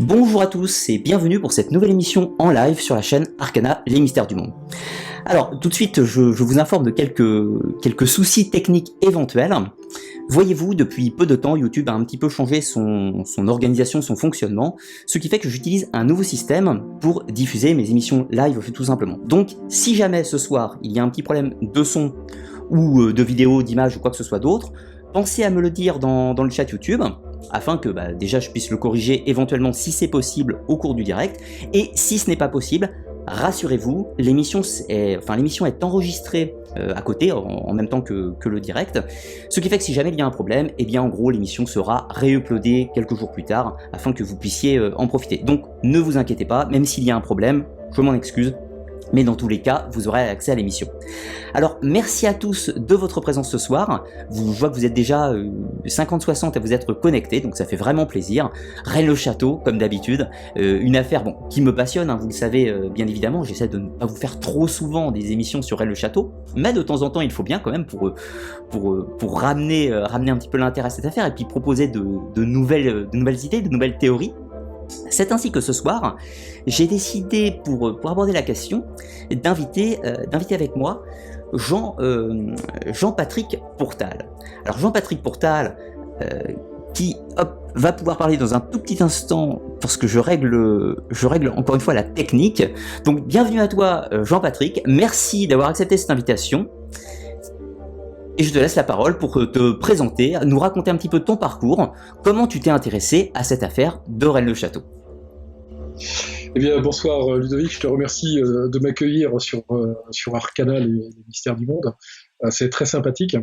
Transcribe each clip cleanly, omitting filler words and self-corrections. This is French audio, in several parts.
Bonjour à tous et bienvenue pour cette nouvelle émission en live sur la chaîne Arcana, les mystères du monde. Alors, tout de suite, je vous informe de quelques soucis techniques éventuels. Voyez-vous, depuis peu de temps, YouTube a un petit peu changé son organisation, son fonctionnement, ce qui fait que j'utilise un nouveau système pour diffuser mes émissions live tout simplement. Donc, si jamais ce soir, il y a un petit problème de son ou de vidéo, d'image ou quoi que ce soit d'autre, pensez à me le dire dans le chat YouTube, afin que déjà je puisse le corriger éventuellement si c'est possible au cours du direct, et si ce n'est pas possible, rassurez-vous, l'émission est enregistrée à côté, en même temps que le direct, ce qui fait que si jamais il y a un problème, eh bien en gros l'émission sera réuploadée quelques jours plus tard, afin que vous puissiez en profiter. Donc ne vous inquiétez pas, même s'il y a un problème, je m'en excuse, mais dans tous les cas, vous aurez accès à l'émission. Alors, merci à tous de votre présence ce soir. Je vois que vous êtes déjà 50-60 à vous être connectés, donc ça fait vraiment plaisir. Rennes-le-Château, comme d'habitude, une affaire qui me passionne, hein, vous le savez bien évidemment. J'essaie de ne pas vous faire trop souvent des émissions sur Rennes-le-Château, mais de temps en temps, il faut bien quand même pour ramener un petit peu l'intérêt à cette affaire et puis proposer de nouvelles idées, de nouvelles théories. C'est ainsi que ce soir, j'ai décidé, pour aborder la question, d'inviter avec moi Jean-Patrick Pourtal. Alors Jean-Patrick Pourtal, qui va pouvoir parler dans un tout petit instant, parce que je règle encore une fois la technique. Donc bienvenue à toi Jean-Patrick, merci d'avoir accepté cette invitation. Et je te laisse la parole pour te présenter, nous raconter un petit peu ton parcours, comment tu t'es intéressé à cette affaire de Rennes-le-Château. Eh bien, bonsoir Ludovic, je te remercie de m'accueillir sur Arcana, les mystères du monde. C'est très sympathique.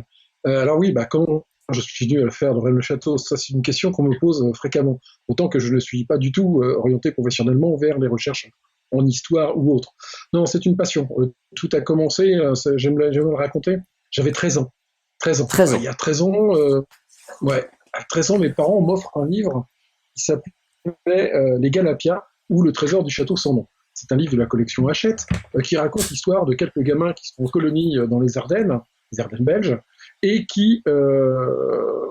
Alors oui, comment je suis venu à faire de Rennes-le-Château, ça c'est une question qu'on me pose fréquemment, autant que je ne suis pas du tout orienté professionnellement vers les recherches en histoire ou autre. Non, c'est une passion. Tout a commencé, j'aime le raconter, j'avais 13 ans. 13 ans. 13 ans. Il y a 13 ans, à 13 ans, mes parents m'offrent un livre qui s'appelait Les Galapia ou Le Trésor du Château sans nom. C'est un livre de la collection Hachette qui raconte l'histoire de quelques gamins qui sont en colonie dans les Ardennes belges, et qui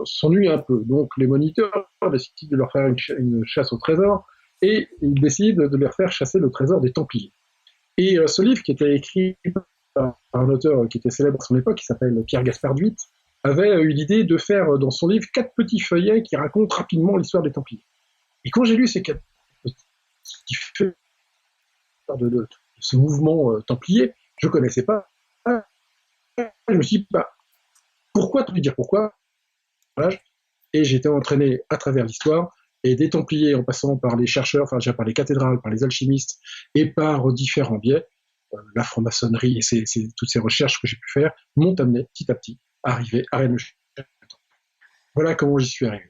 s'ennuient un peu. Donc les moniteurs décident de leur faire une chasse au trésor, et ils décident de leur faire chasser le trésor des Templiers. Et ce livre, qui était écrit par un auteur qui était célèbre à son époque, qui s'appelle Pierre Gaspard Duit, avait eu l'idée de faire dans son livre 4 petits feuillets qui racontent rapidement l'histoire des Templiers. Et quand j'ai lu ces 4 petits feuillets de ce mouvement templier, je ne connaissais pas. Je me suis dit, pourquoi te dire pourquoi? Et j'ai été entraîné à travers l'histoire, et des Templiers en passant par les chercheurs, déjà par les cathédrales, par les alchimistes, et par différents biais, la franc-maçonnerie et toutes ces recherches que j'ai pu faire m'ont amené petit à petit à arriver à Rennes-le-Château. Voilà comment j'y suis arrivé.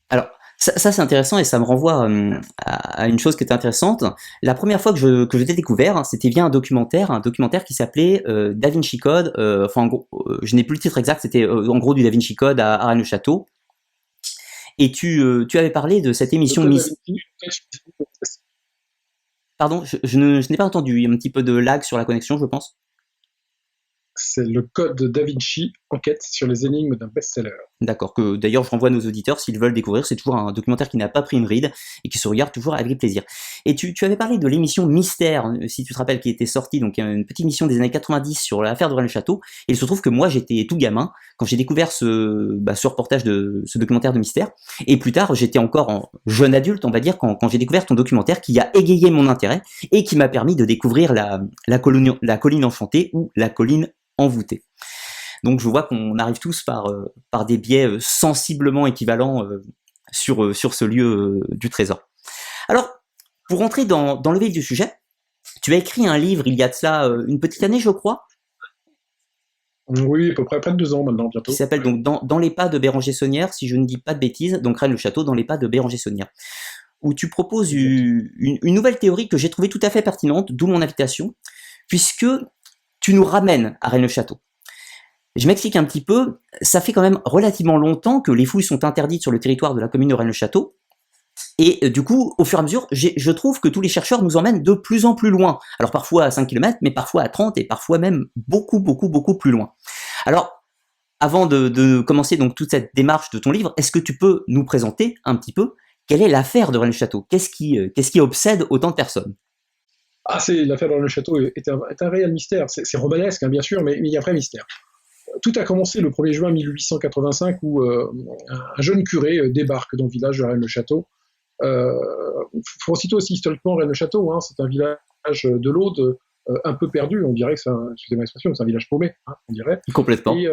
Alors, ça c'est intéressant, et ça me renvoie à une chose qui était intéressante. La première fois que je t'ai découvert, c'était via un documentaire qui s'appelait Da Vinci Code. En gros, je n'ai plus le titre exact, c'était en gros du Da Vinci Code à Rennes-le-Château. Et tu avais parlé de cette émission Pardon, je n'ai pas entendu. Il y a un petit peu de lag sur la connexion, je pense. C'est le code Da Vinci, enquête sur les énigmes d'un best-seller. D'accord, que d'ailleurs je renvoie à nos auditeurs s'ils veulent découvrir, c'est toujours un documentaire qui n'a pas pris une ride et qui se regarde toujours avec plaisir. Et tu avais parlé de l'émission Mystère, si tu te rappelles, qui était sortie, donc une petite émission des années 90 sur l'affaire de Rennes-le-Château, et il se trouve que moi j'étais tout gamin quand j'ai découvert ce reportage ce documentaire de Mystère, et plus tard j'étais encore jeune adulte, on va dire, quand j'ai découvert ton documentaire qui a égayé mon intérêt et qui m'a permis de découvrir la colline enchantée ou la colline envoûtée. Donc je vois qu'on arrive tous par des biais sensiblement équivalents sur ce lieu du trésor. Alors, pour rentrer dans le vif du sujet, tu as écrit un livre il y a de cela une petite année, je crois. Oui, à peu près de 2 ans maintenant, bientôt. Qui s'appelle donc dans les pas de Béranger Saunière, si je ne dis pas de bêtises, donc Rennes-le-Château dans les pas de Béranger Saunière, où tu proposes une nouvelle théorie que j'ai trouvée tout à fait pertinente, d'où mon invitation, puisque tu nous ramènes à Rennes-le-Château. Je m'explique un petit peu, ça fait quand même relativement longtemps que les fouilles sont interdites sur le territoire de la commune de Rennes-le-Château, et du coup, au fur et à mesure, je trouve que tous les chercheurs nous emmènent de plus en plus loin. Alors parfois à 5 km, mais parfois à 30, et parfois même beaucoup plus loin. Alors, avant de commencer donc toute cette démarche de ton livre, est-ce que tu peux nous présenter un petit peu quelle est l'affaire de Rennes-le-Château? Qu'est-ce qui obsède autant de personnes? Ah, l'affaire de Rennes-le-Château est un réel mystère. C'est romanesque, hein, bien sûr, mais il y a un vrai mystère. Tout a commencé le 1er juin 1885 où un jeune curé débarque dans le village de Rennes-le-Château. Faut aussitôt aussi historiquement Rennes-le-Château, hein, c'est un village de l'Aude un peu perdu, on dirait que excusez-moi l'expression, c'est un village paumé, hein, on dirait. Complètement. Et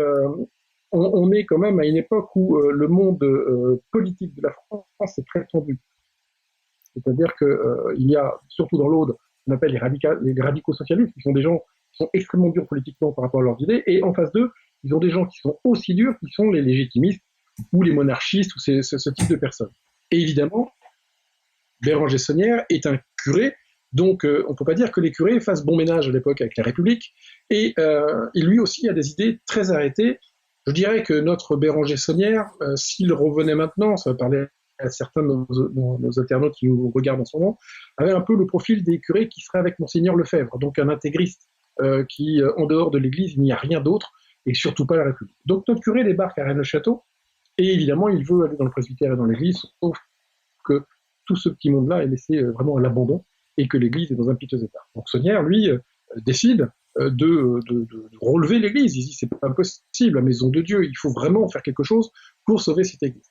on est quand même à une époque où le monde politique de la France est très tendu. C'est-à-dire qu'il y a, surtout dans l'Aude, on appelle les radicaux socialistes, qui sont des gens qui sont extrêmement durs politiquement par rapport à leurs idées, et en face d'eux, ils ont des gens qui sont aussi durs, qui sont les légitimistes, ou les monarchistes, ou ce type de personnes. Et évidemment, Béranger Saunière est un curé, donc on ne peut pas dire que les curés fassent bon ménage à l'époque avec la République, et lui aussi a des idées très arrêtées. Je dirais que notre Béranger Saunière, s'il revenait maintenant, ça va parler à certains de nos internautes qui nous regardent en ce moment, avait un peu le profil des curés qui seraient avec Monseigneur Lefebvre, donc un intégriste qui, en dehors de l'Église, il n'y a rien d'autre, et surtout pas la République. Donc notre curé débarque à Rennes-le-Château, et évidemment, il veut aller dans le presbytère et dans l'Église, sauf que tout ce petit monde-là est laissé vraiment à l'abandon, et que l'Église est dans un piteux état. Donc Saunière, lui, décide de relever l'Église. Il dit, c'est pas impossible, la maison de Dieu, il faut vraiment faire quelque chose pour sauver cette Église.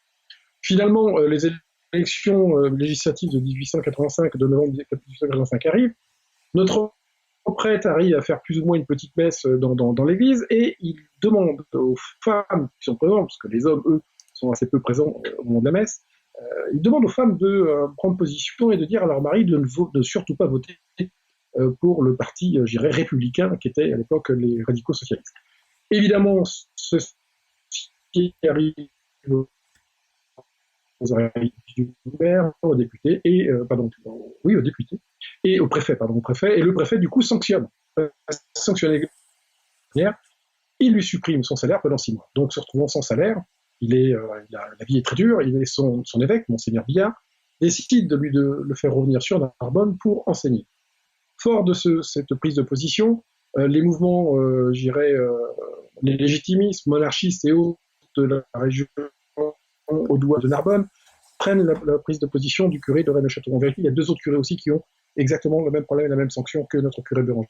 Finalement, les élections législatives de 1885, de novembre 1885 arrivent. Notre prêtre arrive à faire plus ou moins une petite messe dans l'église et il demande aux femmes qui sont présentes, parce que les hommes, eux, sont assez peu présents au moment de la messe, il demande aux femmes de prendre position et de dire à leur mari de surtout pas voter pour le parti, je dirais, républicain, qui était à l'époque les radicaux socialistes. Évidemment, ce qui arrive aux oreilles du maire, au député, au député, et au préfet, et le préfet, du coup, sanctionne il lui supprime son salaire pendant 6 mois. Donc, se retrouvant sans salaire, la vie est très dure, son évêque, Monseigneur Billard, décide de le faire revenir sur Narbonne pour enseigner. Fort de cette prise de position, les mouvements, les légitimistes, monarchistes et autres de la région au doigt de Narbonne, prennent la prise de position du curé de Rennes-le-Château. En vérité, il y a 2 autres curés aussi qui ont exactement le même problème et la même sanction que notre curé Béranger.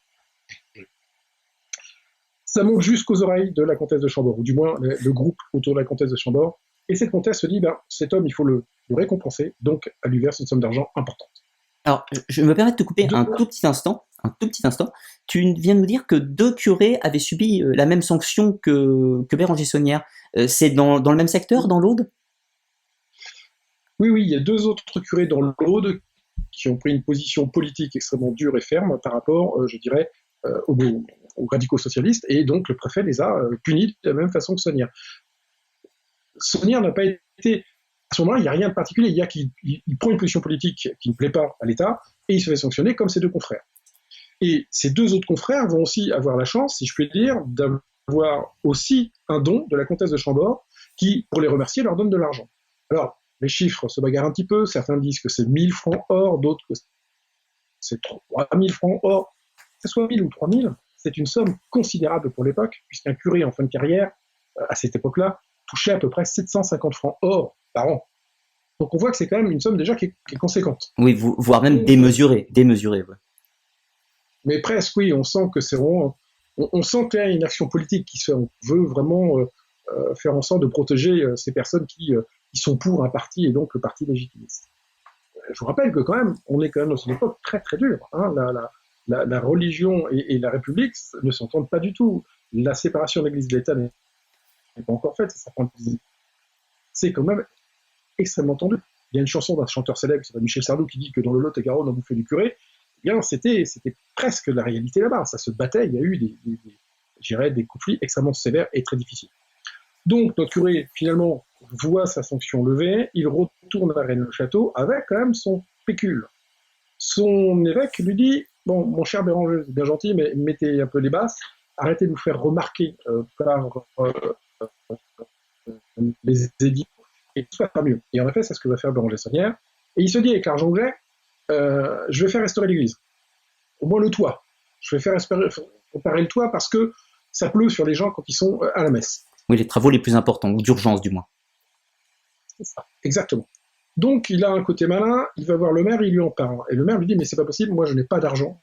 Ça monte jusqu'aux oreilles de la comtesse de Chambord, ou du moins le groupe autour de la comtesse de Chambord. Et cette comtesse se dit, cet homme, il faut le récompenser, donc elle lui verse une somme d'argent importante. Alors, je me permets de te couper un tout petit instant. Tu viens de nous dire que 2 curés avaient subi la même sanction que Béranger Saunière. C'est dans le même secteur, dans l'Aude? Oui, il y a 2 autres curés dans l'Aude qui ont pris une position politique extrêmement dure et ferme par rapport, aux radicaux socialistes, et donc le préfet les a punis de la même façon que Saunière. Saunière n'a pas été... À ce moment-là, il n'y a rien de particulier, il y a qu'il prend une position politique qui ne plaît pas à l'État, et il se fait sanctionner comme ses 2 confrères. Et ces 2 autres confrères vont aussi avoir la chance, si je puis dire, d'avoir aussi un don de la comtesse de Chambord, qui, pour les remercier, leur donne de l'argent. Alors, les chiffres se bagarrent un petit peu, certains disent que c'est 1000 francs or, d'autres que c'est 3000 francs or, que ce soit 1000 ou 3000, c'est une somme considérable pour l'époque, puisqu'un curé en fin de carrière, à cette époque-là, touchait à peu près 750 francs or par an. Donc on voit que c'est quand même une somme déjà qui est conséquente. Oui, voire même démesurée. Ouais. Mais presque, oui, on sent que c'est vraiment... On sent qu'il y a une action politique qui se fait. On veut vraiment faire en sorte de protéger ces personnes qui sont pour un parti, et donc le parti légitimiste. Je vous rappelle que quand même, on est quand même dans une époque très très dure. Hein. La religion et la République ne s'entendent pas du tout. La séparation de l'Église de l'État n'est pas encore faite. C'est quand même extrêmement tendu. Il y a une chanson d'un chanteur célèbre, c'est Michel Sardou, qui dit que dans le Lot-et-Garonne, on bouffait du curé. Eh bien, c'était presque la réalité là-bas. Ça se battait, il y a eu des conflits extrêmement sévères et très difficiles. Donc, notre curé, finalement, voit sa sanction levée, il retourne à Rennes-le-Château avec quand même son pécule. Son évêque lui dit, bon, mon cher Béranger, c'est bien gentil, mais mettez un peu les basses, arrêtez de vous faire remarquer par les édits, et tout va mieux. Et en effet, c'est ce que va faire Béranger Saunière. Et il se dit, avec l'argent que j'ai, je vais faire restaurer l'église. Au moins le toit. Je vais faire réparer le toit parce que ça pleut sur les gens quand ils sont à la messe. Oui, les travaux les plus importants, ou d'urgence du moins. C'est ça, exactement. Donc, il a un côté malin, il va voir le maire, il lui en parle. Et le maire lui dit, mais c'est pas possible, moi je n'ai pas d'argent.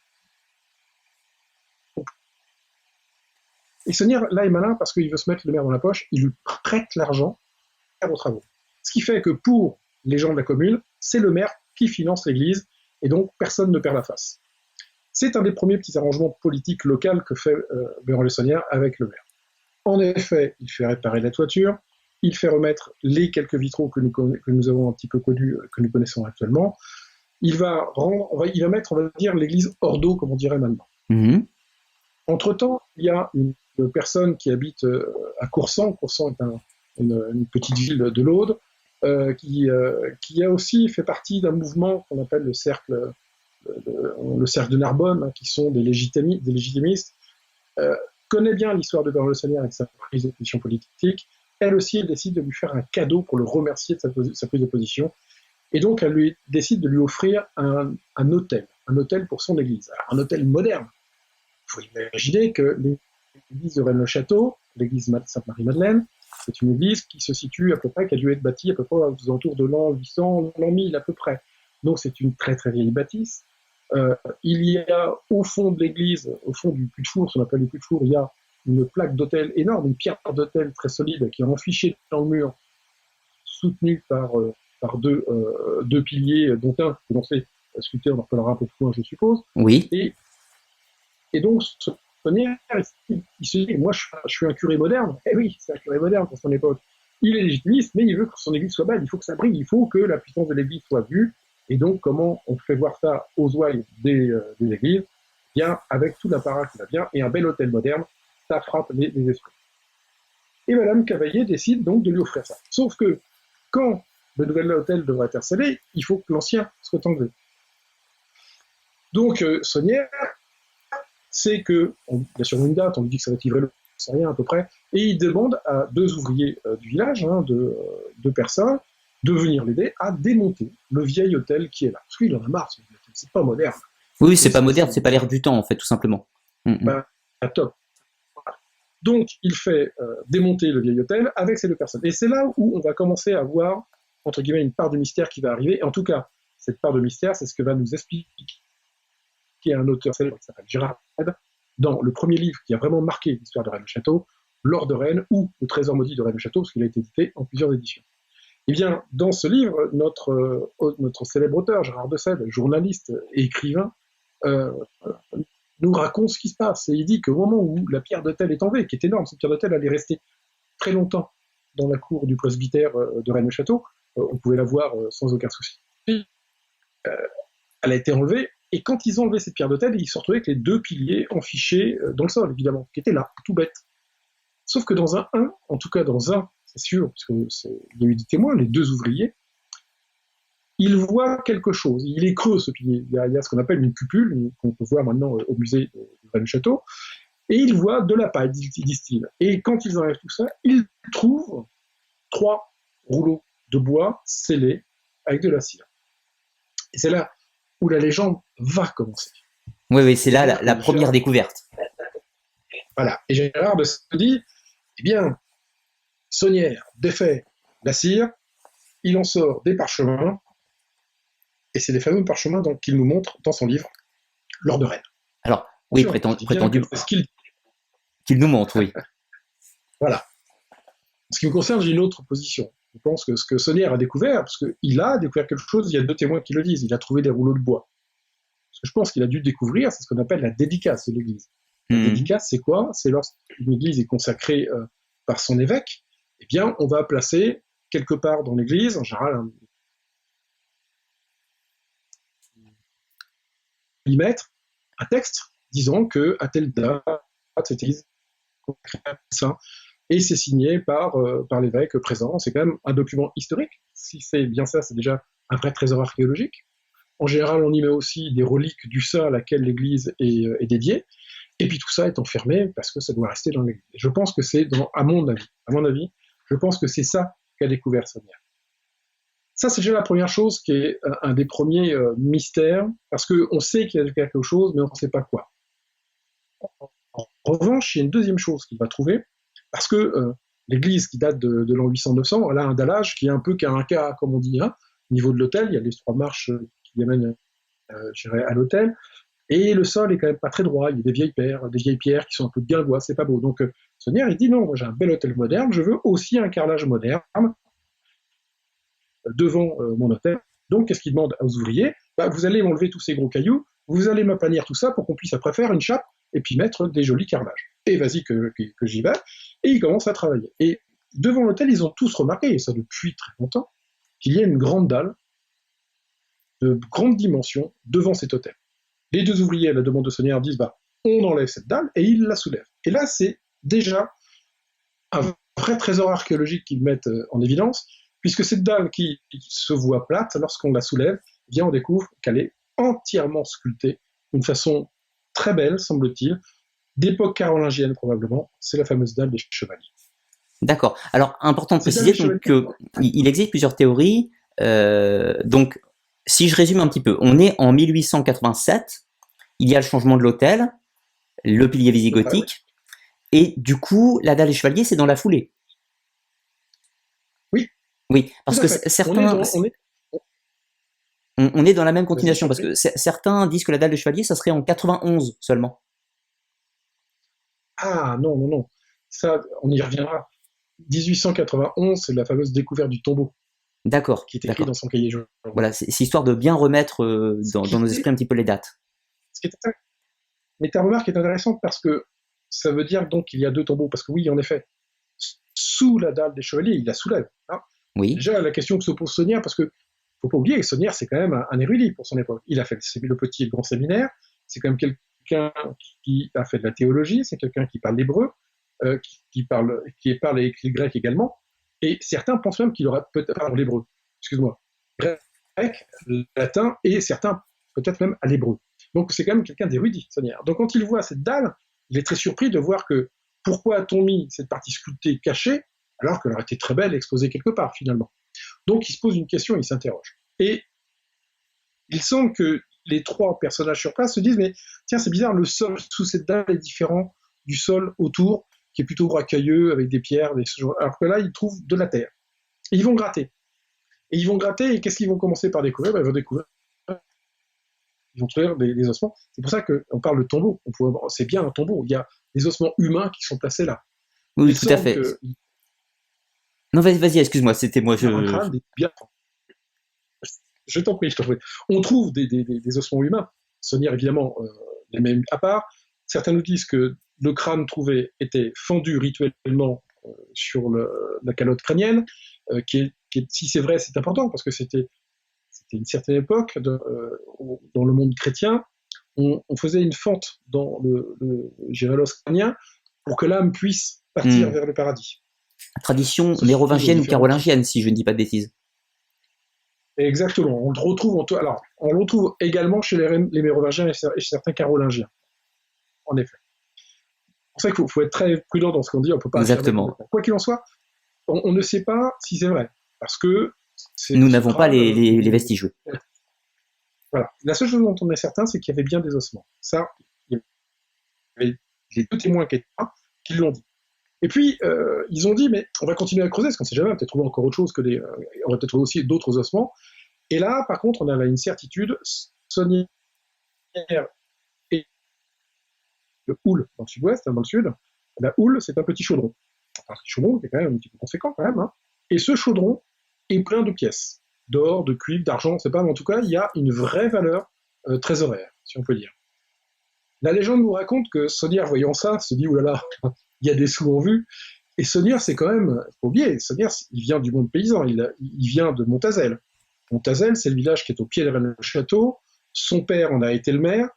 Et Sonnier, là, est malin parce qu'il veut se mettre le maire dans la poche, il lui prête l'argent aux travaux. Ce qui fait que pour les gens de la commune, c'est le maire qui finance l'église, et donc personne ne perd la face. C'est un des premiers petits arrangements politiques locaux que fait Bernard Le Saunière avec le maire. En effet, il fait réparer la toiture, il fait remettre les quelques vitraux que nous avons un petit peu connus, que nous connaissons actuellement. Il va mettre, on va dire, l'église hors d'eau, comme on dirait maintenant. Mmh. Entre-temps, il y a une personne qui habite à Coursan. Coursan est une petite ville de l'Aude, qui a aussi fait partie d'un mouvement qu'on appelle le cercle de Narbonne, hein, qui sont des légitimistes, connaît bien l'histoire de Bernard Le Saunière avec sa prise de position politique. Elle aussi, elle décide de lui faire un cadeau pour le remercier de sa prise de position. Et donc, elle décide de lui offrir un hôtel pour son église. Alors, un hôtel moderne. Il faut imaginer que l'église de Rennes-le-Château, l'église Sainte-Marie-Madeleine, c'est une église qui se situe à peu près, qui a dû être bâtie à peu près aux alentours de l'an 800, l'an 1000 à peu près. Donc, c'est une très très vieille bâtisse. Il y a au fond de l'église, au fond du puits de four, ce qu'on appelle le puits de four, il y a une plaque d'autel énorme, une pierre d'autel très solide qui est enfichée dans le mur, soutenue par deux piliers, dont un que l'on sait sculpté, on en reparlera un peu plus loin, je suppose. Oui. Et donc, ce Sonnière, il se dit, moi je suis un curé moderne. Eh oui, c'est un curé moderne pour son époque. Il est légitimiste, mais il veut que son église soit belle, il faut que ça brille, il faut que la puissance de l'église soit vue. Et donc, comment on fait voir ça aux ouailles des églises? Bien, avec tout l'apparat qui va bien, et un bel hôtel moderne, ça frappe les esprits. Et Madame Cavaillé décide donc de lui offrir ça. Sauf que, quand le nouvel hôtel devra être installé, il faut que l'ancien soit enlevé. Donc, Sonnière, c'est que, bien sûr une date, on lui dit que ça va être livré le c'est rien à peu près, et il demande à deux ouvriers du village, hein, deux personnes, de venir l'aider à démonter le vieil hôtel qui est là. Parce qu'il en a marre, c'est pas moderne. Oui, c'est pas moderne, c'est pas l'air du temps, en fait, tout simplement. Bah, top. Voilà. Donc, il fait démonter le vieil hôtel avec ces deux personnes. Et c'est là où on va commencer à voir, entre guillemets, une part de mystère qui va arriver. Et en tout cas, cette part de mystère, c'est ce que va nous expliquer un auteur célèbre qui s'appelle Gérard Red, dans le premier livre qui a vraiment marqué l'histoire de Rennes-le-Château, L'Or de Rennes, ou Le Trésor maudit de Rennes-le-Château, parce qu'il a été édité en plusieurs éditions. Eh bien, dans ce livre, notre célèbre auteur, Gérard de Sède, journaliste et écrivain, nous raconte ce qui se passe. Et il dit qu'au moment où la pierre d'autel est enlevée, qui est énorme, cette pierre d'autel allait rester très longtemps dans la cour du presbytère de Rennes-le-Château, on pouvait la voir sans aucun souci. Elle a été enlevée, et quand ils ont enlevé cette pierre d'autel, ils se retrouvaient avec les deux piliers enfichés dans le sol, évidemment, qui étaient là, tout bête. Sauf que dans en tout cas dans un, c'est sûr, parce qu'il y a eu des témoins, les deux ouvriers, ils voient quelque chose. Il est creux, ce pilier. Il y a ce qu'on appelle une cupule, qu'on peut voir maintenant au musée de Rennes-le-Château, et ils voient de la paille, disent-ils. Et quand ils enlèvent tout ça, ils trouvent 3 rouleaux de bois scellés avec de la cire. Et c'est là où la légende va commencer. Oui, c'est là la première découverte. Voilà. Et Gérard se dit, eh bien, Sonnière défait la cire, il en sort des parchemins, et c'est les fameux parchemins qu'il nous montre dans son livre, L'Or de Rennes. Alors, oui, prétendu qu'il nous montre, oui. Voilà. En ce qui me concerne, j'ai une autre position. Je pense que ce que Sonnière a découvert, parce qu'il a découvert quelque chose, il y a 2 témoins qui le disent, il a trouvé des rouleaux de bois. Ce que je pense qu'il a dû découvrir, c'est ce qu'on appelle la dédicace de l'église. La dédicace, c'est quoi? C'est lorsqu'une église est consacrée par son évêque, eh bien, on va placer quelque part dans l'église, en général, y mettre un texte disant qu'à telle date, cette église ça, et c'est signé par l'évêque présent. C'est quand même un document historique. Si c'est bien ça, c'est déjà un vrai trésor archéologique. En général, on y met aussi des reliques du saint à laquelle l'église est dédiée. Et puis tout ça est enfermé parce que ça doit rester dans l'église. Et je pense que c'est, à mon avis, je pense que c'est ça qu'a découvert Sonnière. Ça, c'est déjà la première chose qui est un des premiers mystères, parce qu'on sait qu'il y a quelque chose, mais on ne sait pas quoi. En revanche, il y a une deuxième chose qu'il va trouver, parce que l'église qui date de l'an 800-900, elle a un dallage qui est un peu qu'un cas, comme on dit, hein, Au niveau de l'hôtel, il y a les 3 marches qui amènent je dirais, à l'hôtel. Et le sol est quand même pas très droit. Il y a des vieilles pierres qui sont un peu guingois, c'est pas beau. Donc, Sonnier, il dit non, moi j'ai un bel hôtel moderne, je veux aussi un carrelage moderne devant mon hôtel. Donc, qu'est-ce qu'il demande aux ouvriers? Vous allez m'enlever tous ces gros cailloux, vous allez m'aplanir tout ça pour qu'on puisse après faire une chape et puis mettre des jolis carrelages. Et vas-y que j'y vais. Et ils commencent à travailler. Et devant l'hôtel, ils ont tous remarqué, et ça depuis très longtemps, qu'il y a une grande dalle de grande dimension devant cet hôtel. Les 2 ouvriers, à la demande de Sonnier, disent on enlève cette dalle et ils la soulèvent. Et là, c'est déjà un vrai trésor archéologique qu'ils mettent en évidence, puisque cette dalle qui se voit plate, lorsqu'on la soulève, on découvre qu'elle est entièrement sculptée d'une façon très belle, semble-t-il, d'époque carolingienne probablement. C'est la fameuse dalle des chevaliers. D'accord. Alors, important de préciser qu'il existe plusieurs théories. Donc, si je résume un petit peu, on est en 1887, il y a le changement de l'hôtel, le pilier visigothique, et du coup, la dalle des chevaliers, c'est dans la foulée. Oui. Oui, parce que certains... On est dans la même continuation, parce que certains disent que la dalle des chevaliers, ça serait en 91 seulement. Ah, non. Ça, on y reviendra. 1891, c'est la fameuse découverte du tombeau. D'accord. Qui est écrit dans son cahier jaune. Voilà, c'est histoire de bien remettre dans nos esprits un petit peu les dates. Mais ta remarque est intéressante parce que ça veut dire donc qu'il y a 2 tombeaux. Parce que oui, en effet, sous la dalle des chevaliers, il la soulève. Hein. Oui. Déjà, la question que se pose Sonnier, parce que faut pas oublier que Sonnier, c'est quand même un érudit pour son époque. Il a fait le petit et le grand séminaire. C'est quand même quelqu'un qui a fait de la théologie. C'est quelqu'un qui parle l'hébreu, qui parle et écrit le grec également. Et certains pensent même qu'il aurait peut-être parlé l'hébreu. Excuse-moi. Grec, latin, et certains peut-être même à l'hébreu. Donc c'est quand même quelqu'un d'érudit, Sonnier. Donc quand il voit cette dalle, il est très surpris de voir que pourquoi a-t-on mis cette partie sculptée cachée alors qu'elle aurait été très belle exposée quelque part finalement. Donc il se pose une question, il s'interroge. Et il semble que les 3 personnages sur place se disent mais tiens c'est bizarre, le sol sous cette dalle est différent du sol autour qui est plutôt rocailleux avec des pierres, alors que là ils trouvent de la terre. Et ils vont gratter. Et qu'est-ce qu'ils vont commencer par découvrir? Ils vont découvrir des ossements. C'est pour ça qu'on parle de tombeau. C'est bien un tombeau. Il y a des ossements humains qui sont placés là. Oui, tout à fait. Non, vas-y, excuse-moi, c'était moi. Je t'en prie. On trouve des ossements humains. Sonnier, évidemment, les mêmes à part. Certains nous disent que le crâne trouvé était fendu rituellement sur la calotte crânienne, si c'est vrai, c'est important, parce que c'était une certaine époque, dans le monde chrétien, on faisait une fente dans l'os crânien pour que l'âme puisse partir vers le paradis. Tradition mérovingienne ou carolingienne, si je ne dis pas de bêtises. Exactement. On le retrouve également chez les mérovingiens et chez certains carolingiens. En effet. C'est pour ça qu'il faut être très prudent dans ce qu'on dit. On peut pas. Exactement. Quoi qu'il en soit, on ne sait pas si c'est vrai, parce que nous n'avons pas les vestiges. Voilà. La seule chose dont on est certain, c'est qu'il y avait bien des ossements. Ça, il y avait les 2 témoins qui étaient là, qui l'ont dit. Et puis, ils ont dit, mais on va continuer à creuser, parce qu'on ne sait jamais, on va peut-être trouver encore autre chose on va peut-être trouver aussi d'autres ossements. Et là, par contre, on avait une certitude, Sonnier et le Houle dans le sud-ouest, dans le sud, la Houle, c'est un petit chaudron. Un petit chaudron qui est quand même un petit peu conséquent, quand même. Hein. Et ce chaudron est plein de pièces, d'or, de cuivre, d'argent, on ne sait pas, mais en tout cas, il y a une vraie valeur trésoraire, si on peut dire. La légende nous raconte que Sonnier, voyant ça, se dit, oulala, il y a des sous en vue. Et Sonnier, c'est quand même, il faut oublier, Sonnier, il vient du monde paysan, il vient de Montazel. Montazel, c'est le village qui est au pied de Rennes-le-Château. Son père en a été le maire.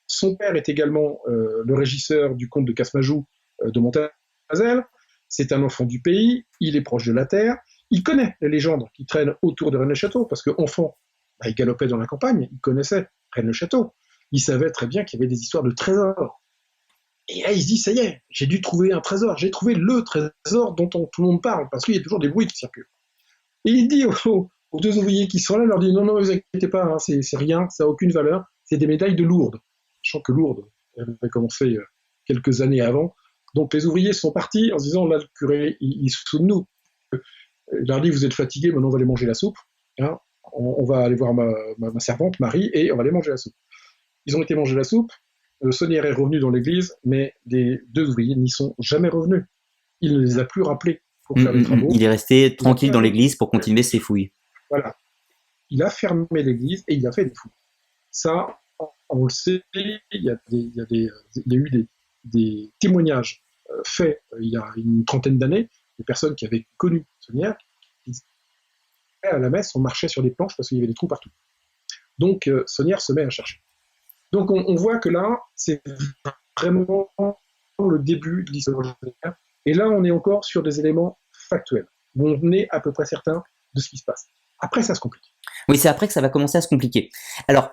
Son père est également le régisseur du comte de Casmajou de Montazel. C'est un enfant du pays, il est proche de la terre. Il connaît les légendes qui traînent autour de Rennes-le-Château, parce qu'enfant, il galopait dans la campagne, il connaissait Rennes-le-Château. Il savait très bien qu'il y avait des histoires de trésors. Et là, il se dit, ça y est, j'ai dû trouver un trésor, j'ai trouvé le trésor dont tout le monde parle, parce qu'il y a toujours des bruits qui circulent. Et il dit aux 2 ouvriers qui sont là, il leur dit, non, ne vous inquiétez pas, hein, c'est rien, ça n'a aucune valeur, c'est des médailles de Lourdes. Sachant que Lourdes avait commencé quelques années avant. Donc les ouvriers sont partis en se disant, là, le curé, il se fout de nous. Il leur dit, vous êtes fatigués, maintenant on va aller manger la soupe. Hein. on va aller voir ma servante, Marie, et on va aller manger la soupe. Ils ont été manger la soupe, Sonnière est revenu dans l'église, mais les deux ouvriers n'y sont jamais revenus. Il ne les a plus rappelés pour faire les travaux. Il est resté tranquille dans l'église pour continuer ses fouilles. Voilà. Il a fermé l'église et il a fait des fouilles. Ça, on le sait, il y a eu des témoignages faits il y a une trentaine d'années, de personnes qui avaient connu Sonnière, qui à la messe, on marchait sur des planches parce qu'il y avait des trous partout. Donc, Sonnière se met à chercher. Donc, on voit que là, c'est vraiment le début de l'histoire de Sonnière. Et là, on est encore sur des éléments factuels, où on est à peu près certain de ce qui se passe. Après, ça se complique. Oui, c'est après que ça va commencer à se compliquer. Alors,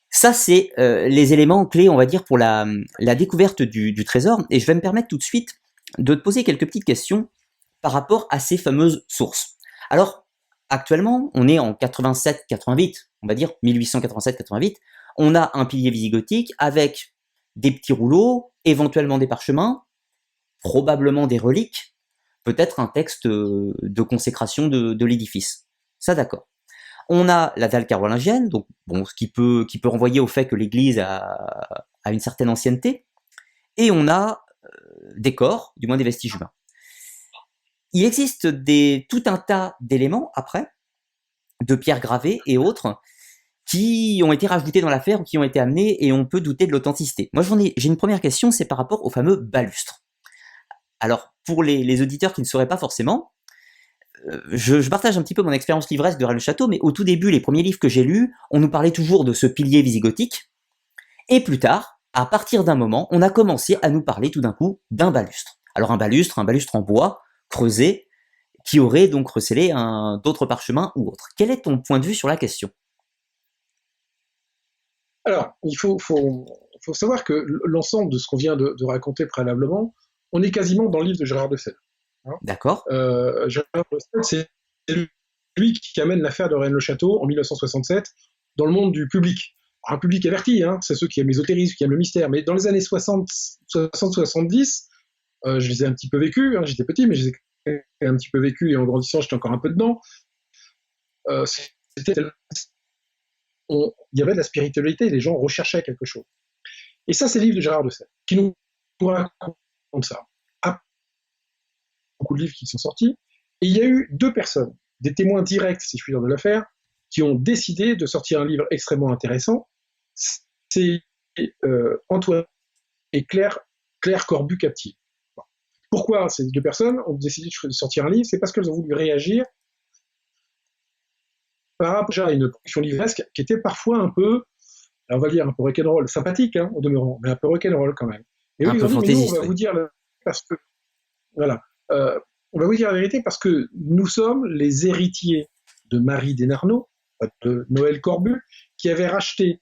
ça, c'est les éléments clés, on va dire, pour la découverte du trésor. Et je vais me permettre tout de suite de te poser quelques petites questions par rapport à ces fameuses sources. Alors, actuellement, on est en 87-88, on va dire 1887-88. On a un pilier visigothique avec des petits rouleaux, éventuellement des parchemins, probablement des reliques, peut-être un texte de consécration de l'édifice. Ça, d'accord. On a la dalle carolingienne, donc bon, ce qui peut renvoyer au fait que l'Église a une certaine ancienneté, et on a des corps, du moins des vestiges humains. Il existe tout un tas d'éléments après, de pierres gravées et autres, qui ont été rajoutés dans l'affaire ou qui ont été amenés, et on peut douter de l'authenticité. Moi, j'ai une première question, c'est par rapport au fameux balustre. Alors, pour les auditeurs qui ne sauraient pas forcément, je partage un petit peu mon expérience livresque de Rennes-le-Château, mais au tout début, les premiers livres que j'ai lus, on nous parlait toujours de ce pilier visigothique, et plus tard, à partir d'un moment, on a commencé à nous parler tout d'un coup d'un balustre. Alors un balustre en bois, creusé, qui aurait donc recélé d'autres parchemins ou autres. Quel est ton point de vue sur la question ? Alors, il faut savoir que l'ensemble de ce qu'on vient de raconter préalablement, on est quasiment dans le livre de Gérard de Sèvres. Hein. D'accord. Gérard de Sèvres, c'est lui qui amène l'affaire de Rennes-le-Château en 1967 dans le monde du public. Alors, un public averti, hein, c'est ceux qui aiment l'ésotérisme, qui aiment le mystère, mais dans les années 60-70, je les ai un petit peu vécus, hein, j'étais petit, mais je les ai un petit peu vécus, et en grandissant, j'étais encore un peu dedans. Il y avait de la spiritualité, les gens recherchaient quelque chose. Et ça, c'est le livre de Gérard de Sèvres, qui nous raconte ça. Beaucoup de livres qui sont sortis, et il y a eu deux personnes, des témoins directs, si je puis dire, de l'affaire, qui ont décidé de sortir un livre extrêmement intéressant. C'est Antoine et Claire Corbu-Captier. Pourquoi ces deux personnes ont décidé de sortir un livre? C'est parce qu'elles ont voulu réagir par rapport à une production livresque qui était parfois un peu, on va dire un peu rock'n'roll, sympathique hein, au demeurant, mais un peu rock'n'roll quand même. Et un peu fantaisiste. On va vous dire parce que voilà, on va vous dire la vérité parce que nous sommes les héritiers de Marie Desnarnaud, de Noël Corbu, qui avait racheté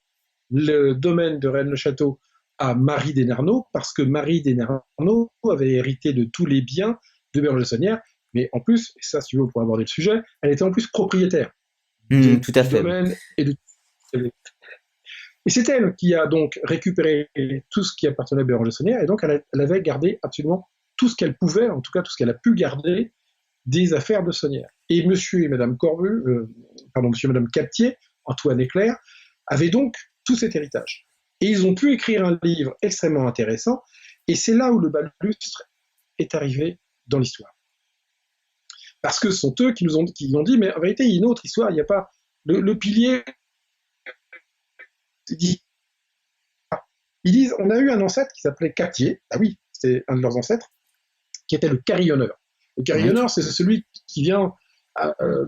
le domaine de Rennes-le-Château à Marie Desnarnaud parce que Marie Desnarnaud avait hérité de tous les biens de Berge-de-Sonnière, mais en plus, et ça si vous voulez pour aborder le sujet, elle était en plus propriétaire. Tout à fait. Et c'est elle qui a donc récupéré tout ce qui appartenait à Berge-de-Sonnière, et donc elle avait gardé absolument tout ce qu'elle pouvait, en tout cas tout ce qu'elle a pu garder des affaires de Sonnière. Et monsieur et madame monsieur et madame Captier, Antoine et Claire, avaient donc tout cet héritage. Et ils ont pu écrire un livre extrêmement intéressant, et c'est là où le balustre est arrivé dans l'histoire. Parce que ce sont eux qui nous ont dit, mais en vérité, il y a une autre histoire, il n'y a pas... Le pilier... Ils disent, on a eu un ancêtre qui s'appelait Captier, ah oui, c'est un de leurs ancêtres, qui était le carillonneur. Le carillonneur, c'est celui qui vient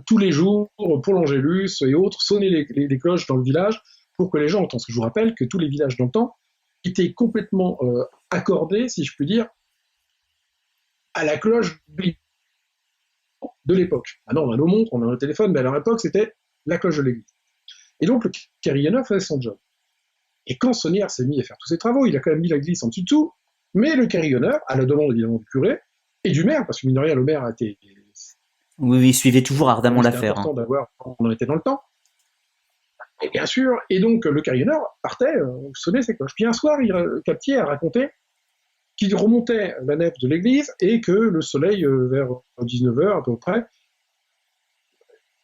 tous les jours pour l'Angélus et autres sonner les cloches dans le village pour que les gens entendent. Parce que je vous rappelle que tous les villages dans le temps étaient complètement accordés, si je puis dire, à la cloche de l'époque. Maintenant, on a nos montres, on a nos téléphones, mais à leur époque, c'était la cloche de l'église. Et donc, le carillonneur faisait son job. Et quand Sonnière s'est mis à faire tous ses travaux, il a quand même mis la glisse en dessous, mais le carillonneur, à la demande évidemment du curé et du maire, parce que mine de rien, le maire a été... Oui, il suivait toujours ardemment l'affaire. C'était important d'avoir, on en était dans le temps. Et bien sûr, et donc le carillonneur partait, sonnait ses cloches. Puis un soir, Captier a raconté qu'il remontait la nef de l'église et que le soleil, vers 19h à peu près,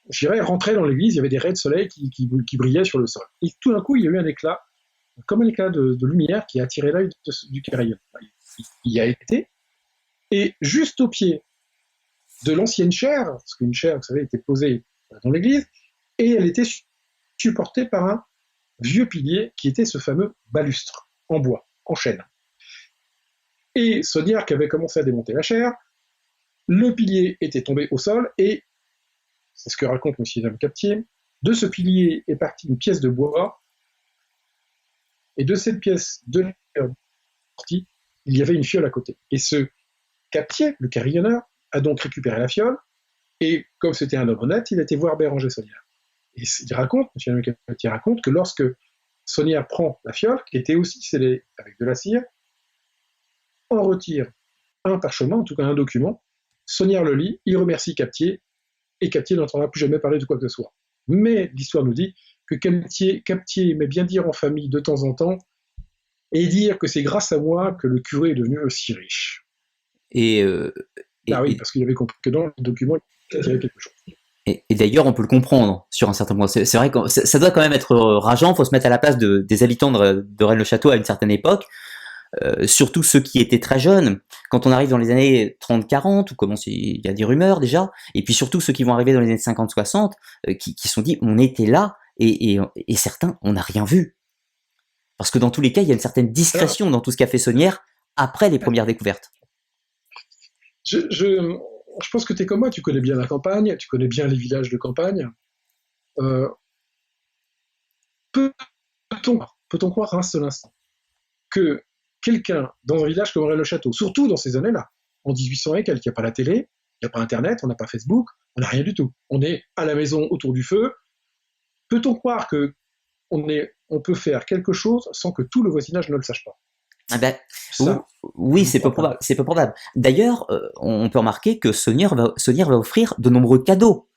je dirais, rentrait dans l'église, il y avait des raies de soleil qui brillaient sur le sol. Et tout d'un coup, il y a eu un éclat, comme un éclat de lumière qui a attiré l'œil du carillon. Il y a été, et juste au pied de l'ancienne chaire, parce qu'une chaire, vous savez, était posée dans l'église, et elle était supportée par un vieux pilier qui était ce fameux balustre en bois, en chêne. Et Saunière qui avait commencé à démonter la chaire, le pilier était tombé au sol, et c'est ce que raconte M. Captier, de ce pilier est partie une pièce de bois, et de cette pièce de sortie, il y avait une fiole à côté. Et ce Captier, le carillonneur, a donc récupéré la fiole, et comme c'était un homme honnête, il a été voir Béranger Saunière. Et il raconte, M. Captier raconte que lorsque Saunière prend la fiole, qui était aussi scellée avec de la cire, en retire un parchemin, en tout cas un document, Saunière le lit, il remercie Captier, et Captier n'entendra plus jamais parler de quoi que ce soit. Mais l'histoire nous dit que Captier aimait bien dire en famille de temps en temps, et dire que c'est grâce à moi que le curé est devenu aussi riche. Et, Ah oui, parce qu'il avait compris que dans le document, il y avait quelque chose. Et d'ailleurs, on peut le comprendre sur un certain point. C'est vrai que ça doit quand même être rageant. Il faut se mettre à la place des habitants de Rennes-le-Château à une certaine époque. Surtout ceux qui étaient très jeunes. Quand on arrive dans les années 30-40, il y a des rumeurs déjà. Et puis surtout ceux qui vont arriver dans les années 50-60, qui se sont dit, on était là, et certains, on n'a rien vu. Parce que dans tous les cas, il y a une certaine discrétion dans tout ce qu'a fait Saunière après les premières découvertes. Je pense que tu es comme moi, tu connais bien la campagne, tu connais bien les villages de campagne. Peut-on croire un seul instant que quelqu'un dans un village comme Rennes-le-Château, surtout dans ces années-là, en 1800 et quelques, il n'y a pas la télé, il n'y a pas Internet, on n'a pas Facebook, on n'a rien du tout. On est à la maison autour du feu. Peut-on croire qu'on peut faire quelque chose sans que tout le voisinage ne le sache pas? Ah ben, oui, c'est peu probable. C'est peu probable. D'ailleurs, on peut remarquer que Saunière va offrir de nombreux cadeaux.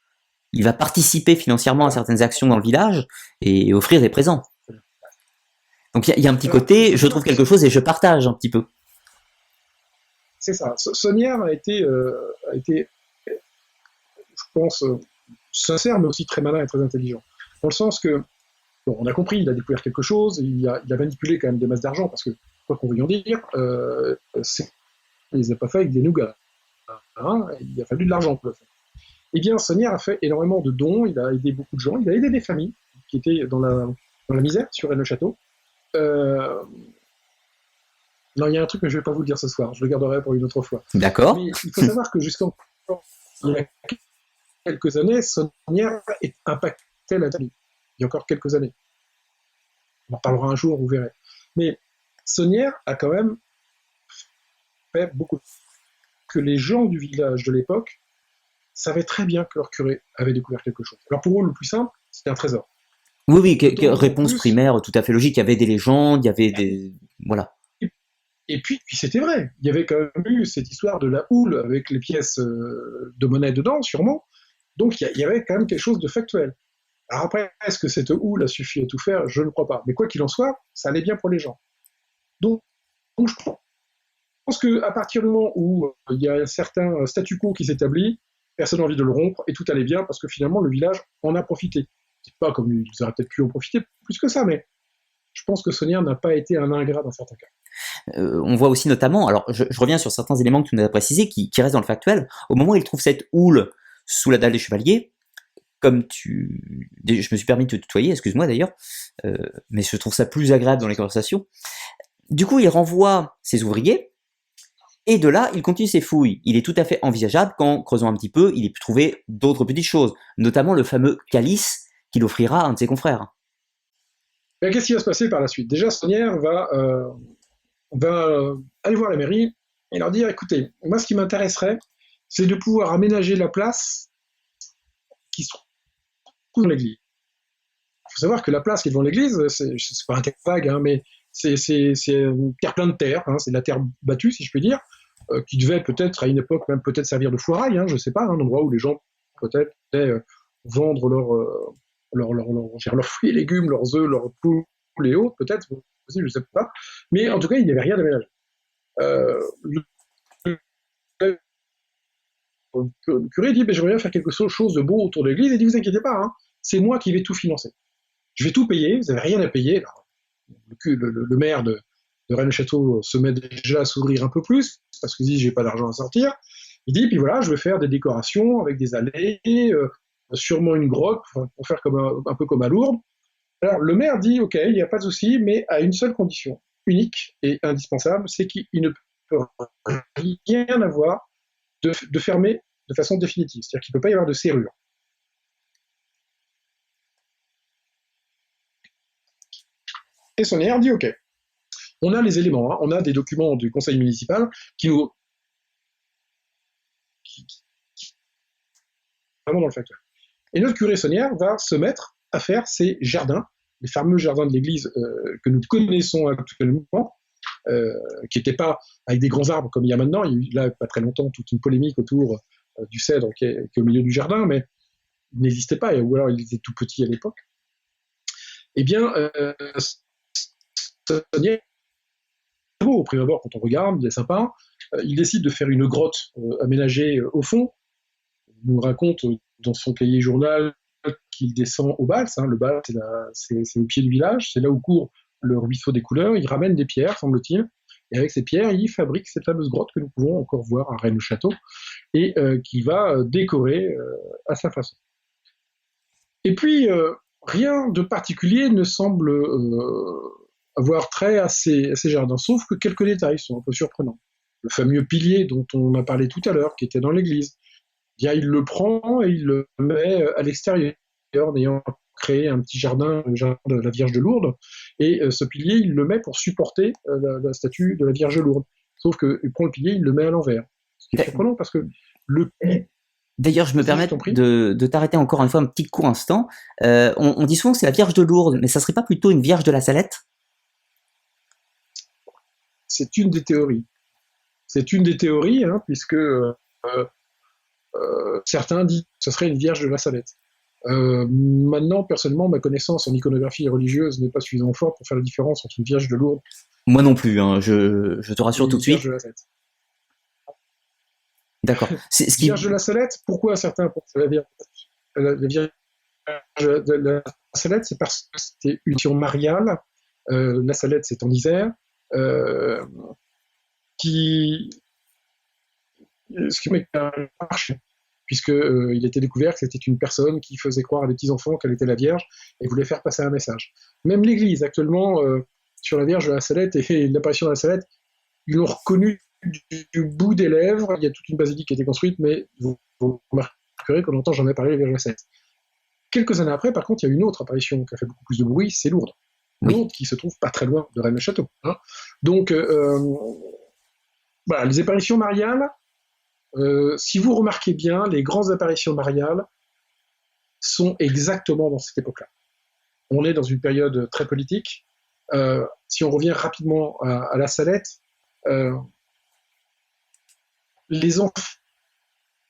Il va participer financièrement à certaines actions dans le village et offrir des présents. Donc il y a un petit côté, je trouve quelque chose et je partage un petit peu. C'est ça. Saunière a été, je pense, sincère, mais aussi très malin et très intelligent. Dans le sens que, bon, on a compris, il a découvert quelque chose, il a manipulé quand même des masses d'argent, parce que, quoi qu'on veuille en dire, il ne les a pas fait avec des nougats. Hein, il a fallu de l'argent pour le faire. Eh bien, Saunière a fait énormément de dons, il a aidé beaucoup de gens, il a aidé des familles qui étaient dans la misère sur Rennes-le-Château. Non, il y a un truc que je ne vais pas vous le dire ce soir, je le garderai pour une autre fois. D'accord. Mais il faut savoir que jusqu'en il y a quelques années, Saunière impactait la famille. Il y a encore quelques années. On en parlera un jour, vous verrez. Mais Saunière a quand même fait beaucoup que les gens du village de l'époque savaient très bien que leur curé avait découvert quelque chose. Alors pour eux, le plus simple, c'était un trésor. Oui, réponse primaire tout à fait logique. Il y avait des légendes, il y avait des... Voilà. Et puis c'était vrai. Il y avait quand même eu cette histoire de la houle avec les pièces de monnaie dedans, sûrement. Donc il y avait quand même quelque chose de factuel. Alors après, est-ce que cette houle a suffi à tout faire? Je ne crois pas. Mais quoi qu'il en soit, ça allait bien pour les gens. Donc je pense qu'à partir du moment où il y a un certain statu quo qui s'établit, personne n'a envie de le rompre et tout allait bien parce que finalement le village en a profité. C'est pas comme ils auraient peut-être pu en profiter plus que ça, mais je pense que Saunière n'a pas été un ingrat dans certains cas. On voit aussi notamment, alors je reviens sur certains éléments que tu nous as précisés qui restent dans le factuel, au moment où il trouve cette houle sous la dalle des chevaliers, comme je me suis permis de te tutoyer, excuse-moi d'ailleurs, mais je trouve ça plus agréable dans les conversations. Du coup, il renvoie ses ouvriers, et de là, il continue ses fouilles. Il est tout à fait envisageable qu'en creusant un petit peu, il ait pu trouver d'autres petites choses, notamment le fameux calice qu'il offrira à un de ses confrères. Mais qu'est-ce qui va se passer par la suite? Déjà, Saunière va aller voir la mairie et leur dire, écoutez, moi ce qui m'intéresserait, c'est de pouvoir aménager la place qui se trouve dans l'église. Il faut savoir que la place qui est devant l'église, c'est pas un terre vague, hein, mais c'est une terre pleine de terre, hein, c'est de la terre battue, si je puis dire, qui devait peut-être, à une époque, même peut-être servir de foirail, hein, je sais pas, un endroit où les gens peut-être pouvaient vendre leurs fruits et légumes, leurs œufs, leurs poules et autres, peut-être, aussi, je sais pas. Mais en tout cas, il n'y avait rien d'aménagé. le curé dit, j'aimerais bien faire quelque chose de beau autour de l'église, et il dit, vous inquiétez pas, hein, c'est moi qui vais tout financer. Je vais tout payer, vous n'avez rien à payer. Alors, le maire de Rennes-le-Château se met déjà à sourire un peu plus, parce qu'il dit, j'ai pas d'argent à sortir. Il dit, puis voilà, je vais faire des décorations avec des allées, sûrement une grotte, pour faire un peu comme à Lourdes. Alors, le maire dit, ok, il n'y a pas de souci, mais à une seule condition, unique et indispensable, c'est qu'il ne peut rien avoir de fermé de façon définitive. C'est-à-dire qu'il ne peut pas y avoir de serrure. Et son maire dit, ok, on a les éléments, hein, on a des documents du conseil municipal qui nous... vraiment dans le facteur. Et notre curé Sonnière va se mettre à faire ces jardins, les fameux jardins de l'église que nous connaissons actuellement, qui n'étaient pas avec des grands arbres comme il y a maintenant. Il y a eu là, pas très longtemps, toute une polémique autour du cèdre qui est au milieu du jardin, mais il n'existait pas, ou alors il était tout petit à l'époque. Eh bien, Sonnière, au prime abord, quand on regarde, il est sympa, il décide de faire une grotte aménagée au fond. Il nous raconte dans son cahier journal qu'il descend au Bals. Hein. Le Bals, c'est au pied du village, c'est là où court le ruisseau des couleurs. Il ramène des pierres, semble-t-il, et avec ces pierres, il fabrique cette fameuse grotte que nous pouvons encore voir à Rennes-le-Château, et qui va décorer à sa façon. Et puis, rien de particulier ne semble avoir trait à ces jardins, sauf que quelques détails sont un peu surprenants. Le fameux pilier dont on a parlé tout à l'heure, qui était dans l'église, bien, il le prend et il le met à l'extérieur, en ayant créé un petit jardin, le jardin de la Vierge de Lourdes, et ce pilier, il le met pour supporter la statue de la Vierge de Lourdes. Sauf qu'il prend le pilier, il le met à l'envers. Ce qui est surprenant, parce que le... D'ailleurs, je me permets de t'arrêter encore une fois un petit court instant. On dit souvent que c'est la Vierge de Lourdes, mais ça serait pas plutôt une Vierge de la Salette? C'est une des théories. C'est une des théories, hein, puisque certains disent que ce serait une Vierge de la Salette. Maintenant, personnellement, ma connaissance en iconographie religieuse n'est pas suffisamment forte pour faire la différence entre une Vierge de Lourdes. Moi non plus, hein, je te rassure tout de suite. Vierge de la Salette. D'accord. Vierge de la Salette, pourquoi certains pensent la Vierge de la Salette? C'est parce que c'était une mission mariale. La Salette, c'est en Isère. Ce qui marche, puisqu'il était découvert que c'était une personne qui faisait croire à des petits-enfants qu'elle était la Vierge et voulait faire passer un message. Même l'Église, actuellement, sur la Vierge de la Salette et l'apparition de la Salette, ils l'ont reconnu du bout des lèvres. Il y a toute une basilique qui a été construite, mais vous remarquerez qu'on entend jamais parler de la Vierge de la Salette. Quelques années après, par contre, il y a une autre apparition qui a fait beaucoup plus de bruit, c'est Lourdes. Lourdes, qui se trouve pas très loin de Rennes-le-Château. Hein. Donc, voilà, les apparitions mariales, si vous remarquez bien, les grandes apparitions mariales sont exactement dans cette époque-là. On est dans une période très politique. Si on revient rapidement à la Salette, les enfants,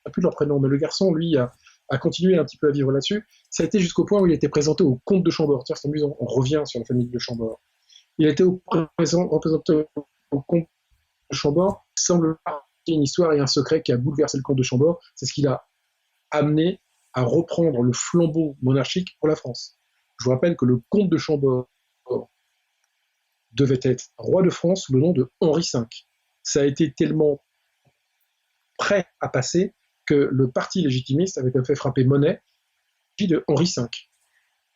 on n'a plus leur prénom, mais le garçon, lui, a continué un petit peu à vivre là-dessus. Ça a été jusqu'au point où il a été présenté au comte de Chambord. Tiens, c'est amusant, on revient sur la famille de Chambord. Il a été représenté au comte de Chambord. Il semble qu'il y a une histoire et un secret qui a bouleversé le comte de Chambord. C'est ce qu'il a amené à reprendre le flambeau monarchique pour la France. Je vous rappelle que le comte de Chambord devait être roi de France sous le nom de Henri V. Ça a été tellement prêt à passer que le parti légitimiste avait fait frapper monnaie de Henri V.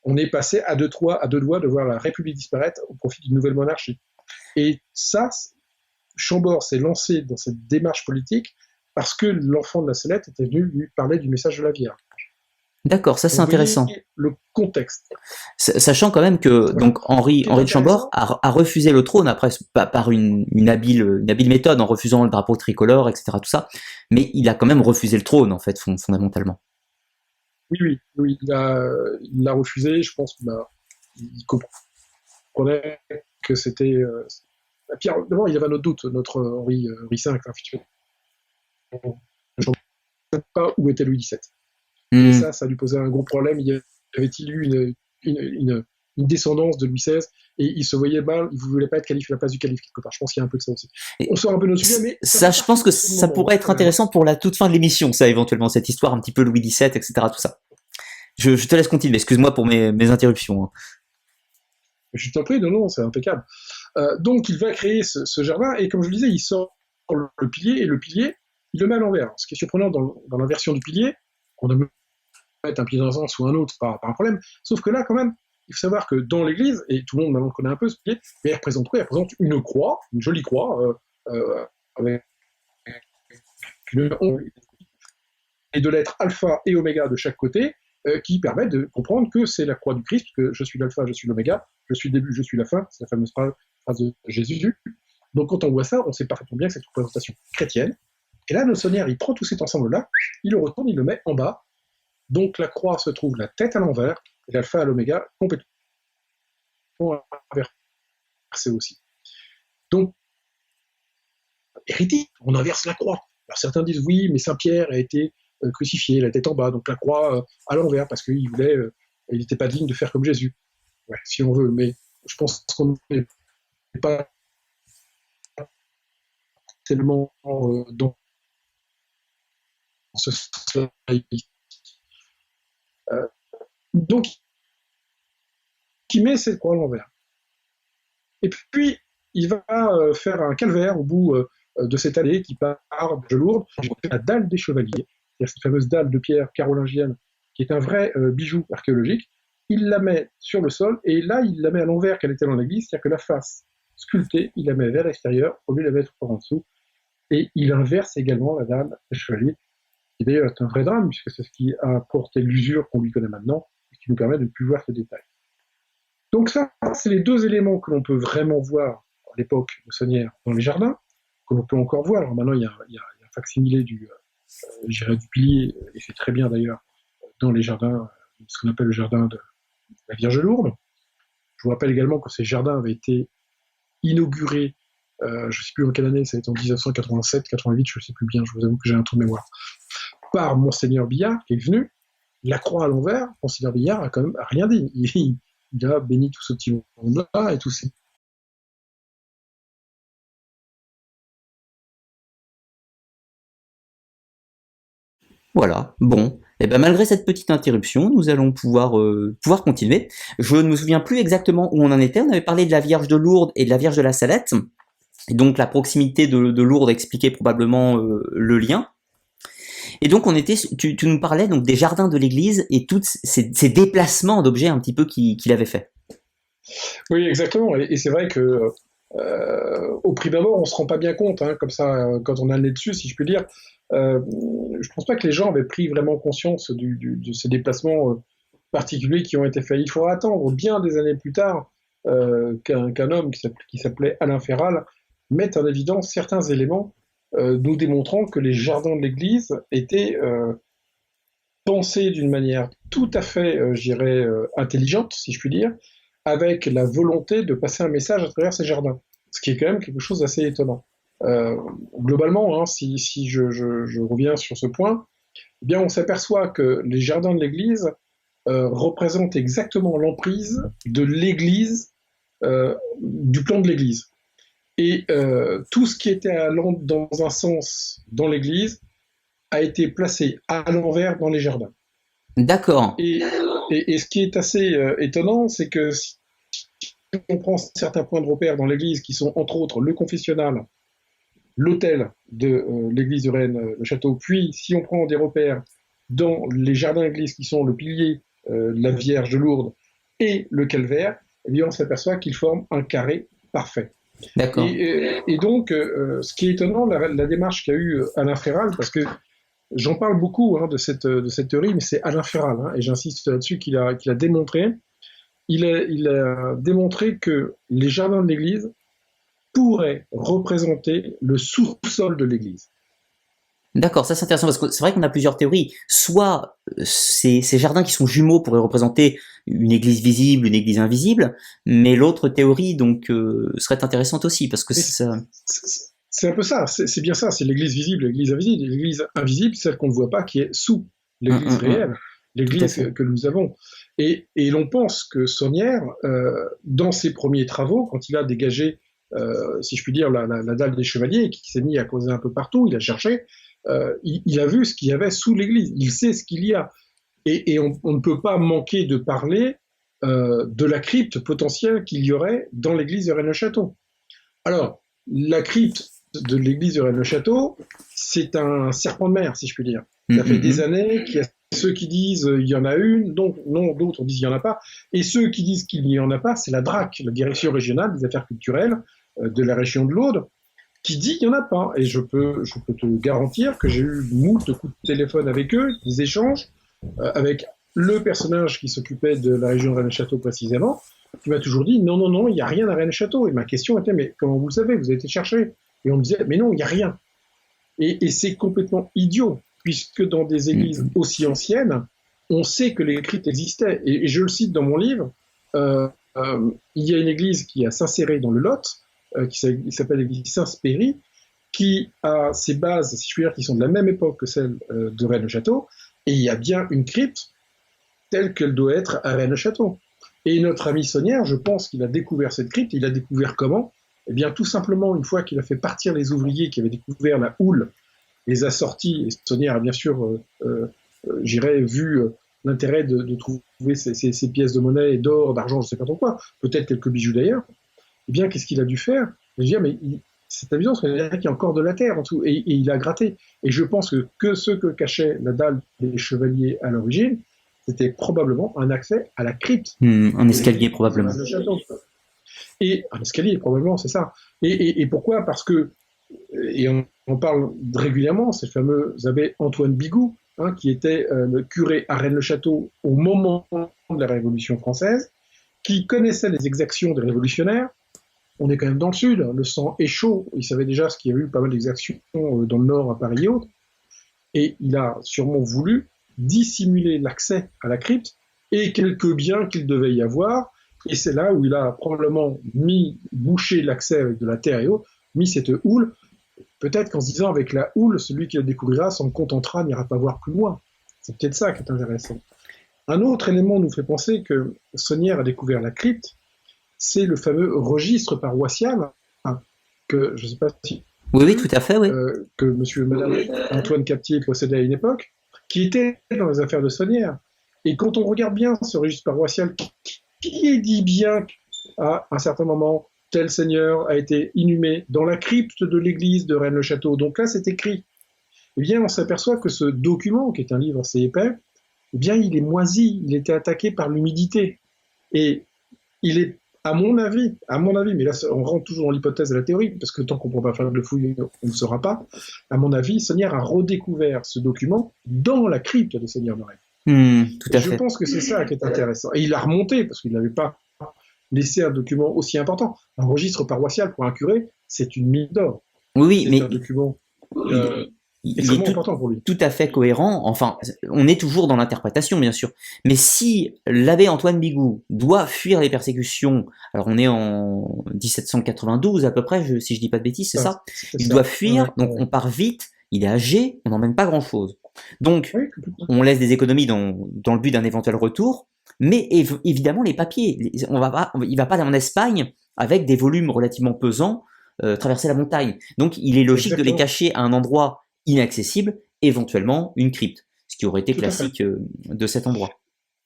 On est passé à deux doigts de voir la République disparaître au profit d'une nouvelle monarchie. Et ça, Chambord s'est lancé dans cette démarche politique parce que l'enfant de la Salette était venu lui parler du message de la Vierge. D'accord, ça c'est intéressant. Le contexte. Sachant quand même que donc Henri de Chambord a refusé le trône après par une habile méthode en refusant le drapeau tricolore, etc. tout ça, mais il a quand même refusé le trône en fait fondamentalement. Oui, il l'a refusé. Je pense qu'il comprenait que c'était. Puis d'abord, il y avait un autre doute, notre Henri V, je ne sais pas où était Louis XVII. Et ça lui posait un gros problème. Y avait-il eu une une descendance de Louis XVI, et il se voyait mal, il ne voulait pas être calife à la place du calife quelque part. Je pense qu'il y a un peu de ça aussi. On sort un peu de notre sujet, mais ça, je pense que ça pourrait être intéressant pour la toute fin de l'émission, ça, éventuellement, cette histoire un petit peu Louis XVII, etc., tout ça. Je te laisse continuer, excuse-moi pour mes interruptions. Hein. Je t'en prie, non, c'est impeccable. Donc, il va créer ce jardin, et comme je le disais, il sort le pilier, et le pilier, il le met à l'envers. Ce qui est surprenant dans l'inversion du pilier, on a mettre un pied dans un sens ou un autre, pas un problème, sauf que là, quand même, il faut savoir que dans l'église, et tout le monde maintenant connaît un peu ce pilier, mais il représente quoi? Il représente une croix, une jolie croix, avec une et de lettres alpha et oméga de chaque côté, qui permettent de comprendre que c'est la croix du Christ, que je suis l'alpha, je suis l'oméga, je suis le début, je suis la fin, c'est la fameuse phrase de Jésus. Donc quand on voit ça, on sait parfaitement bien que c'est une représentation chrétienne. Et là, Nossonnière, il prend tout cet ensemble-là, il le retourne, il le met en bas. Donc la croix se trouve la tête à l'envers, et l'alpha à l'oméga complètement inversé aussi. Donc, hérétique, on inverse la croix. Alors certains disent oui, mais Saint-Pierre a été crucifié, la tête en bas, donc la croix à l'envers, parce qu'il voulait, il n'était pas digne de faire comme Jésus. Ouais, si on veut, mais je pense qu'on n'est pas tellement dans ce sens-là. Donc, qui met cette croix à l'envers. Et puis, il va faire un calvaire au bout de cette allée qui part de Lourdes, la dalle des chevaliers, c'est-à-dire cette fameuse dalle de pierre carolingienne, qui est un vrai bijou archéologique. Il la met sur le sol, et là, il la met à l'envers qu'elle était dans l'église, c'est-à-dire que la face sculptée, il la met vers l'extérieur, au lieu de la mettre par en dessous, et il inverse également la dalle des chevaliers, qui d'ailleurs est un vrai drame, puisque c'est ce qui a apporté l'usure qu'on lui connaît maintenant, et qui nous permet de ne plus voir ce détail. Donc ça, c'est les deux éléments que l'on peut vraiment voir à l'époque nossonnière dans les jardins, que l'on peut encore voir. Alors maintenant, il y a un facsimilé du pilier, et c'est très bien d'ailleurs, dans les jardins, ce qu'on appelle le jardin de la Vierge Lourde. Je vous rappelle également que ces jardins avaient été inaugurés, je ne sais plus en quelle année, ça a été en 1987, 88, je ne sais plus bien, je vous avoue que j'ai un trou de mémoire, par Monseigneur Billard, qui est venu. La croix à l'envers, Monseigneur Billard a quand même rien dit. Il a béni tout ce petit monde-là et tout ces... Voilà, bon. Et ben malgré cette petite interruption, nous allons pouvoir continuer. Je ne me souviens plus exactement où on en était. On avait parlé de la Vierge de Lourdes et de la Vierge de la Salette. Et donc la proximité de Lourdes expliquait probablement le lien. Et donc tu nous parlais donc des jardins de l'église et tous ces déplacements d'objets un petit peu qu'il avait fait. Oui, exactement. Et c'est vrai que au prime abord, on se rend pas bien compte, hein, comme ça, quand on a le nez dessus, si je puis dire. Je pense pas que les gens avaient pris vraiment conscience de ces déplacements particuliers qui ont été faits. Il faudra attendre bien des années plus tard qu'un homme qui s'appelait Alain Ferral mette en évidence certains éléments nous démontrant que les jardins de l'église étaient pensés d'une manière tout à fait, je dirais, intelligente, si je puis dire, avec la volonté de passer un message à travers ces jardins. Ce qui est quand même quelque chose d'assez étonnant. Globalement, hein, si je reviens sur ce point, eh bien on s'aperçoit que les jardins de l'église représentent exactement l'emprise de l'église, du plan de l'église. Et tout ce qui était allant dans un sens dans l'église a été placé à l'envers dans les jardins. D'accord. Et ce qui est assez étonnant, c'est que si on prend certains points de repère dans l'église, qui sont entre autres le confessionnal, l'hôtel de l'église de Rennes, le château, puis si on prend des repères dans les jardins d'église qui sont le pilier, la Vierge de Lourdes et le calvaire, eh bien on s'aperçoit qu'ils forment un carré parfait. D'accord. Et donc, ce qui est étonnant, la démarche qu'a eue Alain Ferral, parce que j'en parle beaucoup hein, de cette théorie, mais c'est Alain Ferral, hein, et j'insiste là-dessus qu'il a démontré. Il a démontré que les jardins de l'église pourraient représenter le sous-sol de l'église. D'accord, ça c'est intéressant parce que c'est vrai qu'on a plusieurs théories. Soit ces jardins qui sont jumeaux pourraient représenter une église visible, une église invisible, mais l'autre théorie donc serait intéressante aussi parce que c'est un peu ça, c'est bien ça, c'est l'église visible, l'église invisible, celle qu'on ne voit pas qui est sous l'église réelle. l'église que nous avons. Et l'on pense que Saunière, dans ses premiers travaux, quand il a dégagé, si je puis dire, la dalle des chevaliers, et qui s'est mis à causer un peu partout, il a cherché, il a vu ce qu'il y avait sous l'église, il sait ce qu'il y a. Et on ne peut pas manquer de parler de la crypte potentielle qu'il y aurait dans l'église de Rennes-le-Château. Alors, la crypte de l'église de Rennes-le-Château, c'est un serpent de mer, si je puis dire. Ça fait des années qu'il y a ceux qui disent il y en a une, donc non, d'autres disent il n'y en a pas. Et ceux qui disent qu'il n'y en a pas, c'est la DRAC, la Direction régionale des affaires culturelles de la région de l'Aude, qui dit qu'il n'y en a pas. Et je peux te garantir que j'ai eu moult coups de téléphone avec eux, des échanges avec le personnage qui s'occupait de la région de Rennes-le-Château précisément, qui m'a toujours dit non, il n'y a rien à Rennes-le-Château. Et ma question était mais comment vous le savez, vous avez été chercher? Et on me disait mais non, il n'y a rien. Et c'est complètement idiot, puisque dans des églises aussi anciennes, on sait que les cryptes existaient. Et je le cite dans mon livre, il y a une église qui est à Saint-Céré dans le Lot, qui s'appelle l'église Saint-Spéry, qui a ses bases, si je puis dire, qui sont de la même époque que celle de Rennes-le-Château, et il y a bien une crypte telle qu'elle doit être à Rennes-le-Château. Et notre ami Saunière, je pense qu'il a découvert cette crypte. Il a découvert comment? Eh bien, tout simplement, une fois qu'il a fait partir les ouvriers qui avaient découvert la houle, les a sortis, et Saunière a bien sûr, vu l'intérêt de trouver ces pièces de monnaie, d'or, d'argent, je ne sais pas trop quoi, peut-être quelques bijoux d'ailleurs. Eh bien, qu'est-ce qu'il a dû faire? Il a dit, mais c'est amusant, parce qu'il y a encore de la terre en dessous, et il a gratté. Et je pense que ce que cachait la dalle des chevaliers à l'origine, c'était probablement un accès à la crypte. Un escalier, probablement. Et un escalier, probablement, c'est ça. Et pourquoi? Parce que, et on parle régulièrement, c'est le fameux abbé Antoine Bigoud, qui était le curé à Rennes-le-Château au moment de la Révolution française, qui connaissait les exactions des révolutionnaires. On est quand même dans le sud, le sang est chaud, il savait déjà ce qu'il y a eu pas mal d'exactions dans le nord, à Paris et autres, et il a sûrement voulu dissimuler l'accès à la crypte et quelques biens qu'il devait y avoir, et c'est là où il a probablement bouché l'accès avec de la terre et autres, mis cette houle, peut-être qu'en se disant avec la houle, celui qui la découvrira s'en contentera, n'ira pas voir plus loin. C'est peut-être ça qui est intéressant. Un autre élément nous fait penser que Saunière a découvert la crypte, c'est le fameux registre paroissial, que je ne sais pas si... Oui, tout à fait, oui. Que monsieur et madame Antoine Captier possédaient à une époque, qui était dans les affaires de Saunière. Et quand on regarde bien ce registre paroissial, qui dit bien qu'à un certain moment, tel seigneur a été inhumé dans la crypte de l'église de Rennes-le-Château. Donc là, c'est écrit. Eh bien, on s'aperçoit que ce document, qui est un livre assez épais, eh bien, il est moisi, il était attaqué par l'humidité. Et il est, à mon avis, mais là, on rentre toujours dans l'hypothèse de la théorie, parce que tant qu'on ne pourra pas faire de fouille, on ne saura pas. À mon avis, Saunière a redécouvert ce document dans la crypte de Seigneur de Rennes. Tout à fait. Je pense que c'est ça qui est intéressant. Et il a remonté, parce qu'il n'avait pas laissé un document aussi important. Un registre paroissial pour un curé, c'est une mine d'or. Oui, c'est mais un document il est important pour lui. Tout à fait cohérent. Enfin, on est toujours dans l'interprétation, bien sûr. Mais si l'abbé Antoine Bigoud doit fuir les persécutions, alors on est en 1792 à peu près, si je dis pas de bêtises, c'est ça? Il doit fuir, donc on part vite, il est âgé, on n'emmène pas grand-chose. Donc, on laisse des économies dans le but d'un éventuel retour, mais évidemment les papiers. Il va pas en Espagne avec des volumes relativement pesants, traverser la montagne. Donc, il est logique de les cacher à un endroit inaccessible, éventuellement une crypte, ce qui aurait été classique de cet endroit.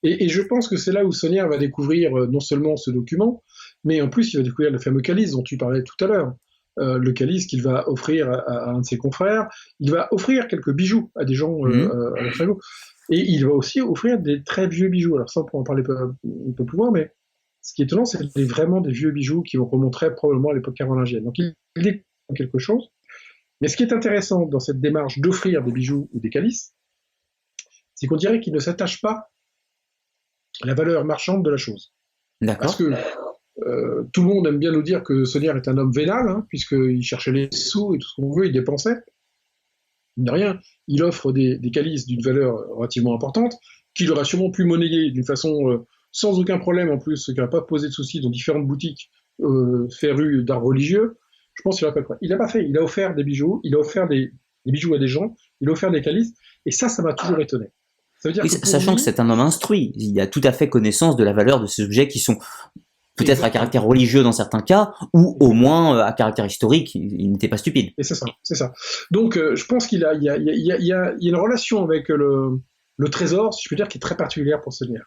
Et je pense que c'est là où Saunière va découvrir non seulement ce document, mais en plus il va découvrir le fameux calice dont tu parlais tout à l'heure. Le calice qu'il va offrir à un de ses confrères. Il va offrir quelques bijoux à des gens à la Chagot. Et il va aussi offrir des très vieux bijoux. Alors ça, on peut en parler un peu plus loin, mais ce qui est étonnant, c'est que c'est vraiment des vieux bijoux qui vont remonter probablement à l'époque carolingienne. Donc il est quelque chose. Mais ce qui est intéressant dans cette démarche d'offrir des bijoux ou des calices, c'est qu'on dirait qu'il ne s'attache pas à la valeur marchande de la chose. D'accord. Parce que tout le monde aime bien nous dire que Saunière est un homme vénal, puisqu'il cherchait les sous et tout ce qu'on veut, il dépensait. Il n'a rien. Il offre des calices d'une valeur relativement importante, qu'il aurait sûrement pu monnayer d'une façon sans aucun problème en plus, qui n'a pas posé de soucis dans différentes boutiques férues d'art religieux. Je pense qu'il n'a pas quoi. Il n'a pas fait. Il a offert des bijoux, il a offert des bijoux à des gens, il a offert des calices, et ça m'a toujours étonné. Ça veut dire Oui, que pour sachant que lui, c'est un homme instruit, il a tout à fait connaissance de la valeur de ces objets qui sont peut-être à caractère religieux dans certains cas, ou au moins à caractère historique, il n'était pas stupide. et c'est ça, c'est ça. Donc, je pense qu'il y a une relation avec le trésor, si je peux dire, qui est très particulière pour Sonière.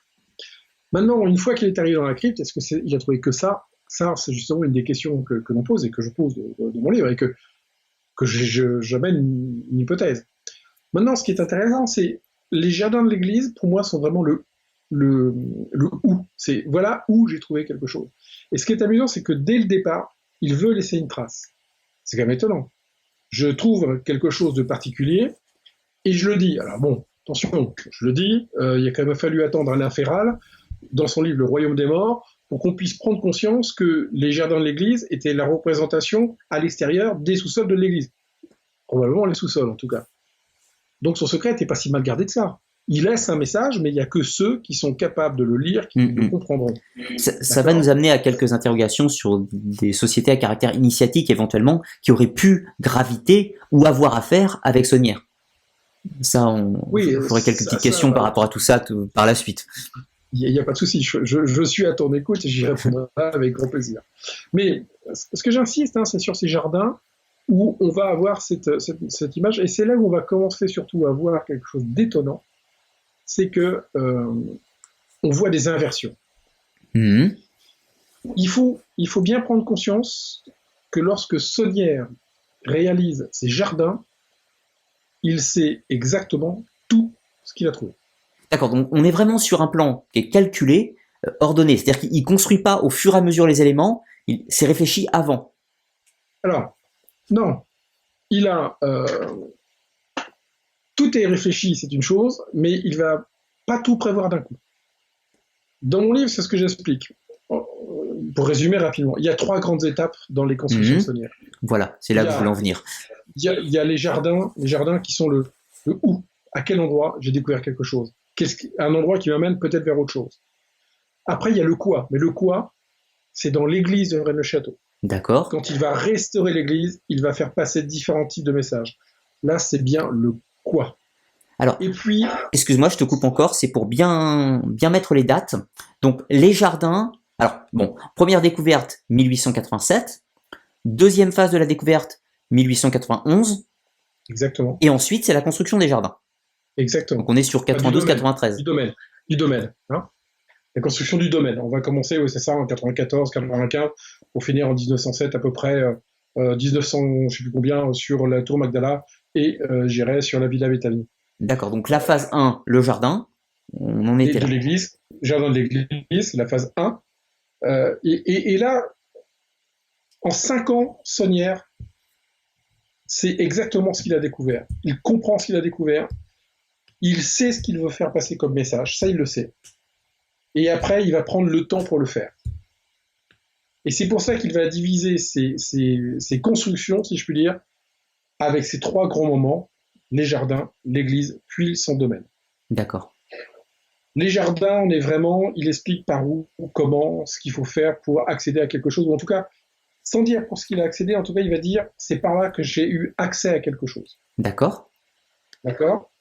Maintenant, une fois qu'il est arrivé dans la crypte, est-ce qu'il a trouvé que ça? Ça, c'est justement une des questions que l'on pose et que je pose de mon livre et que j'amène une hypothèse. Maintenant, ce qui est intéressant, c'est les jardins de l'église, pour moi, sont vraiment le où. C'est voilà où j'ai trouvé quelque chose. Et ce qui est amusant, c'est que dès le départ, il veut laisser une trace. C'est quand même étonnant. Je trouve quelque chose de particulier et je le dis. Alors bon, attention, je le dis, il a quand même fallu attendre Alain Féral, dans son livre Le Royaume des Morts, pour qu'on puisse prendre conscience que les jardins de l'église étaient la représentation à l'extérieur des sous-sols de l'église. Probablement les sous-sols, en tout cas. Donc son secret n'était pas si mal gardé que ça. Il laisse un message, mais il n'y a que ceux qui sont capables de le lire qui le comprendront. Ça va nous amener à quelques interrogations sur des sociétés à caractère initiatique éventuellement qui auraient pu graviter ou avoir affaire avec Saunière. Ça, Oui, ferait quelques petites questions par rapport à tout ça par la suite. Il n'y a pas de souci, je suis à ton écoute et j'y répondrai avec grand plaisir. Mais ce que j'insiste, c'est sur ces jardins où on va avoir cette image, et c'est là où on va commencer surtout à voir quelque chose d'étonnant, c'est que on voit des inversions. Mmh. Il faut bien prendre conscience que lorsque Saunière réalise ses jardins, il sait exactement tout ce qu'il a trouvé. D'accord, donc on est vraiment sur un plan qui est calculé, ordonné, c'est-à-dire qu'il ne construit pas au fur et à mesure les éléments, il s'est réfléchi avant. Alors, non, il a... tout est réfléchi, c'est une chose, mais il va pas tout prévoir d'un coup. Dans mon livre, c'est ce que j'explique. Pour résumer rapidement, il y a 3 grandes étapes dans les constructions saunières. Voilà, c'est là que je voulais en venir. Il y a les jardins qui sont le où, à quel endroit j'ai découvert quelque chose. Un endroit qui m'amène peut-être vers autre chose. Après, il y a le quoi. Mais le quoi, c'est dans l'église de Rennes-le-Château. D'accord. Quand il va restaurer l'église, il va faire passer différents types de messages. Là, c'est bien le quoi. Alors, et puis, excuse-moi, je te coupe encore, c'est pour bien mettre les dates. Donc, les jardins, alors, bon, première découverte, 1887. Deuxième phase de la découverte, 1891. Exactement. Et ensuite, c'est la construction des jardins. Exactement. Donc, on est sur 92-93. Du domaine. Hein, la construction du domaine. On va commencer, oui, c'est ça, en 94, 95, pour finir en 1907 à peu près, 1900, je ne sais plus combien, sur la tour Magdala, et j'irai sur la Villa Vétali. D'accord, donc la phase 1, le jardin, on en était là. De l'église, jardin de l'église, la phase 1. Et là, en 5 ans, Saunière, c'est exactement ce qu'il a découvert. Il comprend ce qu'il a découvert, il sait ce qu'il veut faire passer comme message, ça il le sait. Et après, il va prendre le temps pour le faire. Et c'est pour ça qu'il va diviser ses constructions, si je puis dire, avec ces 3 grands moments, les jardins, l'église, puis son domaine. D'accord. Les jardins, on est vraiment, il explique par où, comment, ce qu'il faut faire pour accéder à quelque chose, ou en tout cas, sans dire pour ce qu'il a accédé, en tout cas, il va dire, c'est par là que j'ai eu accès à quelque chose. D'accord. D'accord.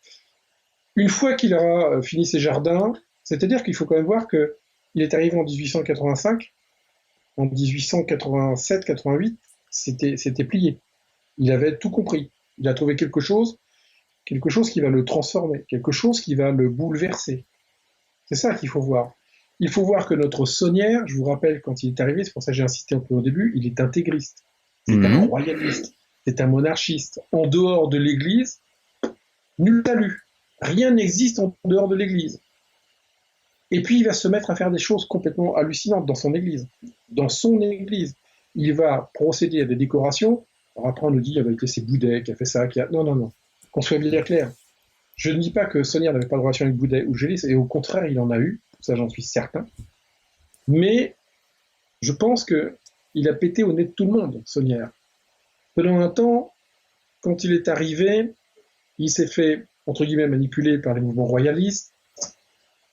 Une fois qu'il aura fini ses jardins, c'est-à-dire qu'il faut quand même voir qu'il est arrivé en 1885, en 1887-88, c'était plié. Il avait tout compris. Il a trouvé quelque chose qui va le transformer, quelque chose qui va le bouleverser. C'est ça qu'il faut voir. Il faut voir que notre Saunière, je vous rappelle, quand il est arrivé, c'est pour ça que j'ai insisté un peu au début, il est intégriste. C'est un royaliste. C'est un monarchiste. En dehors de l'Église, nul talus. Rien n'existe en dehors de l'Église. Et puis, il va se mettre à faire des choses complètement hallucinantes dans son Église. Dans son Église. Il va procéder à des décorations. Alors après, on nous dit, avec c'est Boudet qui a fait ça. Non. Qu'on soit bien clair. Je ne dis pas que Saunière n'avait pas de relation avec Boudet ou Gélis, et au contraire, il en a eu. Ça, j'en suis certain. Mais je pense qu'il a pété au nez de tout le monde, Saunière. Pendant un temps, quand il est arrivé, il s'est fait, entre guillemets, manipuler par les mouvements royalistes.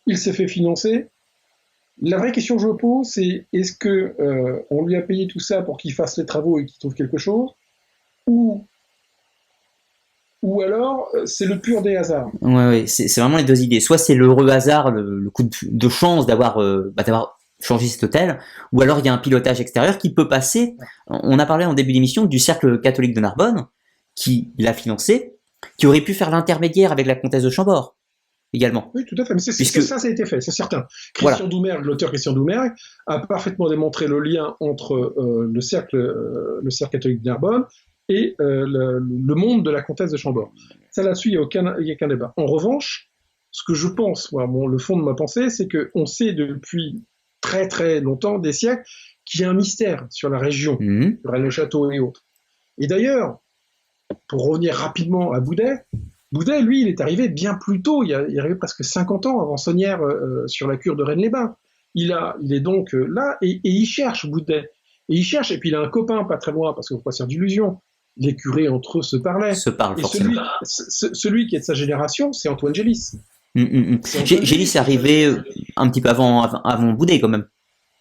Il s'est fait financer. La vraie question que je pose, c'est est-ce qu'on lui a payé tout ça pour qu'il fasse les travaux et qu'il trouve quelque chose, ou ou alors c'est le pur des hasards. Ouais, c'est vraiment les deux idées. Soit c'est l'heureux hasard, le coup de chance d'avoir changé cet hôtel, ou alors il y a un pilotage extérieur qui peut passer. On a parlé en début d'émission du cercle catholique de Narbonne, qui l'a financé, qui aurait pu faire l'intermédiaire avec la comtesse de Chambord, également. Oui, tout à fait. Mais Puisque, ça a été fait, c'est certain. voilà. L'auteur Christian Doumergue, a parfaitement démontré le lien entre le cercle catholique de Narbonne et le monde de la comtesse de Chambord. Ça, là-dessus, il n'y a aucun débat. En revanche, ce que je pense, le fond de ma pensée, c'est qu'on sait depuis très très longtemps, des siècles, qu'il y a un mystère sur la région, sur Rennes-le-Château et autres. Et d'ailleurs, pour revenir rapidement à Boudet, lui, il est arrivé bien plus tôt, il est arrivé presque 50 ans avant Saunière sur la cure de Rennes-les-Bains. Il est donc là et il cherche Boudet. Et puis il a un copain pas très loin, parce qu'il ne faut pas se faire d'illusions. Les curés entre eux se parlaient. Se parlent et forcément. Celui qui est de sa génération, c'est Antoine Gélis. Gélis est arrivé un petit peu avant Boudet quand même.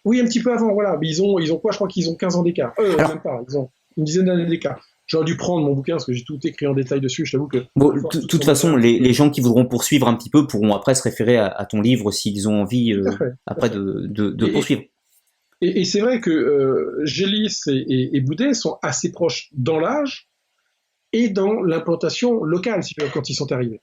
Oui, un petit peu avant, voilà. Mais ils ont quoi? Je crois qu'ils ont 15 ans d'écart. Même pas, ils ont une dizaine d'années d'écart. J'aurais dû prendre mon bouquin parce que j'ai tout écrit en détail dessus, je t'avoue que... Bon, de toute façon, les gens qui voudront poursuivre un petit peu pourront après se référer à ton livre s'ils ont envie après de poursuivre. Et c'est vrai que Gélis et Boudet sont assez proches dans l'âge et dans l'implantation locale, quand ils sont arrivés.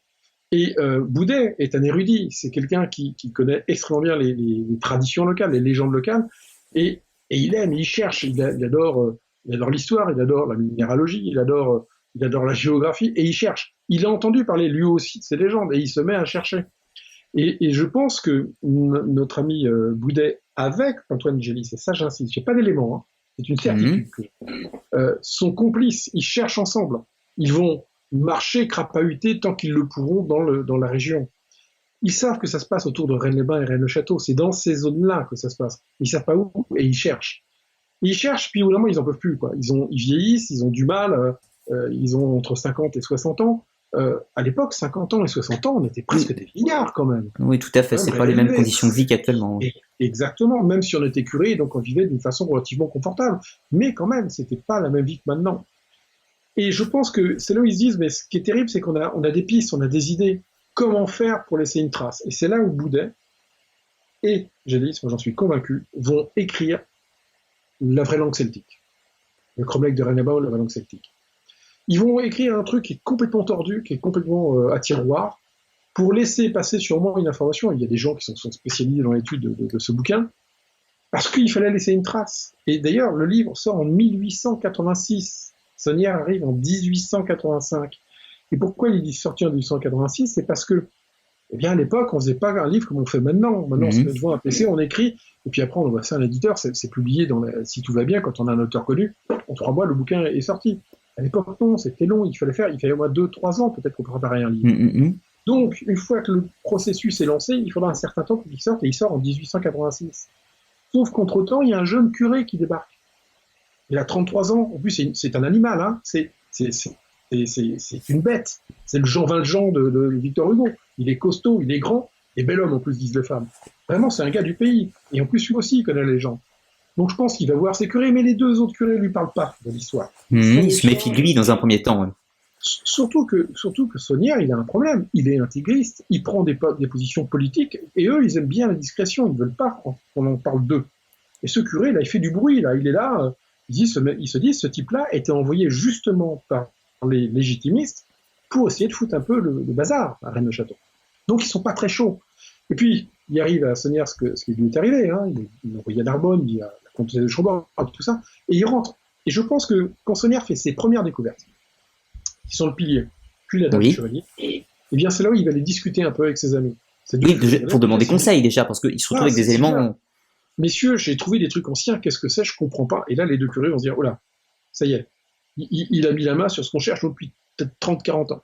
Et Boudet est un érudit, c'est quelqu'un qui connaît extrêmement bien les traditions locales, les légendes locales, et il aime, il cherche, il adore l'histoire, il adore la minéralogie, il adore la géographie, et il cherche. Il a entendu parler lui aussi de ces légendes, et il se met à chercher. Et je pense que notre ami Boudet, avec Antoine Gélis, et ça j'insiste, j'ai pas d'éléments, hein, c'est une certitude, sont complices, ils cherchent ensemble, ils vont marcher, crapahuter tant qu'ils le pourront dans la région. Ils savent que ça se passe autour de Rennes-les-Bains et Rennes-le-Château, c'est dans ces zones-là que ça se passe. Ils savent pas où, et ils cherchent. Ils cherchent, puis au bout d'un moment, ils en peuvent plus, quoi. Ils vieillissent, ils ont du mal, ils ont entre 50 et 60 ans. À l'époque, 50 ans et 60 ans, on était presque des vieillards, quand même. Oui, tout à fait, c'est pas les mêmes conditions de vie qu'actuellement. Oui. Exactement, même si on était curé, donc on vivait d'une façon relativement confortable. Mais quand même, c'était pas la même vie que maintenant. Et je pense que c'est là où ils se disent, mais ce qui est terrible, c'est qu'on a des pistes, on a des idées. Comment faire pour laisser une trace? Et c'est là où Boudet et Gélis, moi j'en suis convaincu, vont écrire la vraie langue celtique. Le Cromlech de Rennes-les-Bains, la vraie langue celtique. Ils vont écrire un truc qui est complètement tordu, qui est complètement à tiroir, pour laisser passer sûrement une information. Il y a des gens qui sont spécialisés dans l'étude de ce bouquin, parce qu'il fallait laisser une trace. Et d'ailleurs, le livre sort en 1886. Saunière arrive en 1885. Et pourquoi il est sorti en 1886? C'est parce que, eh bien, à l'époque, on faisait pas un livre comme on fait maintenant. Maintenant, on se met devant un PC, on écrit, et puis après, on envoie ça à un éditeur. C'est publié si tout va bien, quand on a un auteur connu. En 3 mois, le bouquin est sorti. À l'époque, non, c'était long. Il fallait au moins 2-3 ans, peut-être, pour préparer un livre. Donc, une fois que le processus est lancé, il faudra un certain temps pour qu'il sorte, et il sort en 1886. Sauf qu'entre-temps, il y a un jeune curé qui débarque. Il a 33 ans. En plus, c'est un animal, hein. C'est une bête. C'est le Jean Valjean de Victor Hugo. Il est costaud, il est grand, et bel homme en plus, disent les femmes. Vraiment, c'est un gars du pays. Et en plus, lui aussi, il connaît les gens. Donc je pense qu'il va voir ses curés, mais les 2 autres curés ne lui parlent pas de l'histoire. Il se méfie de lui dans un premier temps. Ouais. Surtout que Saunière, il a un problème. Il est intégriste, il prend des positions politiques, et eux, ils aiment bien la discrétion. Ils ne veulent pas qu'on en parle d'eux. Et ce curé, là, il fait du bruit. Là. Il est là... Ils se disent, ce type-là était envoyé justement par les légitimistes pour essayer de foutre un peu le bazar à Rennes-le-Château. Donc ils sont pas très chauds. Et puis, il arrive à Saunière ce qui lui est arrivé. Hein. Il est envoyé à Narbonne, il y a la comtesse de Chambord, tout ça, et il rentre. Et je pense que quand Saunière fait ses premières découvertes, qui sont le pilier, puis la dame du chevalier, eh bien c'est là où il va aller discuter un peu avec ses amis. Pour demander conseil déjà, parce qu'il se retrouve avec des éléments... Messieurs, j'ai trouvé des trucs anciens, qu'est-ce que c'est? Je comprends pas. Et là, les 2 curés vont se dire, oh là, ça y est, il a mis la main sur ce qu'on cherche depuis peut-être 30-40 ans.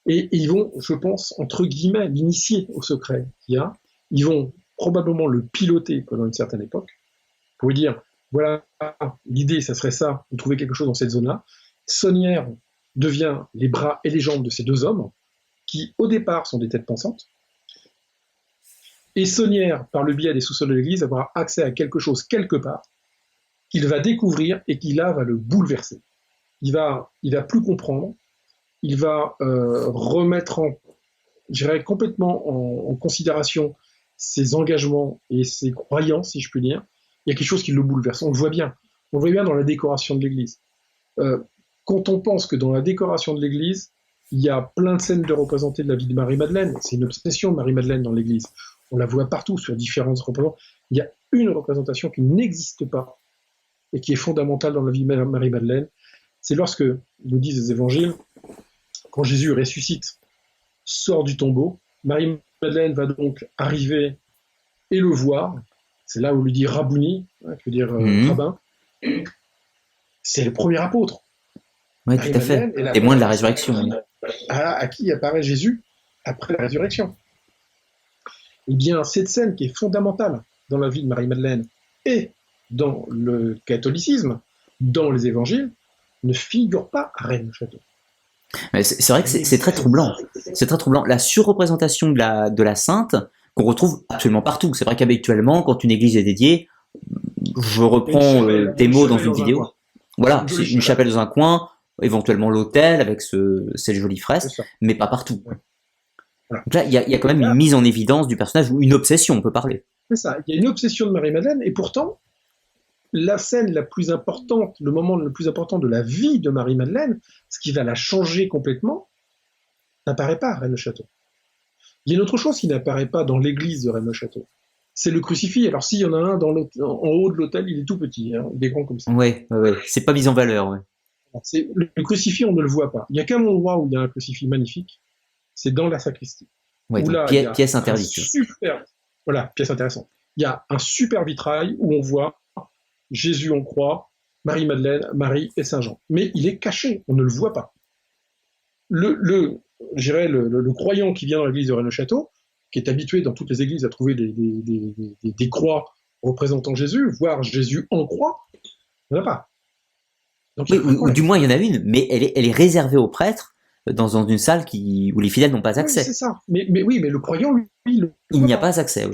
Et ils vont, je pense, entre guillemets, l'initier au secret qu'il y a. Ils vont probablement le piloter pendant une certaine époque, pour lui dire, voilà, l'idée, ça serait ça, de trouver quelque chose dans cette zone-là. Saunière devient les bras et les jambes de ces 2 hommes, qui, au départ, sont des têtes pensantes. Et Saunière, par le biais des sous-sols de l'église, aura accès à quelque chose quelque part qu'il va découvrir et qui là va le bouleverser. Il va plus comprendre, il va remettre je dirais, complètement en considération ses engagements et ses croyances, si je puis dire. Il y a quelque chose qui le bouleverse. On le voit bien. On le voit bien dans la décoration de l'église. Quand on pense que dans la décoration de l'église, il y a plein de scènes de représentées de la vie de Marie-Madeleine, c'est une obsession de Marie-Madeleine dans l'église. On la voit partout sur différentes représentations. Il y a une représentation qui n'existe pas et qui est fondamentale dans la vie de Marie-Madeleine. C'est lorsque, nous disent les évangiles, quand Jésus ressuscite, sort du tombeau, Marie-Madeleine va donc arriver et le voir. C'est là où on lui dit Rabouni, qui veut dire rabbin. C'est le premier apôtre. Oui, tout à fait. Témoin de la résurrection. Oui. À qui apparaît Jésus après la résurrection. Eh bien, cette scène qui est fondamentale dans la vie de Marie-Madeleine et dans le catholicisme, dans les évangiles, ne figure pas à Rennes-le-Château. Mais c'est vrai que c'est très troublant. C'est très troublant. La surreprésentation de la sainte qu'on retrouve absolument partout. C'est vrai qu'habituellement, quand une église est dédiée, je reprends tes mots dans une vidéo. Voilà, c'est une chapelle dans un coin, éventuellement l'autel avec ces jolies fresques, mais pas partout. Ouais. Voilà. Donc là, il y a quand même une mise en évidence du personnage, ou une obsession, on peut parler. C'est ça, il y a une obsession de Marie-Madeleine, et pourtant, la scène la plus importante, le moment le plus important de la vie de Marie-Madeleine, ce qui va la changer complètement, n'apparaît pas à Rennes-le-Château. Il y a une autre chose qui n'apparaît pas dans l'église de Rennes-le-Château. C'est le crucifix. Alors s'il y en a un en haut de l'autel, il est tout petit, hein, il est grand comme ça. Ouais. C'est pas mis en valeur. Ouais. Le crucifix, on ne le voit pas. Il n'y a qu'un endroit où il y a un crucifix magnifique, c'est dans la sacristie. Ouais, là, pièce interdite. Voilà, pièce intéressante. Il y a un super vitrail où on voit Jésus en croix, Marie-Madeleine, Marie et Saint-Jean. Mais il est caché, on ne le voit pas. Le croyant qui vient dans l'église de Rennes-le-Château, qui est habitué dans toutes les églises à trouver des croix représentant Jésus, voir Jésus en croix, il n'y en a pas. Donc, oui, ou du moins il y en a une, mais elle est réservée aux prêtres dans une salle où les fidèles n'ont pas accès. Oui, c'est ça. Mais le croyant, lui, il n'y a pas accès. Oui.